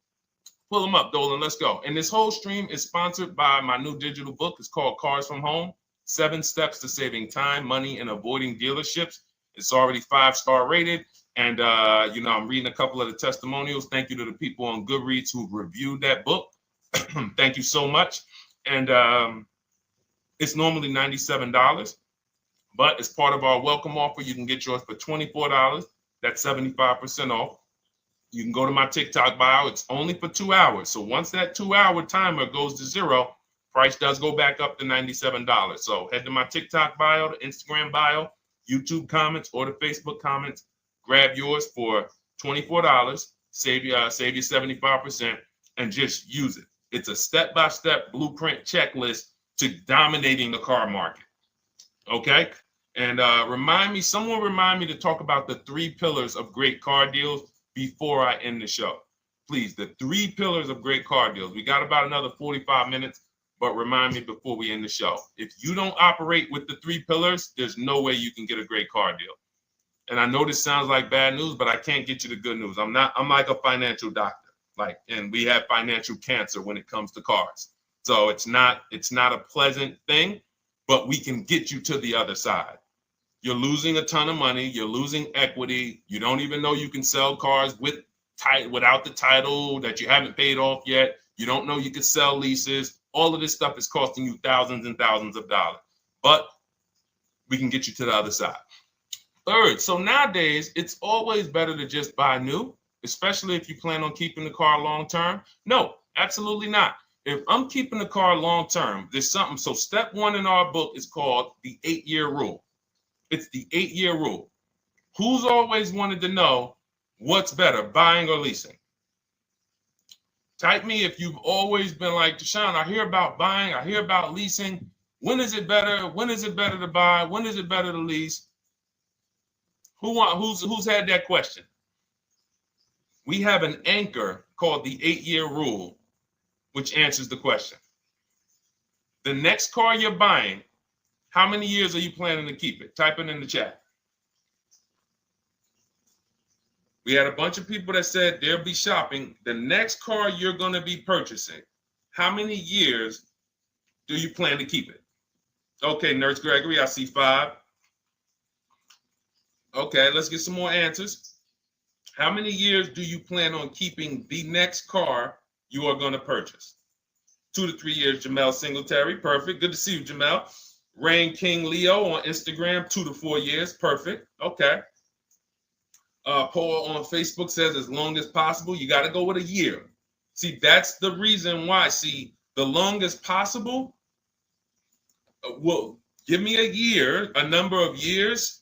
pull them up, Dolan. Let's go. And this whole stream is sponsored by my new digital book. It's called Cars from Home: 7 Steps to Saving Time, Money, and Avoiding Dealerships. It's already 5-star rated. And, I'm reading a couple of the testimonials. Thank you to the people on Goodreads who reviewed that book. Thank you so much. And it's normally $97, but as part of our welcome offer, you can get yours for $24. That's 75% off. You can go to my TikTok bio. It's only for 2 hours. So once that 2-hour timer goes to zero, price does go back up to $97. So head to my TikTok bio, the Instagram bio, YouTube comments, or the Facebook comments. Grab yours for $24. Save you 75%, and just use it. It's a step-by-step blueprint checklist to dominating the car market. Okay? And someone remind me to talk about the 3 pillars of great car deals before I end the show. Please, the 3 pillars of great car deals. We got about another 45 minutes, but remind me before we end the show. If you don't operate with the 3 pillars, there's no way you can get a great car deal. And I know this sounds like bad news, but I can't get you the good news. I'm like a financial doctor. And we have financial cancer when it comes to cars. So it's not a pleasant thing, but we can get you to the other side. You're losing a ton of money. You're losing equity. You don't even know you can sell cars without the title that you haven't paid off yet. You don't know you can sell leases. All of this stuff is costing you thousands and thousands of dollars, but we can get you to the other side. Third, so nowadays, it's always better to just buy new, especially if you plan on keeping the car long term. No, absolutely not. If I'm keeping the car long term, there's something. So step 1 in our book is called the 8-year rule. It's the 8-year rule. Who's always wanted to know what's better, buying or leasing? Type me if you've always been like, Deshone, I hear about buying, I hear about leasing. When is it better? When is it better to buy? When is it better to lease? Who's had that question? We have an anchor called the 8-year rule, which answers the question. The next car you're buying, how many years are you planning to keep it? Type it in the chat. We had a bunch of people that said they'll be shopping. The next car you're going to be purchasing, how many years do you plan to keep it? Okay, Nurse Gregory, I see 5. Okay, let's get some more answers. How many years do you plan on keeping the next car you are going to purchase? 2 to 3 years, Jamel Singletary. Perfect. Good to see you, Jamel. Rain King Leo on Instagram, 2 to 4 years. Perfect. Okay. Paul on Facebook says as long as possible. You got to go with a year. See, that's the reason why. See, the longest possible, well, give me a year, a number of years,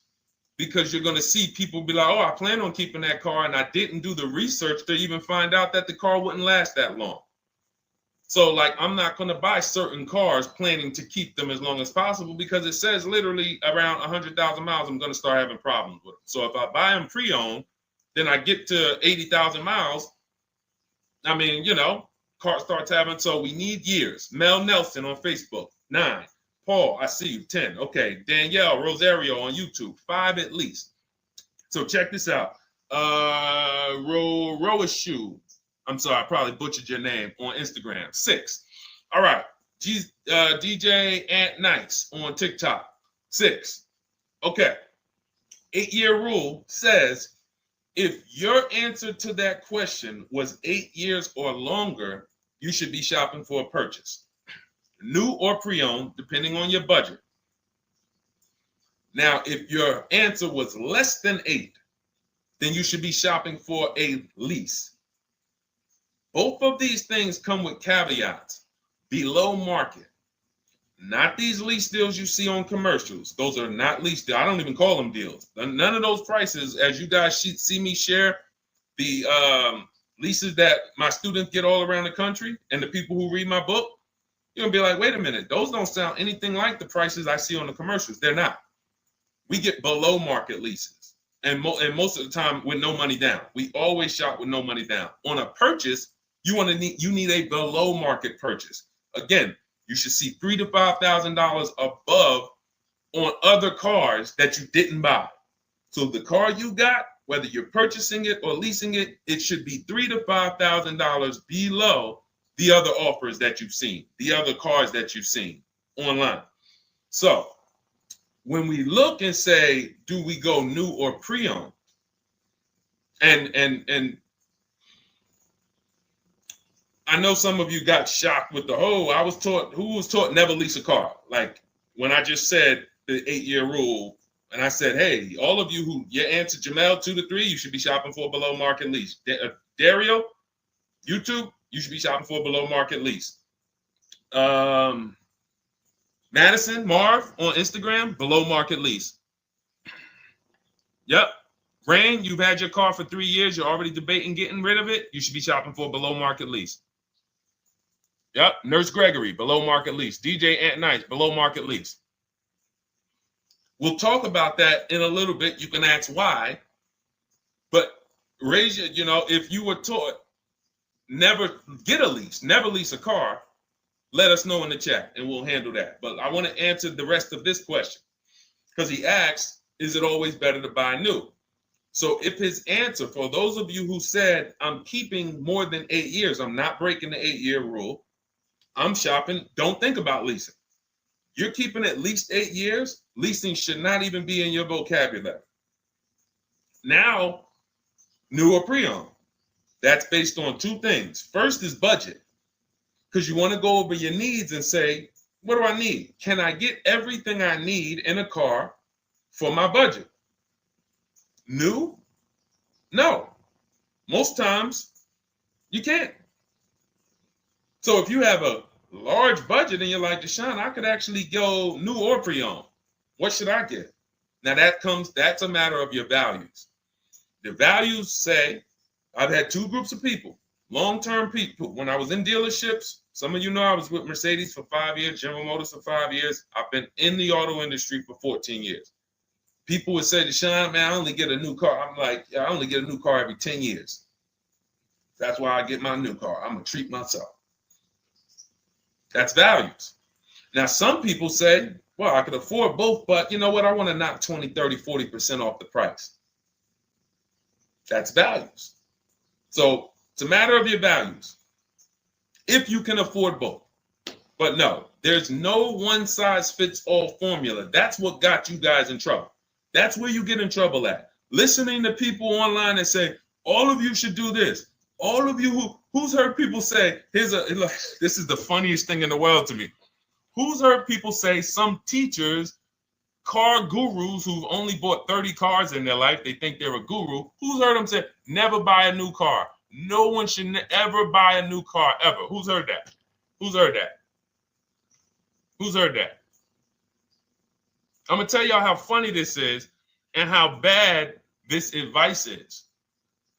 because you're going to see people be like, oh, I plan on keeping that car, and I didn't do the research to even find out that the car wouldn't last that long. So, I'm not going to buy certain cars planning to keep them as long as possible, because it says literally around 100,000 miles, I'm going to start having problems with them. So if I buy them pre-owned, then I get to 80,000 miles. I mean, car starts having, so we need years. Mel Nelson on Facebook, 9. Paul, I see you, 10. Okay. Danielle Rosario on YouTube, 5 at least. So check this out. Roashu, I'm sorry, I probably butchered your name, on Instagram, 6. All right. DJ Ant Nice on TikTok, 6. Okay. 8-year rule says If your answer to that question was 8 years or longer, you should be shopping for a purchase, new or pre-owned, depending on your budget. Now, if your answer was less than 8, then you should be shopping for a lease. Both of these things come with caveats. Below market. Not these lease deals you see on commercials. Those are not lease deals. I don't even call them deals. None of those prices, as you guys see me share the leases that my students get all around the country and the people who read my book, you're going to be like, wait a minute. Those don't sound anything like the prices I see on the commercials. They're not. We get below market leases. And most of the time with no money down. We always shop with no money down. On a purchase, you need a below market purchase. Again, you should see $3,000 to $5,000 above on other cars that you didn't buy. So the car you got, whether you're purchasing it or leasing it, it should be $3,000 to $5,000 below the other offers that you've seen, the other cars that you've seen online. So when we look and say, do we go new or pre-owned? And I know some of you got shocked with who was taught never lease a car. Like when I just said the 8-year rule, and I said, hey, all of you who your answer, Jamel, 2 to 3, you should be shopping for a below market lease. Dario, YouTube, you should be shopping for a below market lease. Madison, Marv on Instagram, below market lease. Yep. Rain, you've had your car for 3 years. You're already debating getting rid of it. You should be shopping for a below market lease. Yep. Nurse Gregory, below market lease. DJ Ant Nice, below market lease. We'll talk about that in a little bit. You can ask why. But raise your, if you were taught never get a lease, never lease a car, let us know in the chat and we'll handle that. But I want to answer the rest of this question because he asks, is it always better to buy new? So if his answer, for those of you who said, I'm keeping more than 8 years, I'm not breaking the 8-year rule, I'm shopping, don't think about leasing. You're keeping at least 8 years, leasing should not even be in your vocabulary. Now, new or pre-owned. That's based on 2 things. First is budget, because you want to go over your needs and say, what do I need? Can I get everything I need in a car for my budget? New? No. Most times, you can't. So if you have a large budget and you're like, Deshone, I could actually go new or pre-owned. What should I get? Now that's a matter of your values. The values say, I've had 2 groups of people, long-term people. When I was in dealerships, some of you know I was with Mercedes for 5 years, General Motors for 5 years. I've been in the auto industry for 14 years. People would say, Deshone, man, I only get a new car. I'm like, yeah, I only get a new car every 10 years. That's why I get my new car. I'm going to treat myself. That's values. Now, some people say, well, I could afford both, but you know what? I want to knock 20, 30, 40% off the price. That's values. So it's a matter of your values. If you can afford both. But no, there's no one-size-fits-all formula. That's what got you guys in trouble. That's where you get in trouble at. Listening to people online and say, all of you should do this. All of you who's heard people say, this is the funniest thing in the world to me. Who's heard people say some teachers, car gurus who've only bought 30 cars in their life, they think they're a guru. Who's heard them say, never buy a new car? No one should ever buy a new car ever. Who's heard that? Who's heard that? Who's heard that? I'm going to tell y'all how funny this is and how bad this advice is.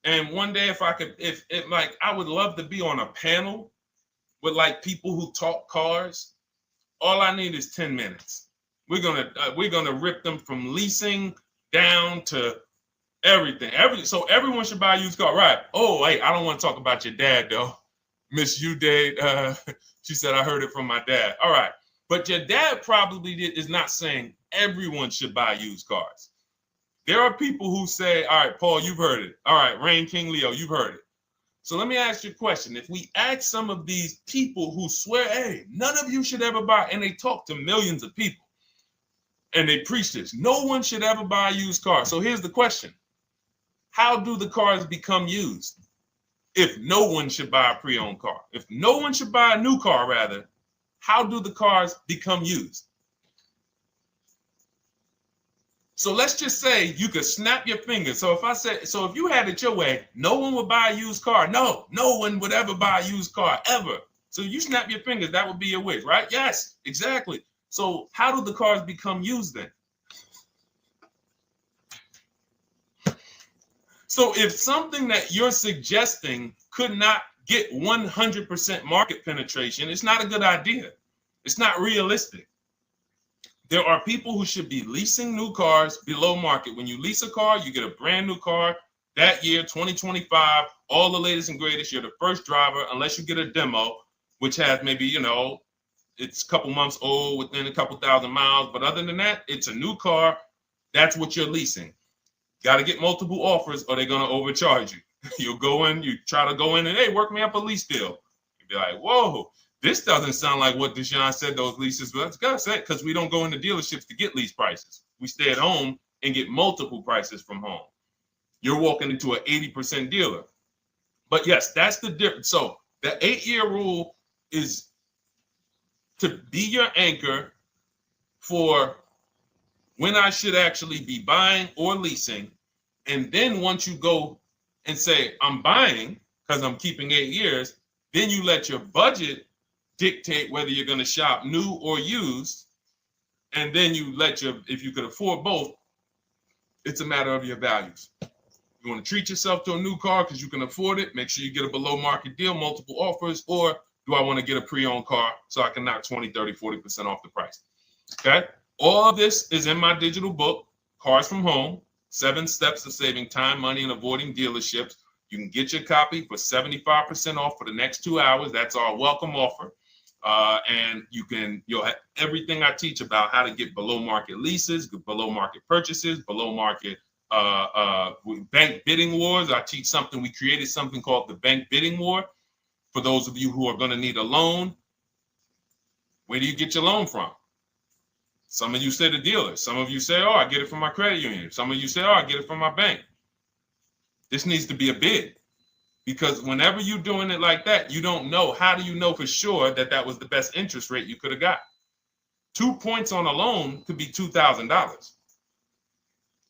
And one day, I would love to be on a panel with like people who talk cars. All I need is 10 minutes. We're gonna rip them from leasing down to everything. So everyone should buy a used car, right? Oh, wait, I don't want to talk about your dad though. Miss you dad. She said I heard it from my dad. All right, but your dad probably is not saying everyone should buy used cars. There are people who say, all right, Paul, you've heard it. All right, Rain King Leo, you've heard it. So let me ask you a question. If we ask some of these people who swear, hey, none of you should ever buy, and they talk to millions of people, and they preach this, no one should ever buy a used car. So here's the question. how do the cars become used? If no one should buy a pre-owned car, if no one should buy a new car, rather, how do the cars become used? So let's just say you could snap your fingers. So if you had it your way, no one would buy a used car. No one would ever buy a used car, ever. So you snap your fingers, that would be your wish, right? Yes, exactly. So how do the cars become used then? So if something that you're suggesting could not get 100% market penetration, it's not a good idea. It's not realistic. There are people who should be leasing new cars below market. When you lease a car, you get a brand new car that year, 2025, all the latest and greatest. You're the first driver, unless you get a demo, which has maybe, it's a couple months old, within a couple thousand miles. But other than that, it's a new car. That's what you're leasing. Got to get multiple offers or they're going to overcharge you. You'll go in, you try to go in and, hey, work me up a lease deal. You'll be like, whoa, this doesn't sound like what Deshone said those leases. But that's got to say, because we don't go into dealerships to get lease prices. We stay at home and get multiple prices from home. You're walking into an 80% dealer. But yes, that's the difference. So the 8-year rule is to be your anchor for when I should actually be buying or leasing. And then once you go and say, I'm buying because I'm keeping 8 years, then you let your budget dictate whether you're going to shop new or used. And then you if you could afford both, it's a matter of your values. You want to treat yourself to a new car because you can afford it, make sure you get a below market deal, multiple offers, or do I want to get a pre-owned car so I can knock 20, 30, 40% off the price? Okay. All of this is in my digital book, Cars from Home, 7 Steps to Saving Time, Money, and Avoiding Dealerships. You can get your copy for 75% off for the next 2 hours. That's our welcome offer. And you'll have everything I teach about how to get below market leases, below market purchases, below market bank bidding wars. We created something called the bank bidding war. For those of you who are going to need a loan, where do you get your loan from? Some of you say the dealer. Some of you say, oh, I get it from my credit union. Some of you say, oh, I get it from my bank. This needs to be a bid, because whenever you're doing it like that, you don't know. How do you know for sure that that was the best interest rate you could have got? 2 points on a loan could be $2,000.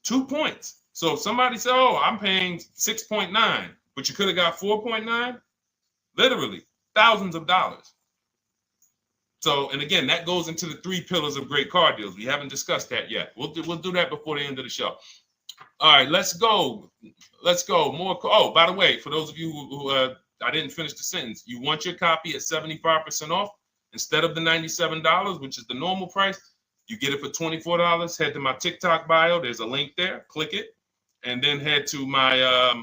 2 points. So if somebody said, oh, I'm paying 6.9, but you could have got 4.9, literally thousands of dollars. So, and again, that goes into the 3 pillars of great car deals. We haven't discussed that yet. We'll do that before the end of the show. All right, let's go. More. Oh, by the way, for those of you who I didn't finish the sentence, you want your copy at 75% off instead of the $97, which is the normal price. You get it for $24. Head to my TikTok bio. There's a link there. Click it, and then head to my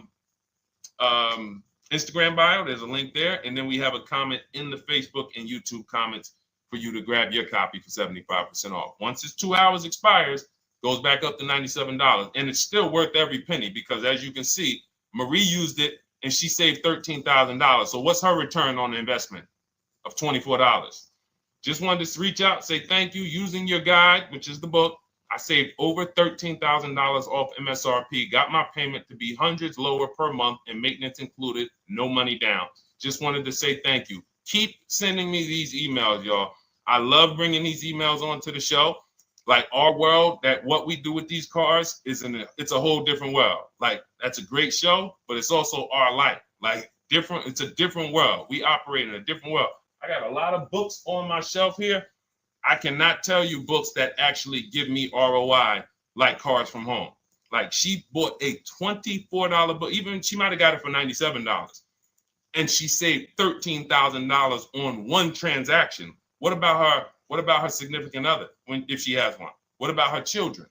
Instagram bio. There's a link there, and then we have a comment in the Facebook and YouTube comments for you to grab your copy for 75% off. Once it's 2 hours expires, goes back up to $97, and it's still worth every penny, because as you can see, Marie used it and she saved $13,000. So what's her return on the investment of $24? Just wanted to reach out, say thank you. Using your guide, which is the book, I saved over $13,000 off MSRP, got my payment to be hundreds lower per month and maintenance included, no money down. Just wanted to say thank you. Keep sending me these emails, y'all. I love bringing these emails onto the show. Like, our world, that what we do with these cars it's a whole different world. Like, that's a great show, but it's also our life. Like, different, it's a different world. We operate in a different world. I got a lot of books on my shelf here. I cannot tell you books that actually give me ROI like Cars from Home. Like, she bought a $24 book. Even she might have got it for $97. And she saved $13,000 on one transaction. What about her? What about her significant other, if she has one? What about her children?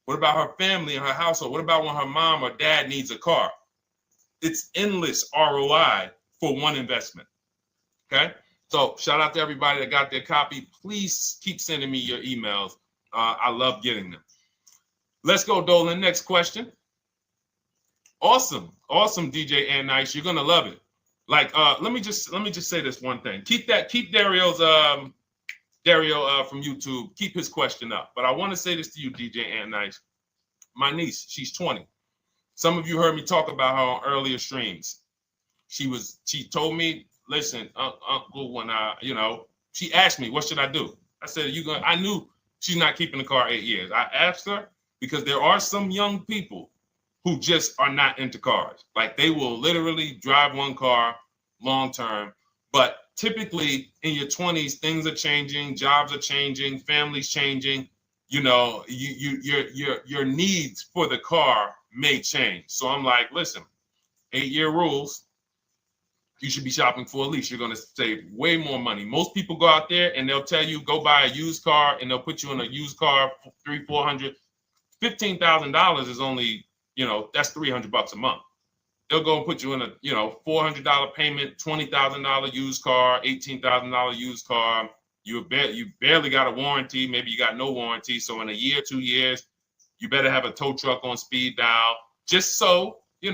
What about her family and her household? What about when her mom or dad needs a car? It's endless ROI for one investment. Okay? So shout out to everybody that got their copy. Please keep sending me your emails. I love getting them. Let's go, Dolan. Next question. Awesome, DJ and Nice. You're gonna love it. Like, let me just say this one thing. Keep Dario's Dario from YouTube, keep his question up. But I want to say this to you, DJ and Nice. My niece, she's 20. Some of you heard me talk about her on earlier streams. She told me, listen, Uncle, when she asked me, what should I do? I said, I knew she's not keeping the car 8 years. I asked her because there are some young people who just are not into cars. Like they will literally drive one car long term, but typically in your 20s, things are changing, jobs are changing, families changing. Your needs for the car may change. So I'm like, listen, 8-year rules. You should be shopping for a lease. You're going to save way more money. Most people go out there and they'll tell you go buy a used car, and they'll put you in a used car for $300, $400, $15,000 is only, that's $300 a month. They'll go and put you in a, $400 payment, $20,000 used car, $18,000 used car. You barely got a warranty. Maybe you got no warranty. So in a year, 2 years, you better have a tow truck on speed dial, just so, you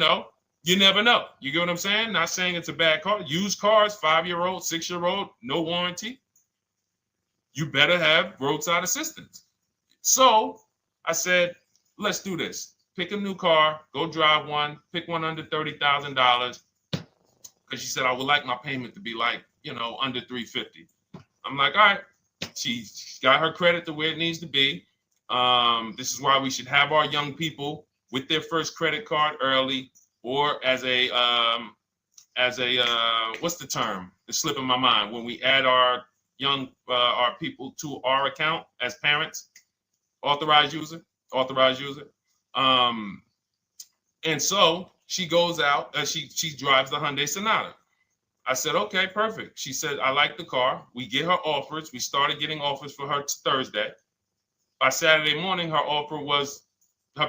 never know. You get what I'm saying? Not saying it's a bad car. Used cars, 5-year-old, 6-year-old, no warranty. You better have roadside assistance. So I said, let's do this. Pick a new car, go drive one, pick one under $30,000. Because she said, I would like my payment to be like, under $350. I'm like, all right. She's got her credit to where it needs to be. This is why we should have our young people with their first credit card early, or as a what's the term? It's slipping my mind. When we add our our people to our account as parents, authorized user. And so she goes out, she drives the Hyundai Sonata. I said, okay, perfect. She said, I like the car. We get her offers. We started getting offers for her Thursday. By Saturday morning, her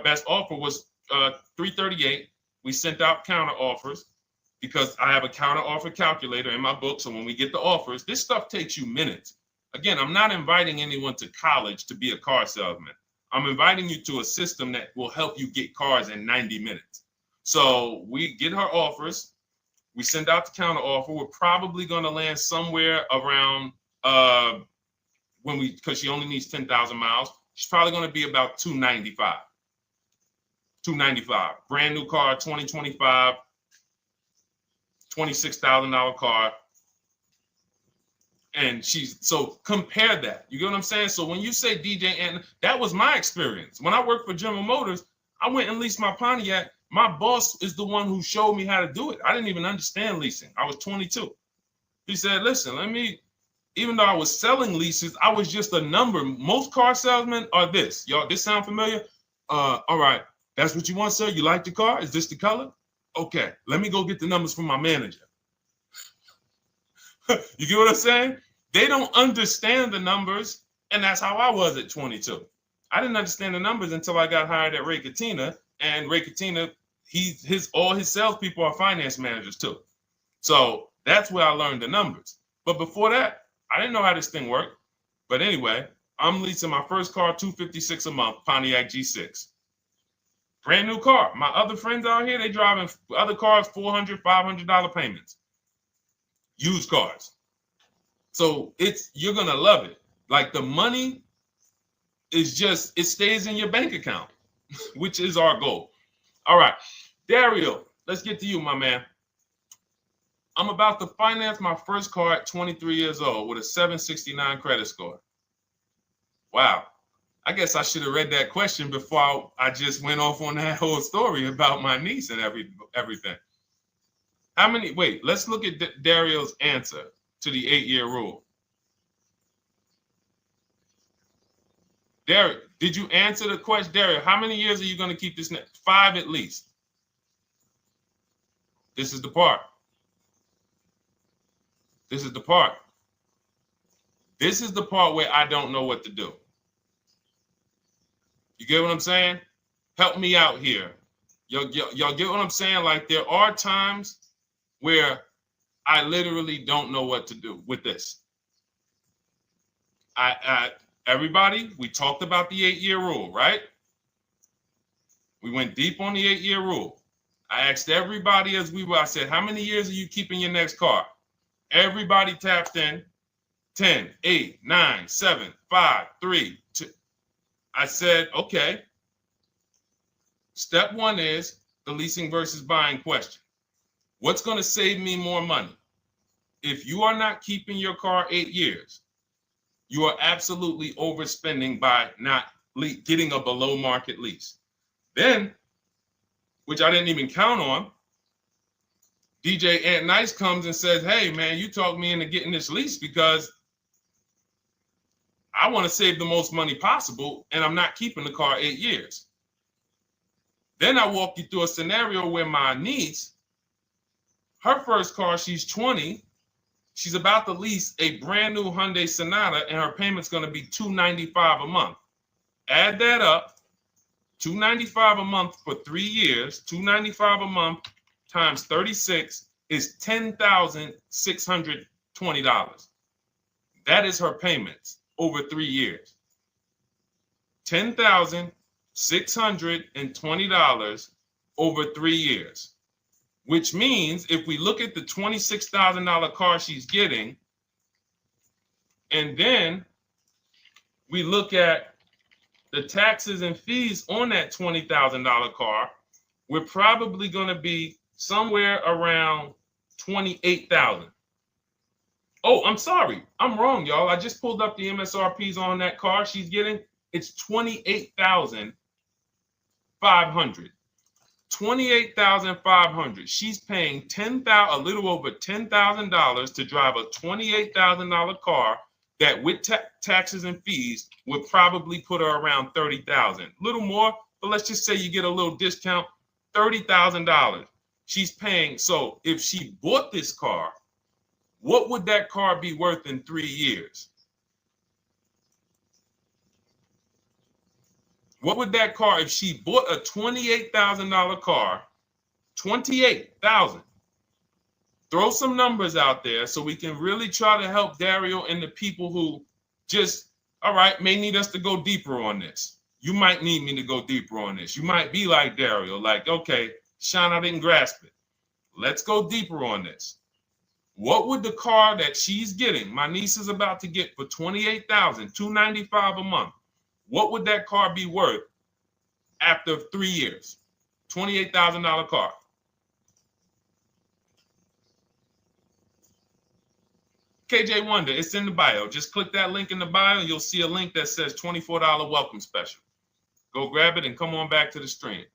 best offer was $338. We sent out counter offers because I have a counter offer calculator in my book. So when we get the offers, this stuff takes you minutes. Again, I'm not inviting anyone to college to be a car salesman. I'm inviting you to a system that will help you get cars in 90 minutes. So we get her offers. We send out the counter offer. We're probably going to land somewhere around because she only needs 10,000 miles. She's probably going to be about $295. Brand new car, 2025, $26,000 car. And so compare that. You get what I'm saying? So when you say DJ, and that was my experience. When I worked for General Motors, I went and leased my Pontiac. My boss is the one who showed me how to do it. I didn't even understand leasing. I was 22. He said, listen, even though I was selling leases, I was just a number. Most car salesmen are this. Y'all, this sound familiar? All right. That's what you want, sir? You like the car? Is this the color? Okay. Let me go get the numbers from my manager. You get what I'm saying? They don't understand the numbers, and that's how I was at 22. I didn't understand the numbers until I got hired at Ray Katina, and Ray Katina, all his salespeople are finance managers too. So that's where I learned the numbers. But before that, I didn't know how this thing worked. But anyway, I'm leasing my first car, $256 a month, Pontiac G6. Brand new car. My other friends out here, they driving other cars, $400, $500 payments. Used cars. So you're going to love it. Like the money is it stays in your bank account, which is our goal. All right. Dario, let's get to you, my man. I'm about to finance my first car at 23 years old with a 769 credit score. Wow. I guess I should have read that question before I just went off on that whole story about my niece and everything. Let's look at Dario's answer to the 8-year rule. Dario, did you answer the question? Dario, how many years are you going to keep this? 5 at least. This is the part. This is the part where I don't know what to do. You get what I'm saying? Help me out here. Y'all get what I'm saying? Like there are times where I literally don't know what to do with this. Everybody, we talked about the 8-year rule, right? We went deep on the 8-year rule. I asked everybody I said, how many years are you keeping your next car? Everybody tapped in 10, 8, 9, 7, 5, 3, 2. I said, okay. Step 1 is the leasing versus buying question. What's going to save me more money? If you are not keeping your car 8 years, you are absolutely overspending by not getting a below market lease. Then, which I didn't even count on, DJ Ant Nice comes and says, hey, man, you talked me into getting this lease because I want to save the most money possible, and I'm not keeping the car 8 years. Then I walk you through a scenario where my niece, her first car, she's 20, she's about to lease a brand new Hyundai Sonata, and her payment's going to be $295 a month. Add that up, $295 a month for 3 years, $295 a month times 36 is $10,620. That is her payments over 3 years. $10,620 over 3 years, which means if we look at the $26,000 car she's getting, and then we look at the taxes and fees on that $20,000 car, we're probably going to be somewhere around $28,000. Oh, I'm sorry. I'm wrong, y'all. I just pulled up the MSRPs on that car she's getting. It's $28,500. $28,500. She's paying a little over $10,000 to drive a $28,000 car that with taxes and fees would probably put her around $30,000. A little more, but let's just say you get a little discount, $30,000. She's paying. So if she bought this car, what would that car be worth in 3 years? What would that car, if she bought a $28,000 car, $28,000? Throw some numbers out there so we can really try to help Dario and the people who just, all right, may need us to go deeper on this. You might need me to go deeper on this. You might be like Dario, like, okay, Sean, I didn't grasp it. Let's go deeper on this. What would the car that she's getting, my niece is about to get for $28,000, $295 a month, what would that car be worth after 3 years? $28,000 car. KJ Wonder, it's in the bio. Just click that link in the bio and you'll see a link that says $24 welcome special. Go grab it and come on back to the stream.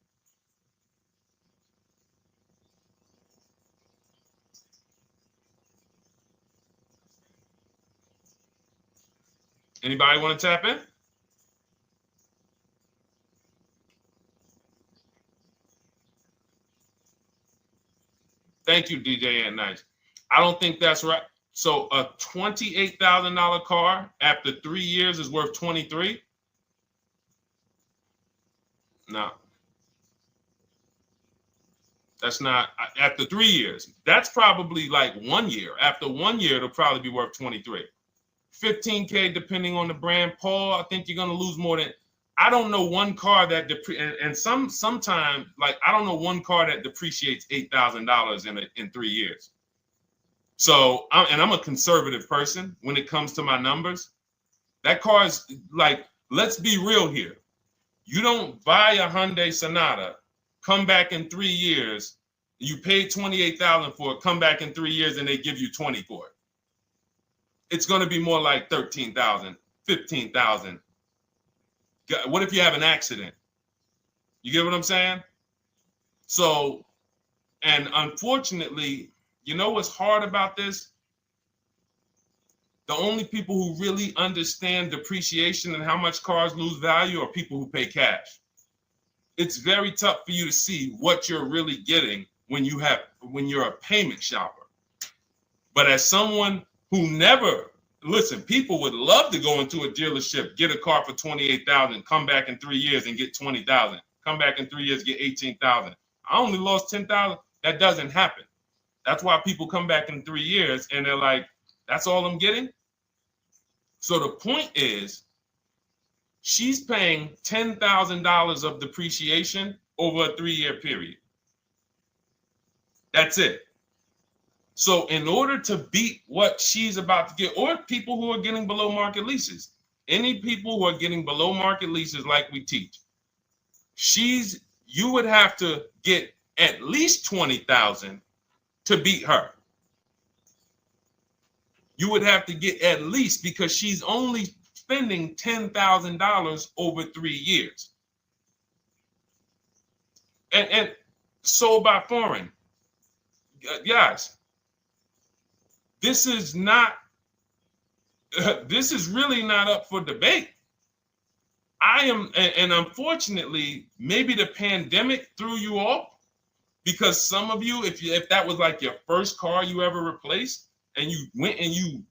Anybody want to tap in? Thank you, DJ and Nice. I don't think that's right. So a $28,000 car after 3 years is worth 23? No. That's not after 3 years. That's probably like 1 year. After 1 year, it'll probably be worth 23. 15K depending on the brand. Paul, I think you're gonna lose more than. I don't know one car that sometimes like I don't know one car that depreciates $8,000 in 3 years. So I'm a conservative person when it comes to my numbers. That car is like, let's be real here. You don't buy a Hyundai Sonata, come back in 3 years, you paid $28,000 for it, come back in 3 years and they give you 20 for it. It's going to be more like $13,000, $15,000. What if you have an accident? You get what I'm saying? So, and unfortunately, you know what's hard about this? The only people who really understand depreciation and how much cars lose value are people who pay cash. It's very tough for you to see what you're really getting when you're a payment shopper. But as someone who never, listen, people would love to go into a dealership, get a car for $28,000, come back in 3 years and get $20,000, come back in 3 years, get $18,000. I only lost $10,000. That doesn't happen. That's why people come back in 3 years and they're like, that's all I'm getting? So the point is, she's paying $10,000 of depreciation over a 3-year period. That's it. So in order to beat what she's about to get, or people who are getting below market leases, any people who are getting below market leases like we teach, you would have to get at least $20,000 to beat her. You would have to get at least, because she's only spending $10,000 over 3 years. And sold by foreign. Guys, this is not, this is really not up for debate. And unfortunately, maybe the pandemic threw you off, because some of you, if that was like your first car you ever replaced, and you went and you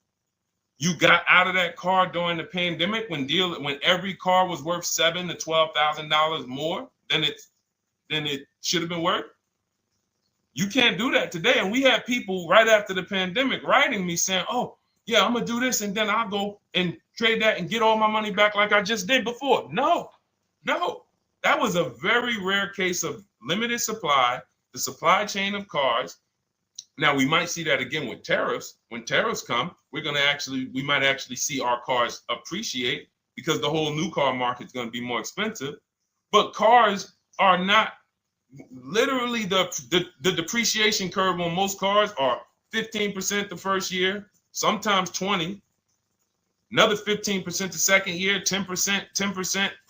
got out of that car during the pandemic when every car was worth $7,000 to $12,000 more than it should have been worth. You can't do that today. And we had people right after the pandemic writing me saying, "Oh, yeah, I'm gonna do this, and then I'll go and trade that and get all my money back like I just did before." No, that was a very rare case of limited supply, the supply chain of cars. Now we might see that again with tariffs. When tariffs come, we might actually see our cars appreciate, because the whole new car market is going to be more expensive. But cars are not, literally the depreciation curve on most cars are 15% the first year, sometimes 20, another 15% the second year, 10%,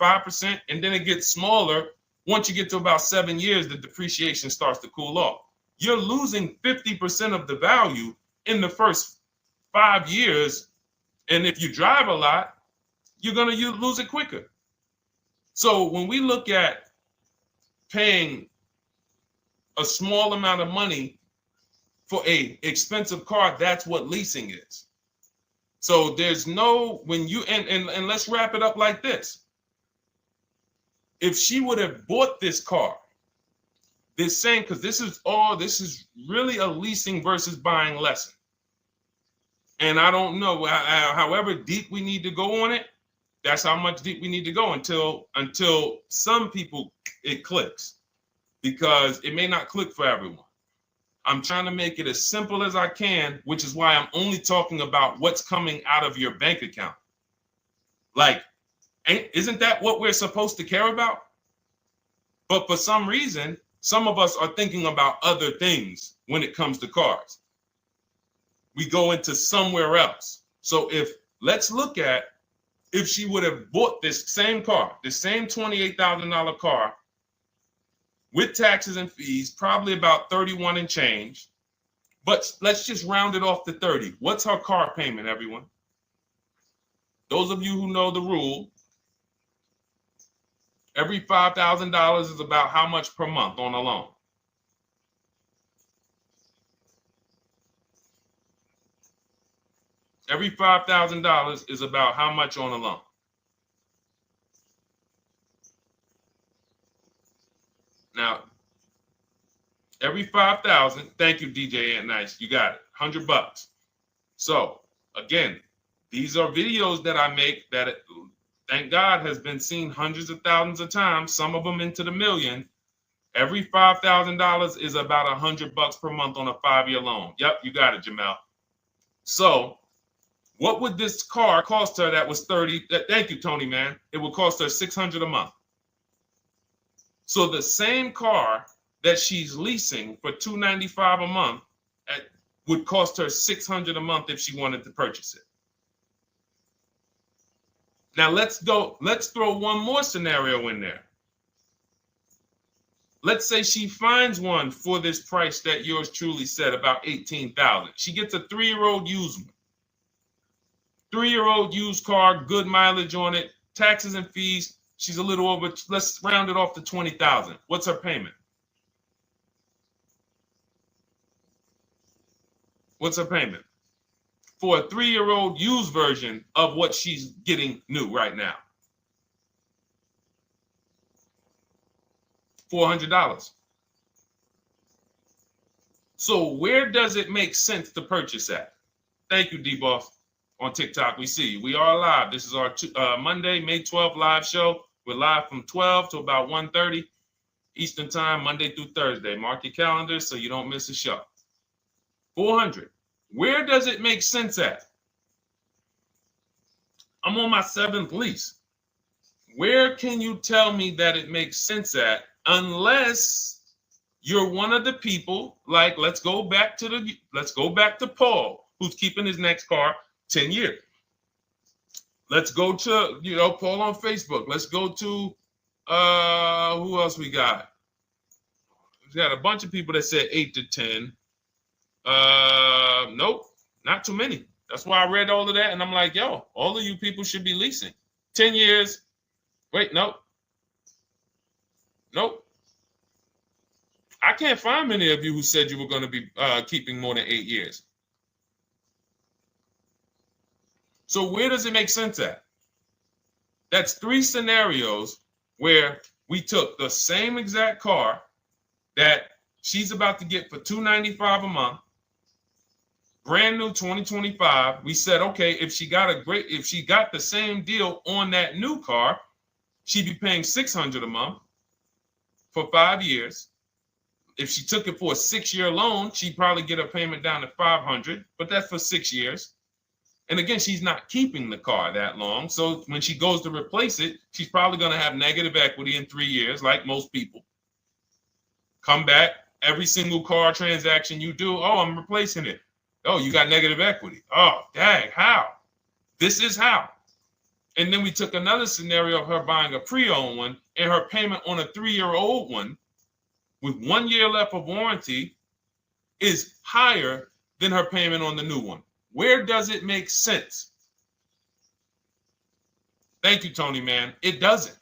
5%, and then it gets smaller. Once you get to about 7 years, the depreciation starts to cool off. You're losing 50% of the value in the first 5 years. And if you drive a lot, you're going to lose it quicker. So when we look at paying a small amount of money for a expensive car, that's what leasing is. So there's no, and let's wrap it up like this. If she would have bought this car, because this is really a leasing versus buying lesson. And I don't know, however deep we need to go on it, that's how much deep we need to go until some people it clicks, because it may not click for everyone. I'm trying to make it as simple as I can, which is why I'm only talking about what's coming out of your bank account. Like, isn't that what we're supposed to care about? But for some reason, some of us are thinking about other things when it comes to cars. We go into somewhere else. So let's look at if she would have bought this same car, the same $28,000 car with taxes and fees, probably about 31 and change. But let's just round it off to 30. What's her car payment, everyone? Those of you who know the rule, every $5,000 is about how much per month on a loan? Every $5,000 is about how much on a loan? Now, every 5,000, thank you, DJ Ant Nice, you got it, $100. So again, these are videos that I make that, thank God, has been seen hundreds of thousands of times, some of them into the million. Every $5,000 is about $100 per month on a 5-year loan. Yep, you got it, Jamel. So what would this car cost her that was 30? Thank you, Tony, man. It would cost her $600 a month. So the same car that she's leasing for $295 a month would cost her $600 a month if she wanted to purchase it. Now let's throw one more scenario in there. Let's say she finds one for this price that yours truly said, about $18,000. She gets a 3-year-old used one. 3-year-old used car, good mileage on it, taxes and fees. She's a little over, let's round it off to $20,000. What's her payment? What's her payment for a 3-year-old used version of what she's getting new right now? $400. So where does it make sense to purchase at? Thank you, D-Boss. On TikTok, we see you. We are live. This is our Monday, May 12th live show. We're live from 12 to about 1:30 Eastern time, Monday through Thursday. Mark your calendars so you don't miss a show. 400. Where does it make sense at? I'm on my 7th lease. Where can you tell me that it makes sense at, unless you're one of the people, like, let's go back to Paul, who's keeping his next car 10 years. Let's go to, Paul on Facebook. Let's go to, who else we got? We got a bunch of people that said 8 to 10. Nope, not too many. That's why I read all of that, and I'm like, yo, all of you people should be leasing. 10 years. Wait, nope. I can't find many of you who said you were going to be keeping more than 8 years. So where does it make sense at? That's 3 scenarios where we took the same exact car that she's about to get for $295 a month, brand new 2025. We said, okay, if she got the same deal on that new car, she'd be paying $600 a month for 5 years. If she took it for a 6-year loan, she'd probably get her payment down to $500, but that's for 6 years. And again, she's not keeping the car that long. So when she goes to replace it, she's probably going to have negative equity in 3 years, like most people. Come back, every single car transaction you do, oh, I'm replacing it. Oh, you got negative equity. Oh, dang, how? This is how. And then we took another scenario of her buying a pre-owned one, and her payment on a 3-year-old one with 1 year left of warranty is higher than her payment on the new one. Where does it make sense? Thank you, Tony, man. It doesn't.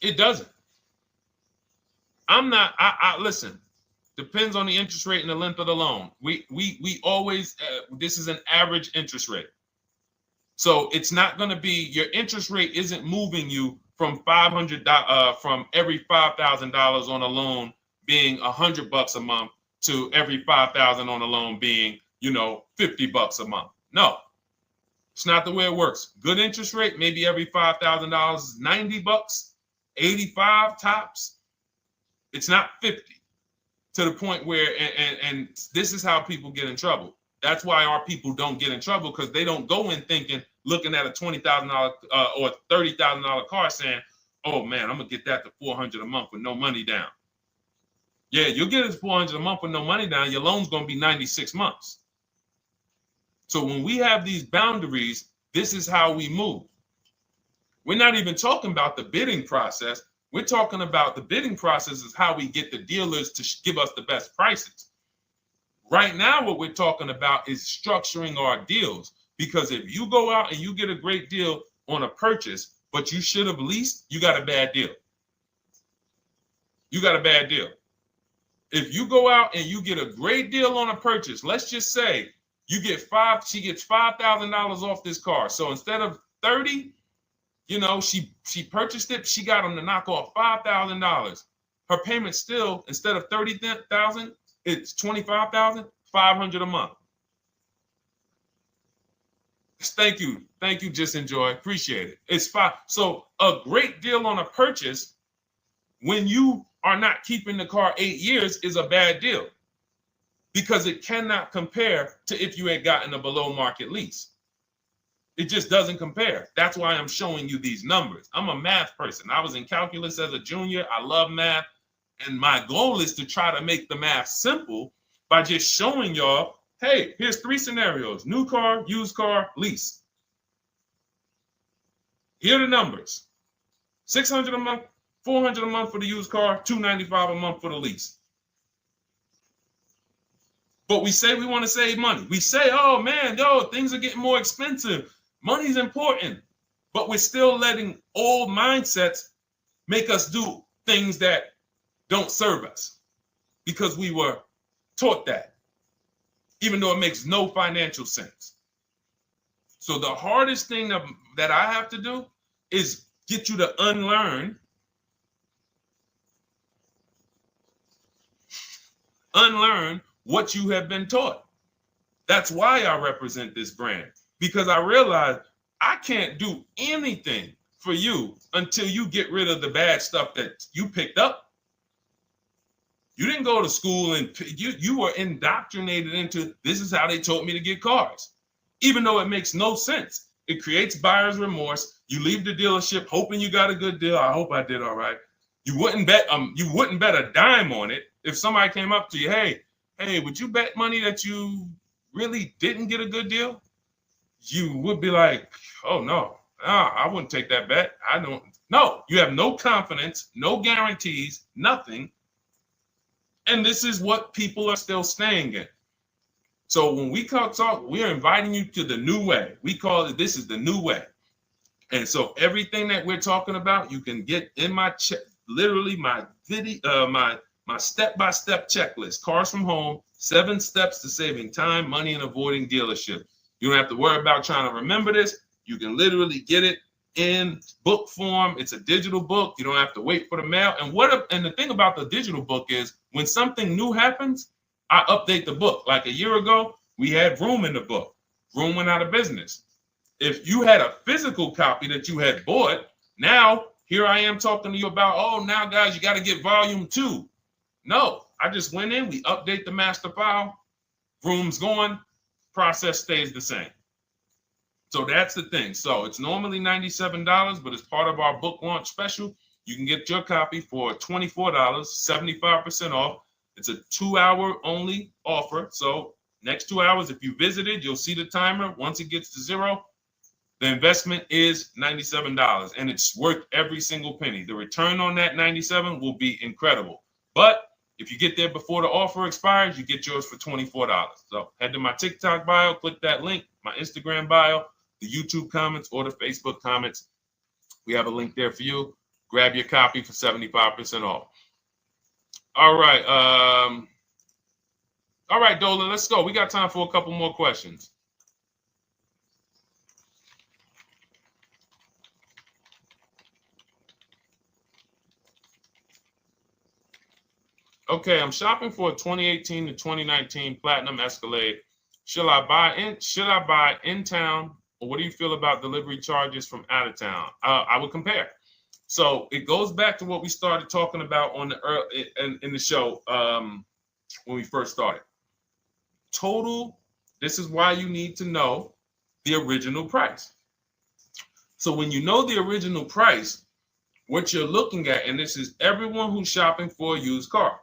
It doesn't. Listen, depends on the interest rate and the length of the loan. We always, this is an average interest rate. So it's not going to be, your interest rate isn't moving you from from every $5,000 on a loan being $100 a month to every $5,000 on a loan being, $50 a month. No, it's not the way it works. Good interest rate, maybe every $5,000 is $90, 85 tops. It's not 50, to the point where, and this is how people get in trouble. That's why our people don't get in trouble, because they don't go in looking at a $20,000 or $30,000 car saying, oh man, I'm gonna get that to $400 a month with no money down. Yeah, you'll get it $400 a month with no money down. Your loan's gonna be 96 months. So when we have these boundaries, this is how we move. We're not even talking about the bidding process. We're talking about the bidding process is how we get the dealers to give us the best prices. Right now, what we're talking about is structuring our deals. Because if you go out and you get a great deal on a purchase, but you should have leased, you got a bad deal. You got a bad deal. If you go out and you get a great deal on a purchase, let's just say she gets $5,000 off this car. So instead of 30, she purchased it, she got them to knock off $5,000. Her payment still, instead of $30,000, it's $25,500 a month. Thank you, Just Enjoy, appreciate it. It's fine. So a great deal on a purchase, when you are not keeping the car 8 years, is a bad deal, because it cannot compare to if you had gotten a below market lease. It just doesn't compare. That's why I'm showing you these numbers. I'm a math person. I was in calculus as a junior. I love math. And my goal is to try to make the math simple by just showing y'all, hey, here's 3 scenarios: new car, used car, lease. Here are the numbers: $600 a month, $400 a month for the used car, $295 a month for the lease. But we say we want to save money. We say, oh man, things are getting more expensive. Money's important. But we're still letting old mindsets make us do things that don't serve us, because we were taught that, even though it makes no financial sense. So the hardest thing that I have to do is get you to unlearn what you have been taught. That's why I represent this brand, because I realize I can't do anything for you until you get rid of the bad stuff that you picked up. You didn't go to school and you were indoctrinated into, this is how they taught me to get cars, even though it makes no sense. It creates buyer's remorse. You leave the dealership hoping you got a good deal. I hope I did all right. You wouldn't bet a dime on it. If somebody came up to you, hey, would you bet money that you really didn't get a good deal? You would be like, oh no, I wouldn't take that bet. I don't. No, you have no confidence, no guarantees, nothing. And this is what people are still staying in. So when we talk, we're inviting you to the new way. We call it, this is the new way. And so everything that we're talking about, you can get in my literally my video, my step-by-step checklist, Cars from Home, 7 steps to saving time, money, and avoiding dealership. You don't have to worry about trying to remember this. You can literally get it in book form. It's a digital book. You don't have to wait for the mail. And the thing about the digital book is when something new happens, I update the book. Like a year ago, we had Room in the book. Room went out of business. If you had a physical copy that you had bought, now here I am talking to you about, oh, now guys, you got to get volume 2. No, I just went in, we update the master file, Room's going, process stays the same. So that's the thing. So it's normally $97, but as part of our book launch special, you can get your copy for $24, 75% off. It's a 2-hour only offer. So next 2 hours, if you visited, you'll see the timer. Once it gets to 0, the investment is $97, and it's worth every single penny. The return on that $97 will be incredible. But if you get there before the offer expires, you get yours for $24. So head to my TikTok bio, click that link, my Instagram bio, the YouTube comments, or the Facebook comments. We have a link there for you. Grab your copy for 75% off. All right. All right, Dolan, let's go. We got time for a couple more questions. Okay, I'm shopping for a 2018 to 2019 Platinum Escalade. Should I buy in town, or what do you feel about delivery charges from out of town? I would compare. So it goes back to what we started talking about on in the show when we first started. Total. This is why you need to know the original price. So when you know the original price, what you're looking at, and this is everyone who's shopping for a used car.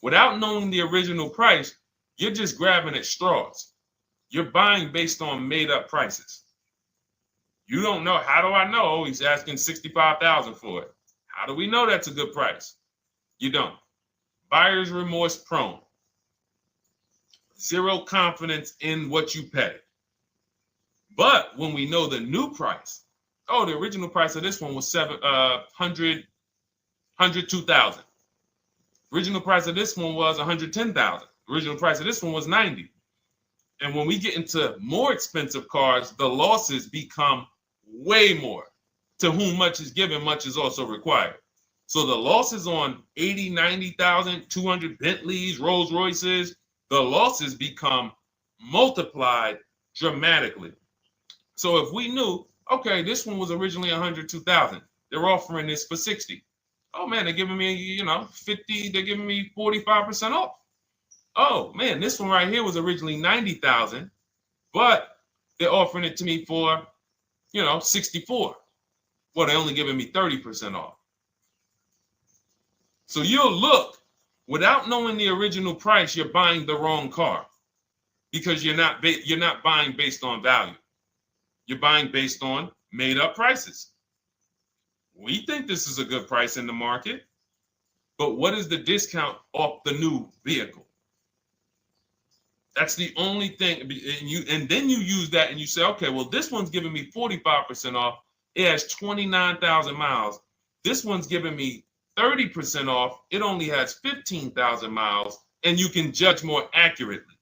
Without knowing the original price, you're just grabbing at straws. You're buying based on made-up prices. You don't know. How do I know he's asking $65,000 for it? How do we know that's a good price? You don't. Buyer's remorse prone. Zero confidence in what you pay. But when we know the new price, oh, the original price of this one was $102,000. Original price of this one was $110,000. Original price of this one was $90,000. And when we get into more expensive cars, the losses become way more. To whom much is given, much is also required. So the losses on 80, 90,000, 200 Bentleys, Rolls Royces, the losses become multiplied dramatically. So if we knew, okay, this one was originally $102,000, they're offering this for $60,000. Oh man, they're giving me, 50, they're giving me 45% off. Oh man, this one right here was originally $90,000, but they're offering it to me for, $64,000. Well, they're only giving me 30% off. So you'll look, without knowing the original price, you're buying the wrong car because you're not buying based on value. You're buying based on made up prices. We think this is a good price in the market, but what is the discount off the new vehicle? That's the only thing. And then you use that and you say, okay, well, this one's giving me 45% off. It has 29,000 miles. This one's giving me 30% off. It only has 15,000 miles, and you can judge more accurately.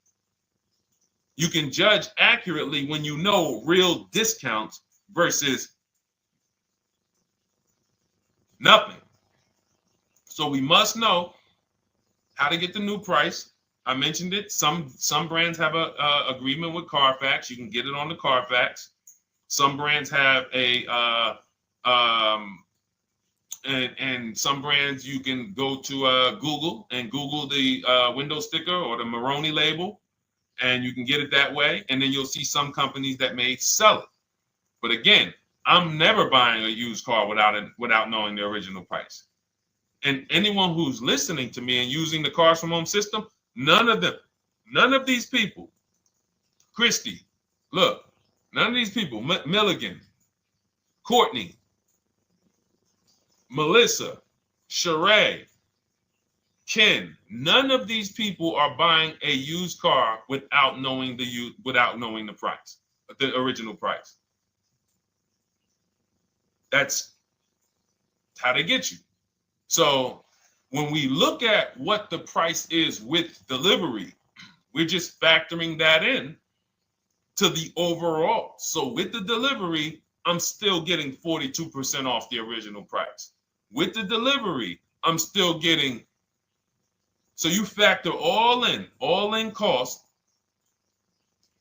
You can judge accurately when you know real discounts versus nothing. So we must know how to get the new price. I mentioned it. Some brands have a agreement with Carfax. You can get it on the Carfax. Some brands have and some brands you can go to Google and Google the window sticker or the Maroni label, and you can get it that way. And then you'll see some companies that may sell it. But again, I'm never buying a used car without knowing the original price. And anyone who's listening to me and using the Cars from Home system, none of these people, Christy, look, none of these people, Milligan, Courtney, Melissa, Sheree, Ken, none of these people are buying a used car without knowing the price, the original price. That's how they get you. So when we look at what the price is with delivery, we're just factoring that in to the overall. So with the delivery, I'm still getting 42% off the original price. With the delivery, I'm still getting, so you factor all in cost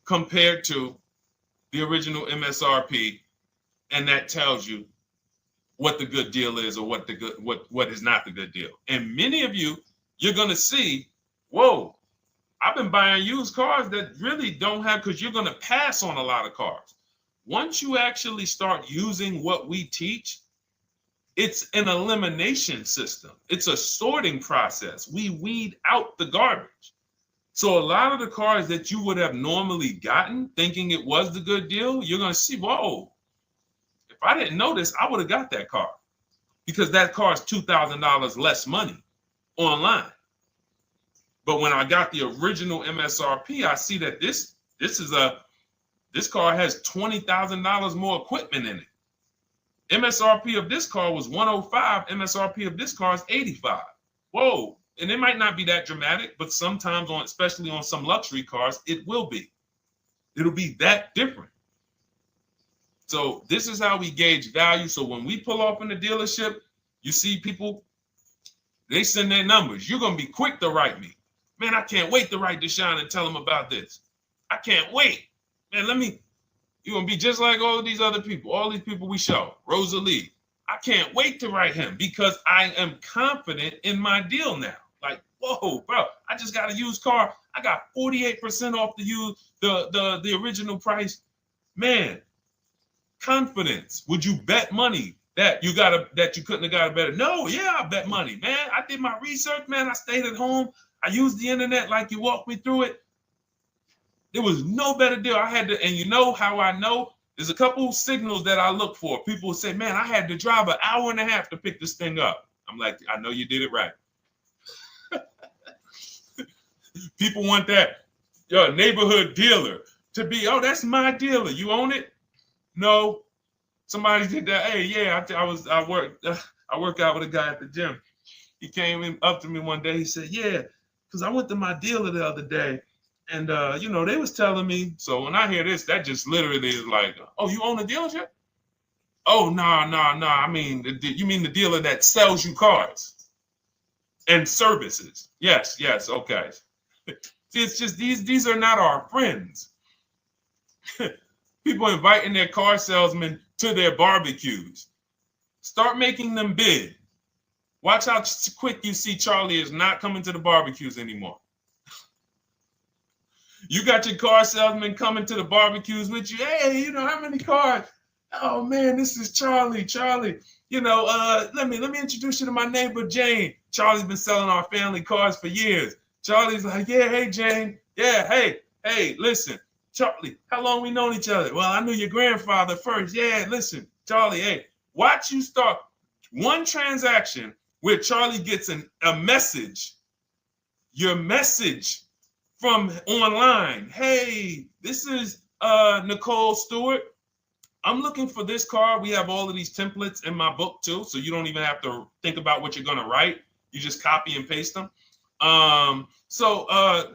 compared to the original MSRP, and that tells you what the good deal is or what is not the good deal. And many of you, you're gonna see, whoa, I've been buying used cars that really don't have, because you're gonna pass on a lot of cars. Once you actually start using what we teach, it's an elimination system. It's a sorting process. We weed out the garbage. So a lot of the cars that you would have normally gotten thinking it was the good deal, you're gonna see, whoa, if I didn't know this, I would have got that car, because that car is $2,000 less money online. But when I got the original MSRP, I see that this car has $20,000 more equipment in it. MSRP of this car was 105. MSRP of this car is 85. Whoa. And it might not be that dramatic, but sometimes especially on some luxury cars, it will be. It'll be that different. So this is how we gauge value. So when we pull off in the dealership, you see people, they send their numbers. You're going to be quick to write me. Man, I can't wait to write Deshone and tell him about this. I can't wait. Man, you're going to be just like all these other people, all these people we show. Rosalie, I can't wait to write him because I am confident in my deal now. Like, whoa, bro, I just got a used car. I got 48% off the original price. Man, confidence. Would you bet money that you couldn't have got a better? No, yeah, I bet money, man. I did my research, man. I stayed at home. I used the internet like you walked me through it. There was no better deal. I had to, and you know how I know? There's a couple signals that I look for. People say, man, I had to drive an hour and a half to pick this thing up. I'm like, I know you did it right. People want that neighborhood dealer to be, oh, that's my dealer. You own it? No. Somebody did that. Hey, yeah, I work out with a guy at the gym. He came up to me one day. He said, yeah, because I went to my dealer the other day. And, they was telling me. So when I hear this, that just literally is like, oh, you own a dealership? Oh, no. I mean, you mean the dealer that sells you cars and services? Yes. Okay. See, it's just these are not our friends. People inviting their car salesmen to their barbecues. Start making them bid. Watch how quick you see Charlie is not coming to the barbecues anymore. You got your car salesman coming to the barbecues with you. Hey, how many cars? Oh man, this is Charlie. Charlie, let me introduce you to my neighbor Jane. Charlie's been selling our family cars for years. Charlie's like, yeah, hey Jane. Yeah, hey, listen, Charlie, how long we known each other? Well, I knew your grandfather first. Yeah, listen, Charlie, hey, watch you start one transaction where Charlie gets a message, your message from online. Hey, this is Nicole Stewart. I'm looking for this car. We have all of these templates in my book too, so you don't even have to think about what you're going to write. You just copy and paste them.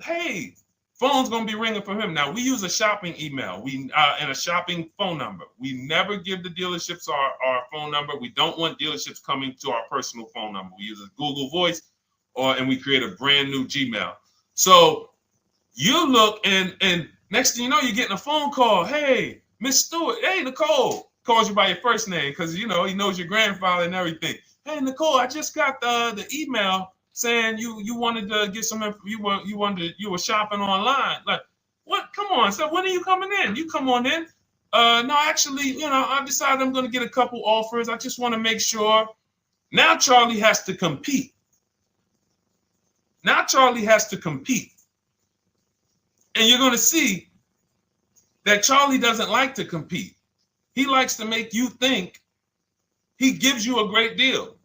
Hey, phone's going to be ringing from him. Now, we use a shopping email and a shopping phone number. We never give the dealerships our phone number. We don't want dealerships coming to our personal phone number. We use a Google Voice and we create a brand new Gmail. So you look and next thing you know, you're getting a phone call. Hey, Miss Stewart. Hey, Nicole. Calls you by your first name because, he knows your grandfather and everything. Hey, Nicole, I just got the email saying you wanted to get some, you were shopping online. Like, what? Come on. So when are you coming in? You come on in. No, actually, I decided I'm going to get a couple offers. I just want to make sure. Now Charlie has to compete. Now Charlie has to compete. And you're going to see that Charlie doesn't like to compete. He likes to make you think he gives you a great deal.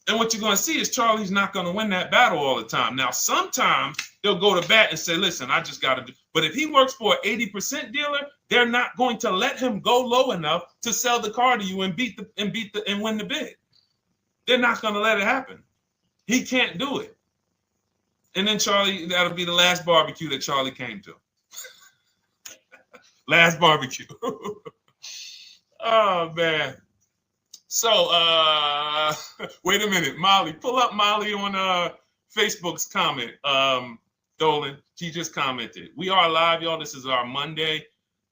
And what you're going to see is Charlie's not going to win that battle all the time. Now, sometimes they'll go to bat and say, listen, I just got to do. But if he works for an 80% dealer, they're not going to let him go low enough to sell the car to you and win the bid. They're not going to let it happen. He can't do it. And then Charlie, that'll be the last barbecue that Charlie came to. Last barbecue. Oh, man. So, wait a minute. Molly, pull up Molly on Facebook's comment. Dolan, she just commented. We are live, y'all. This is our Monday,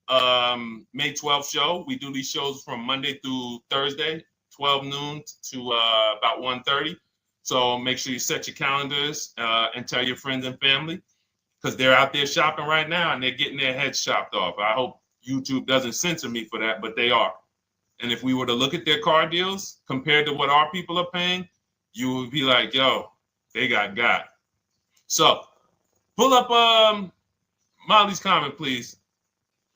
May 12th show. We do these shows from Monday through Thursday, 12 noon to about 1:30. So make sure you set your calendars and tell your friends and family, because they're out there shopping right now and they're getting their heads chopped off. I hope YouTube doesn't censor me for that, but they are. And if we were to look at their car deals compared to what our people are paying, you would be like, yo, they got. So pull up Molly's comment, please.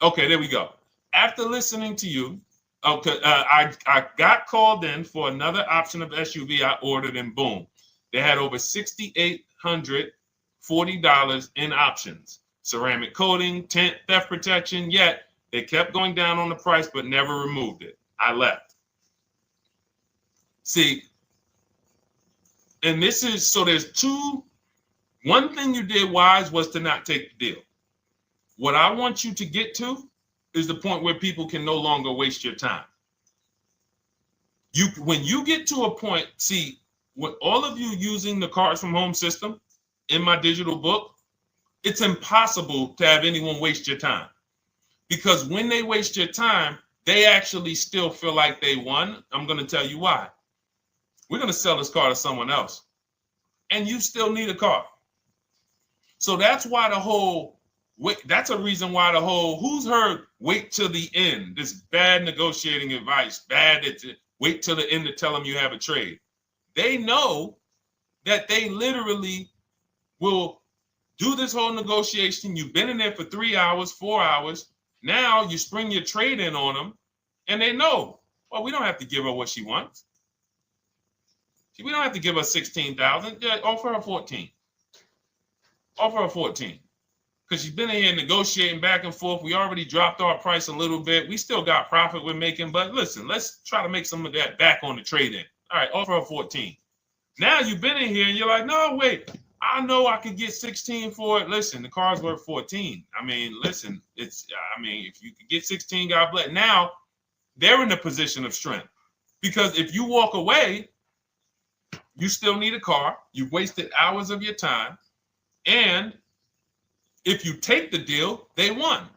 Okay, there we go. After listening to you, okay, I got called in for another option of SUV I ordered, and boom, they had over $6,840 in options. Ceramic coating, tint, theft protection, yet they kept going down on the price but never removed it. I left. See, and this is, so there's two. One thing you did wise was to not take the deal. What I want you to get to is the point where people can no longer waste your time. When you get to a point, see, with all of you using the Cars from Home system in my digital book, it's impossible to have anyone waste your time. Because when they waste your time, they actually still feel like they won. I'm going to tell you why. We're going to sell this car to someone else, and you still need a car. So that's why that's a reason why who's heard wait till the end, this bad negotiating advice, wait till the end to tell them you have a trade. They know that they literally will do this whole negotiation. You've been in there for 3 hours, 4 hours. Now you spring your trade in on them, and they know, well, we don't have to give her what she wants. We don't have to give her $16,000. Yeah, offer her 14. Offer her 14. Because she's been in here negotiating back and forth. We already dropped our price a little bit. We still got profit we're making, but listen, let's try to make some of that back on the trade-in. All right, offer her 14. Now you've been in here and you're like, no, wait, I know I could get 16 for it. Listen, the car's worth 14. I mean, listen, if you could get 16, God bless. Now they're in a position of strength, because if you walk away, you still need a car. You've wasted hours of your time. And if you take the deal, they won.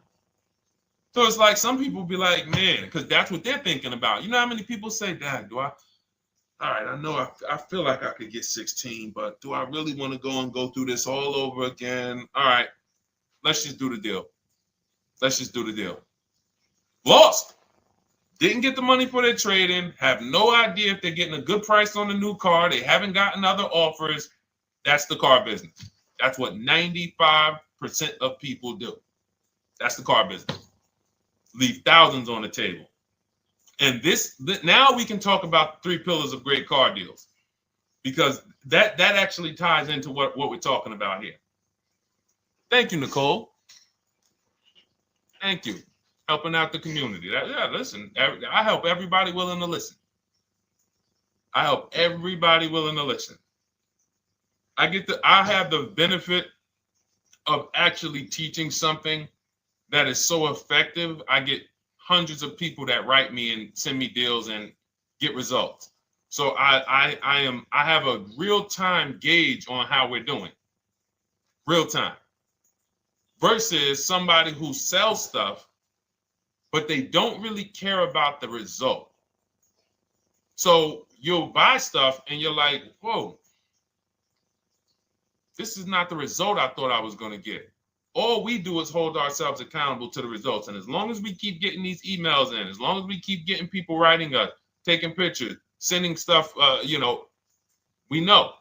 So it's like some people be like, man, because that's what they're thinking about. You know how many people say, Dad, all right, I know I feel like I could get 16, but do I really want to go through this all over again? All right, let's just do the deal. Lost. Didn't get the money for their trade-in. Have no idea if they're getting a good price on the new car. They haven't gotten other offers. That's the car business. That's what 95% of people do. That's the car business. Leave thousands on the table. And now we can talk about the 3 pillars of great car deals, because that actually ties into what we're talking about here. Thank you, Nicole. Thank you. Helping out the community. Listen, I help everybody willing to listen. I have the benefit of actually teaching something that is so effective. I get hundreds of people that write me and send me deals and get results. So I have a real-time gauge on how we're doing. Real time. Versus somebody who sells stuff, but they don't really care about the result. So you'll buy stuff and you're like, whoa, this is not the result I thought I was going to get. All we do is hold ourselves accountable to the results. And as long as we keep getting these emails in, as long as we keep getting people writing us, taking pictures, sending stuff, we know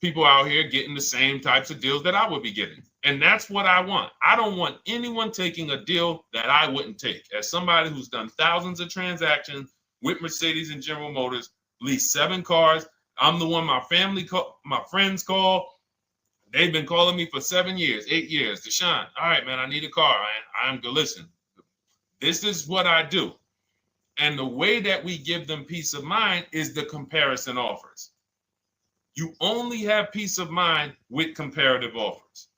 people out here getting the same types of deals that I would be getting. And that's what I want. I don't want anyone taking a deal that I wouldn't take. As somebody who's done thousands of transactions with Mercedes and General Motors, leased 7 cars. I'm the one my friends call. They've been calling me for 7 years, 8 years. Deshone, all right, man, I need a car. I'm good. Listen, this is what I do. And the way that we give them peace of mind is the comparison offers. You only have peace of mind with comparative offers.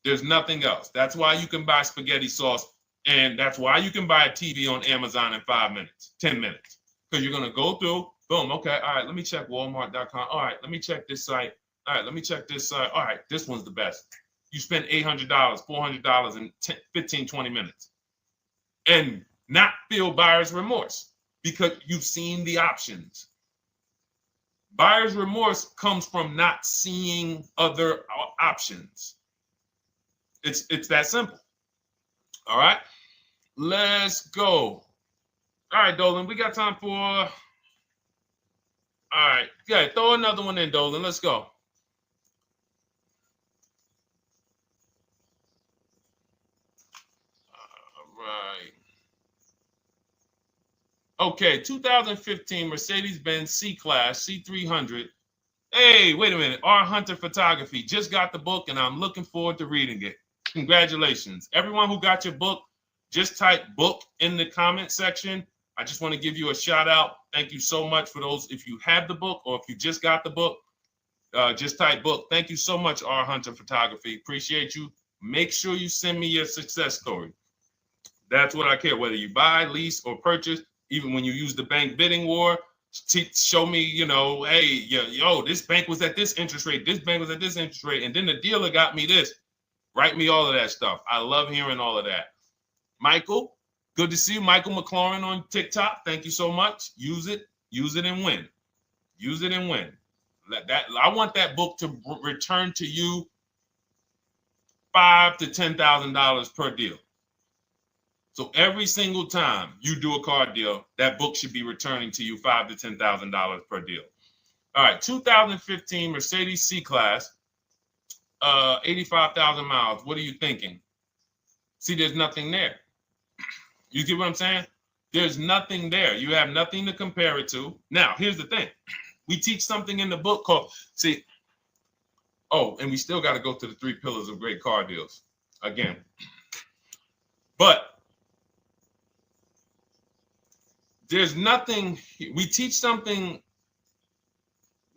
There's nothing else. That's why you can buy spaghetti sauce, and that's why you can buy a TV on Amazon in 5 minutes, 10 minutes. Because you're going to go through, boom, okay, all right, let me check Walmart.com. All right, let me check this site. All right, let me check this site. All right, this one's the best. You spend $800, $400 in 15, 20 minutes. And not feel buyer's remorse because you've seen the options. Buyer's remorse comes from not seeing other options. It's that simple. All right, let's go. All right, Dolan, we got time for. All right, yeah, throw another one in, Dolan. Let's go. All right. Okay, 2015 Mercedes-Benz C-Class C300. Hey, wait a minute. R. Hunter Photography. Just got the book, and I'm looking forward to reading it. Congratulations. Everyone who got your book, just type book in the comment section. I just want to give you a shout out. Thank you so much for those. If you have the book or if you just got the book, just type book. Thank you so much, R. Hunter Photography. Appreciate you. Make sure you send me your success story. That's what I care, whether you buy, lease, or purchase. Even when you use the bank bidding war, show me, hey, yo, this bank was at this interest rate. This bank was at this interest rate. And then the dealer got me this. Write me all of that stuff. I love hearing all of that. Michael, good to see you. Michael McLaurin on TikTok. Thank you so much. Use it and win. Use it and win. I want that book to return to you $5,000 to $10,000 per deal. So every single time you do a car deal, that book should be returning to you $5,000 to $10,000 per deal. All right, 2015 Mercedes C-Class, 85,000 miles. What are you thinking? See, there's nothing there. You get what I'm saying? There's nothing there. You have nothing to compare it to. Now, here's the thing. We teach something in the book called, and we still got to go to the 3 pillars of great car deals again. But there's nothing, we teach something,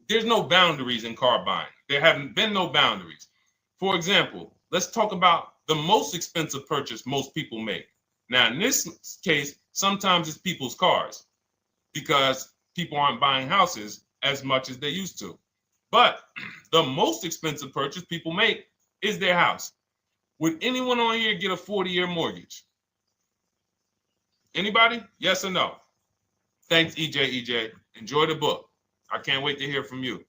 there's no boundaries in car buying. There haven't been no boundaries. For example, let's talk about the most expensive purchase most people make. Now, in this case, sometimes it's people's cars because people aren't buying houses as much as they used to. But the most expensive purchase people make is their house. Would anyone on here get a 40-year mortgage? Anybody? Yes or no? Thanks, EJ. Enjoy the book. I can't wait to hear from you.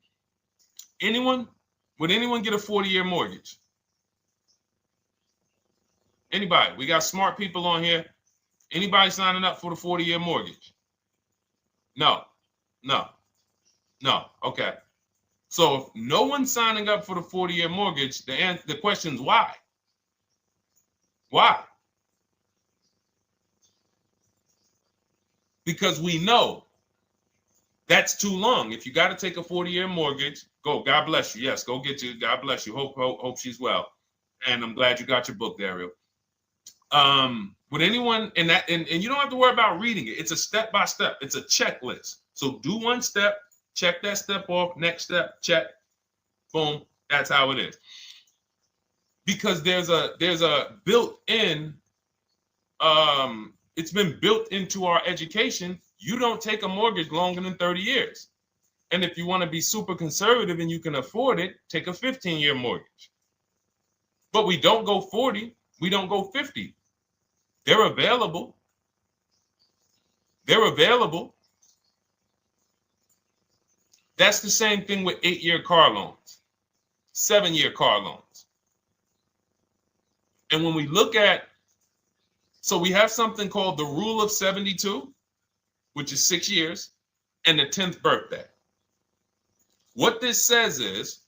Anyone? Would anyone get a 40-year mortgage? Anybody? We got smart people on here. Anybody signing up for the 40-year mortgage? No. Okay. So if no one's signing up for the 40-year mortgage, the question is why? Why? Because we know that's too long. If you got to take a 40-year mortgage, go. God bless you. Yes, go get you. God bless you. Hope she's well. And I'm glad you got your book, Daryl. Would anyone and you don't have to worry about reading it. It's a step by step. It's a checklist. So do one step, check that step off. Next step, check. Boom. That's how it is. Because there's a built-in. It's been built into our education. You don't take a mortgage longer than 30 years. And if you want to be super conservative and you can afford it, take a 15-year mortgage. But we don't go 40. We don't go 50. They're available. That's the same thing with 8-year car loans, 7-year car loans. And when we look at, so we have something called the rule of 72, which is 6 years. and the 10th birthday. What this says is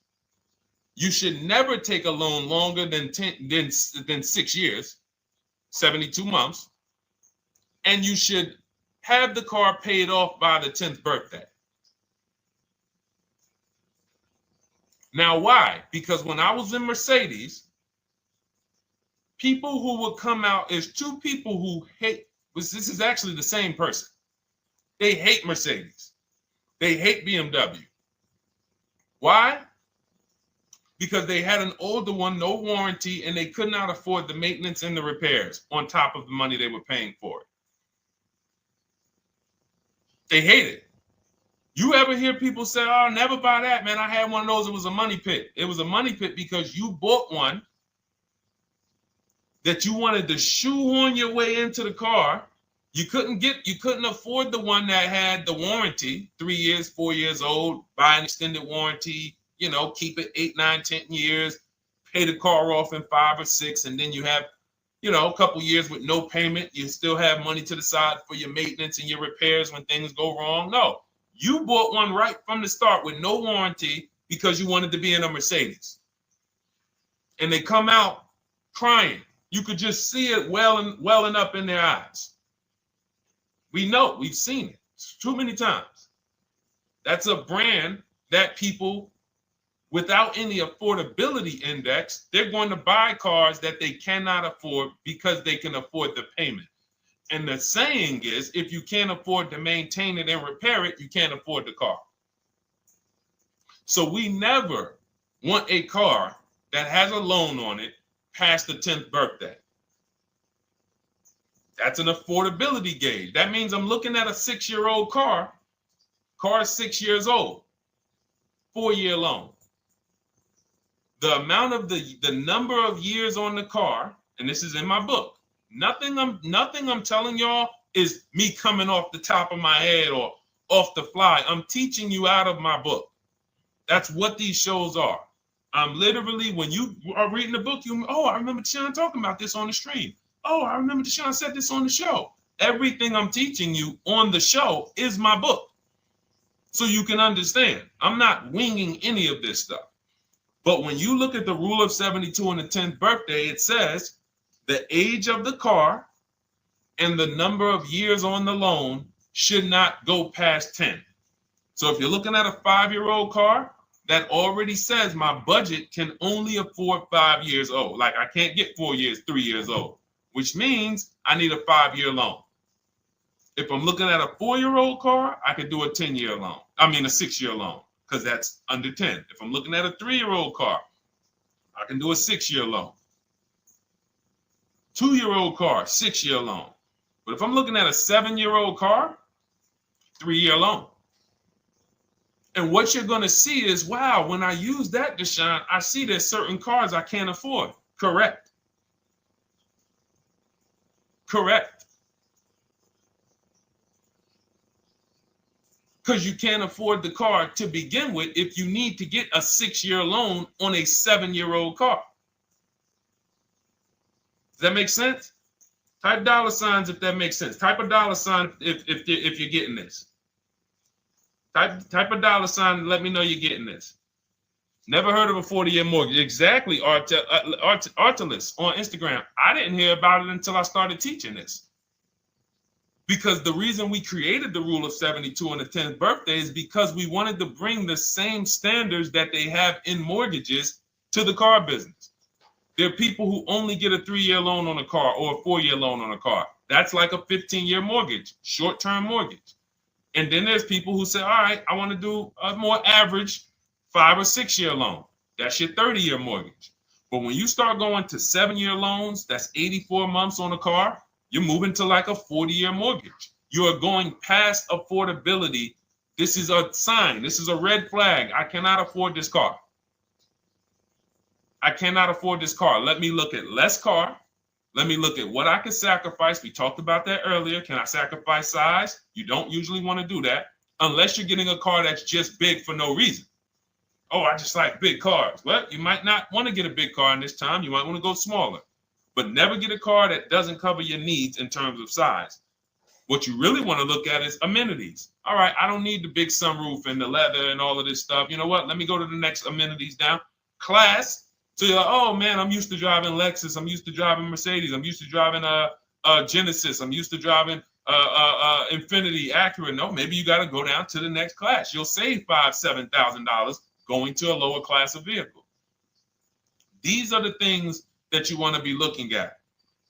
you should never take a loan longer than 6 years, 72 months, and you should have the car paid off by the 10th birthday. Now, why? Because when I was in Mercedes, people who would come out is two people who hate, this is actually the same person. They hate Mercedes. They hate BMW. Why? Because they had an older one, no warranty, and they could not afford the maintenance and the repairs on top of the money they were paying for it. They hate it. You ever hear people say, oh, never buy that, man. I had one of those. It was a money pit. It was a money pit because you bought one that you wanted to shoehorn your way into the car. You couldn't afford the one that had the warranty, 3 years, 4 years old, buy an extended warranty, keep it 8, 9, 10 years, pay the car off in 5 or 6, and then you have, a couple years with no payment. You still have money to the side for your maintenance and your repairs when things go wrong. No, you bought one right from the start with no warranty because you wanted to be in a Mercedes. And they come out crying. You could just see it welling up in their eyes. We know, we've seen it too many times. That's a brand that people without any affordability index, they're going to buy cars that they cannot afford because they can afford the payment. And the saying is, if you can't afford to maintain it and repair it, you can't afford the car. So we never want a car that has a loan on it past the 10th birthday. That's an affordability gauge. That means I'm looking at a 6-year-old car. Car is 6 years old, 4-year loan. The amount of the number of years on the car, and this is in my book. Nothing I'm telling y'all is me coming off the top of my head or off the fly. I'm teaching you out of my book. That's what these shows are. I'm literally, when you are reading the book, I remember Deshone talking about this on the stream. Oh, I remember Deshone said this on the show. Everything I'm teaching you on the show is my book. So you can understand. I'm not winging any of this stuff. But when you look at the rule of 72 on the 10th birthday, it says the age of the car and the number of years on the loan should not go past 10. So if you're looking at a 5-year-old car, that already says my budget can only afford 5 years old. Like I can't get 4 years, 3 years old, which means I need a 5-year loan. If I'm looking at a 4-year-old car, I could do a 10-year loan. I mean a 6-year loan, because that's under 10. If I'm looking at a 3-year-old car, I can do a 6-year loan. 2-year-old car, 6-year loan. But if I'm looking at a 7-year-old car, 3-year loan. And what you're going to see is, wow, when I use that, Deshone, I see there's certain cars I can't afford. Correct. Correct. Because you can't afford the car to begin with if you need to get a 6-year loan on a 7-year-old car. Does that make sense? Type $ if that makes sense. Type a $ if you're getting this. Type a $ and let me know you're getting this. Never heard of a 40-year mortgage. Exactly, Artelis on Instagram. I didn't hear about it until I started teaching this. Because the reason we created the rule of 72 on the 10th birthday is because we wanted to bring the same standards that they have in mortgages to the car business. There are people who only get a 3-year loan on a car or a 4-year loan on a car. That's like a 15-year mortgage, short-term mortgage. And then there's people who say, all right, I want to do a more average 5 or 6-year loan. That's your 30-year mortgage. But when you start going to 7-year loans, that's 84 months on a car, you're moving to like a 40-year mortgage. You are going past affordability. This is a sign. This is a red flag. I cannot afford this car. I cannot afford this car. Let me look at less car. Let me look at what I can sacrifice. We talked about that earlier. Can I sacrifice size? You don't usually want to do that unless you're getting a car that's just big for no reason. Oh, I just like big cars. Well, you might not want to get a big car in this time. You might want to go smaller. But never get a car that doesn't cover your needs in terms of size. What you really want to look at is amenities. All right, I don't need the big sunroof and the leather and all of this stuff. You know what? Let me go to the next amenities down. Class. So you're like, oh man, I'm used to driving Lexus. I'm used to driving Mercedes. I'm used to driving Genesis. I'm used to driving Infiniti, Acura. No, maybe you got to go down to the next class. You'll save $5,000-$7,000 going to a lower class of vehicle. These are the things that you want to be looking at.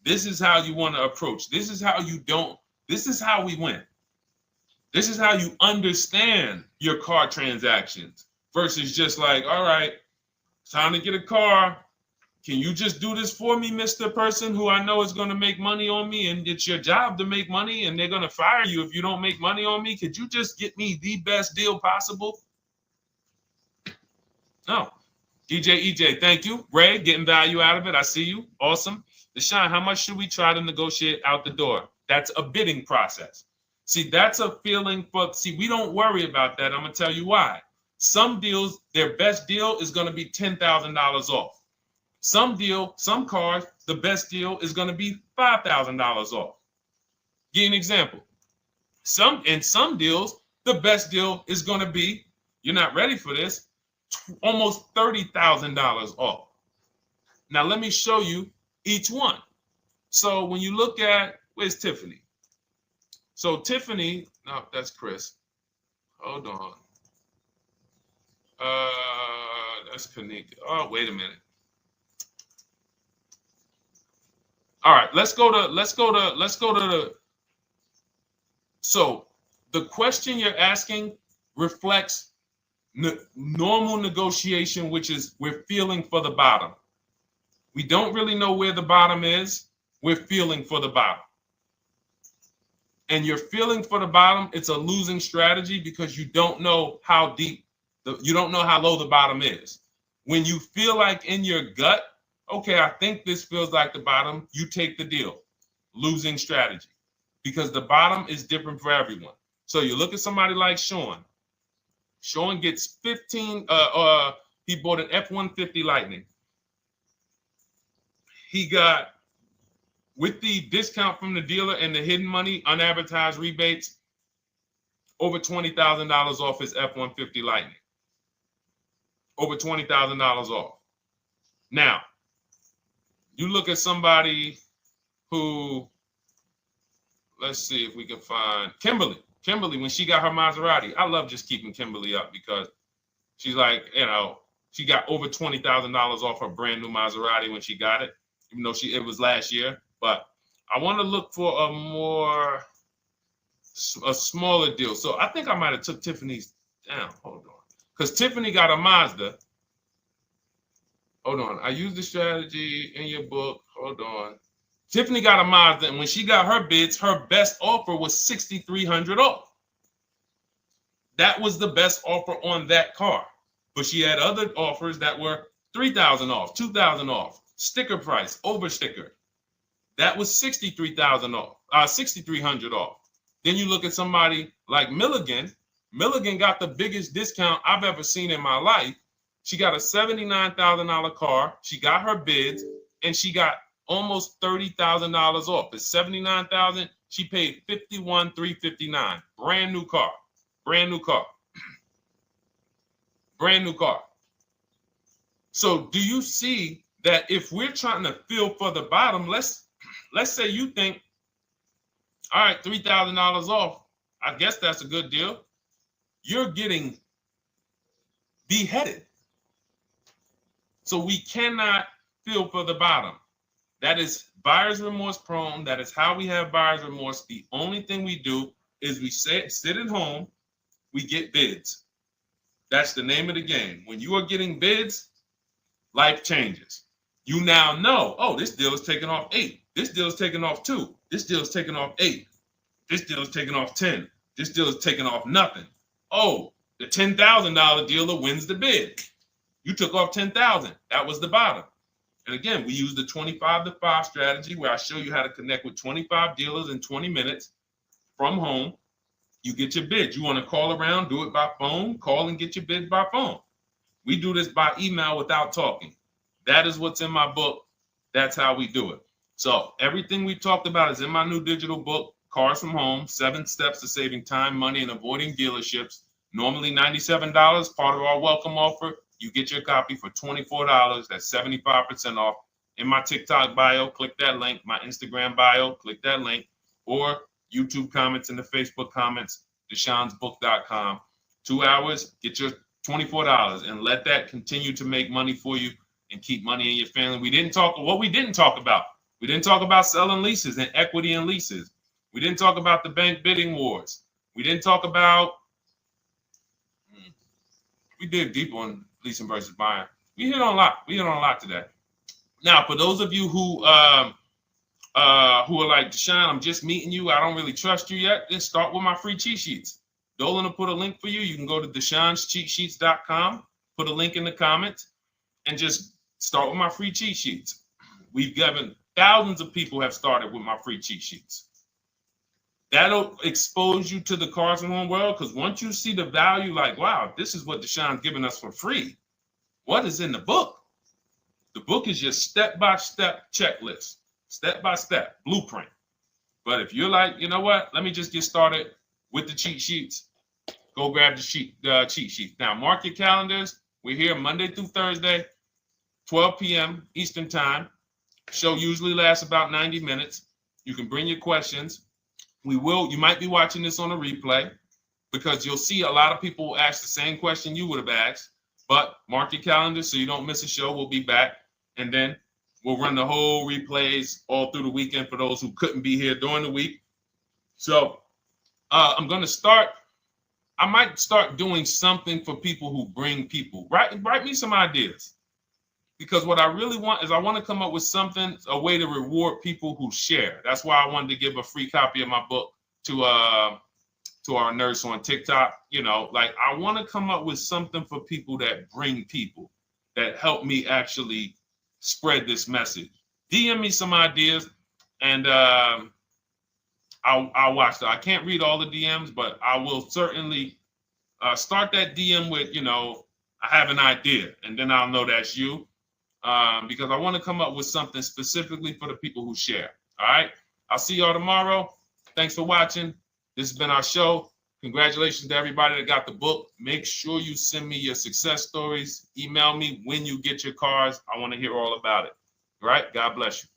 This is how you want to approach. This is how you don't. This is how we win. This is how you understand your car transactions versus just like, all right, time to get a car. Can you just do this for me, Mr. Person who I know is going to make money on me, and it's your job to make money and they're going to fire you if you don't make money on me? Could you just get me the best deal possible? No. DJ EJ, thank you. Ray, getting value out of it. I see you. Awesome. Deshone, how much should we try to negotiate out the door? That's a bidding process. See, that's a feeling for, we don't worry about that. I'm going to tell you why. Some deals, their best deal is going to be $10,000 off. Some cars, the best deal is going to be $5,000 off. Give you an example. In some deals, the best deal is going to be, you're not ready for this, almost $30,000 off. Now, let me show you each one. So when you look at, where's Tiffany? So Tiffany, no, that's Chris. Hold on. That's Kanika. Oh, wait a minute. All right, let's go to the. So the question you're asking reflects normal negotiation, which is we're feeling for the bottom. We don't really know where the bottom is. We're feeling for the bottom. And you're feeling for the bottom, it's a losing strategy because you don't know how deep, you don't know how low the bottom is. When you feel like in your gut, okay, I think this feels like the bottom, you take the deal. Losing strategy. Because the bottom is different for everyone. So you look at somebody like Sean. Sean gets 15, he bought an F-150 Lightning. He got, with the discount from the dealer and the hidden money, unadvertised rebates, over $20,000 off his F-150 Lightning. Over $20,000 off. Now, you look at somebody who, let's see if we can find Kimberly. Kimberly, when she got her Maserati, I love just keeping Kimberly up because she's like, you know, she got over $20,000 off her brand new Maserati when she got it, even though it was last year. But I want to look for a smaller deal. So I think I might have took Tiffany's down. Hold on. Because Tiffany got a Mazda. Hold on. I used the strategy in your book. Hold on. Tiffany got a Mazda, and when she got her bids, her best offer was $6,300 off. That was the best offer on that car. But she had other offers that were $3,000 off, $2,000 off, sticker price, over sticker. That was $63,000 off, $6,300 off. Then you look at somebody like Milligan. Milligan got the biggest discount I've ever seen in my life. She got a $79,000 car. She got her bids, and she got almost $30,000 off. It's $79,000. She paid $51,359. Brand new car. Brand new car. Brand new car. So do you see that if we're trying to feel for the bottom, let's say you think, all right, $3,000 off. I guess that's a good deal. You're getting beheaded. So we cannot feel for the bottom. That is buyer's remorse prone. That is how we have buyer's remorse. The only thing we do is we sit at home, we get bids. That's the name of the game. When you are getting bids, life changes. You now know, oh, this deal is taking off 8. This deal is taking off 2. This deal is taking off 8. This deal is taking off 10. This deal is taking off nothing. Oh, the $10,000 dealer wins the bid. You took off $10,000. That was the bottom. And again, we use the 25-to-5 strategy where I show you how to connect with 25 dealers in 20 minutes from home. You get your bids. You want to call around, do it by phone, call and get your bids by phone. We do this by email without talking. That is what's in my book. That's how we do it. So everything we talked about is in my new digital book. Cars from Home, 7 Steps to Saving Time, Money, and Avoiding Dealerships. Normally $97, part of our welcome offer. You get your copy for $24. That's 75% off. In my TikTok bio, click that link. My Instagram bio, click that link. Or YouTube comments and the Facebook comments, deshonsbook.com. 2 hours, get your $24 and let that continue to make money for you and keep money in your family. We didn't talk about. We didn't talk about selling leases and equity in leases. We didn't talk about the bank bidding wars. We didn't talk about, we dig deep on leasing versus buying. We hit on a lot today. Now, for those of you who are like, Deshone, I'm just meeting you, I don't really trust you yet, then start with my free cheat sheets. Dolan will put a link for you. You can go to DeshonesCheatSheets.com, put a link in the comments, and just start with my free cheat sheets. We've given thousands of people have started with my free cheat sheets. That'll expose you to the Cars from Home world, because once you see the value, like, wow, this is what Deshone's giving us for free. What is in the book? The book is your step-by-step checklist, step-by-step blueprint. But if you're like, you know what, let me just get started with the cheat sheets, go grab the cheat sheets. Now, mark your calendars. We're here Monday through Thursday, 12 p.m. Eastern Time. Show usually lasts about 90 minutes. You can bring your questions. You might be watching this on a replay, because you'll see a lot of people ask the same question you would have asked. But mark your calendar so you don't miss a show. We'll be back, and then we'll run the whole replays all through the weekend for those who couldn't be here during the week. So I might start doing something for people who bring people. Write me some ideas, because what I really want is I want to come up with something, a way to reward people who share. That's why I wanted to give a free copy of my book to our nurse on TikTok. You know, like, I want to come up with something for people that bring people, that help me actually spread this message. DM me some ideas, and I'll watch that. I can't read all the DMs, but I will certainly start that DM with, you know, I have an idea, and then I'll know that's you, because I want to come up with something specifically for the people who share. All right. I'll see y'all tomorrow. Thanks for watching. This has been our show. Congratulations to everybody that got the book. Make sure you send me your success stories. Email me when you get your cars. I want to hear all about it. All right. God bless you.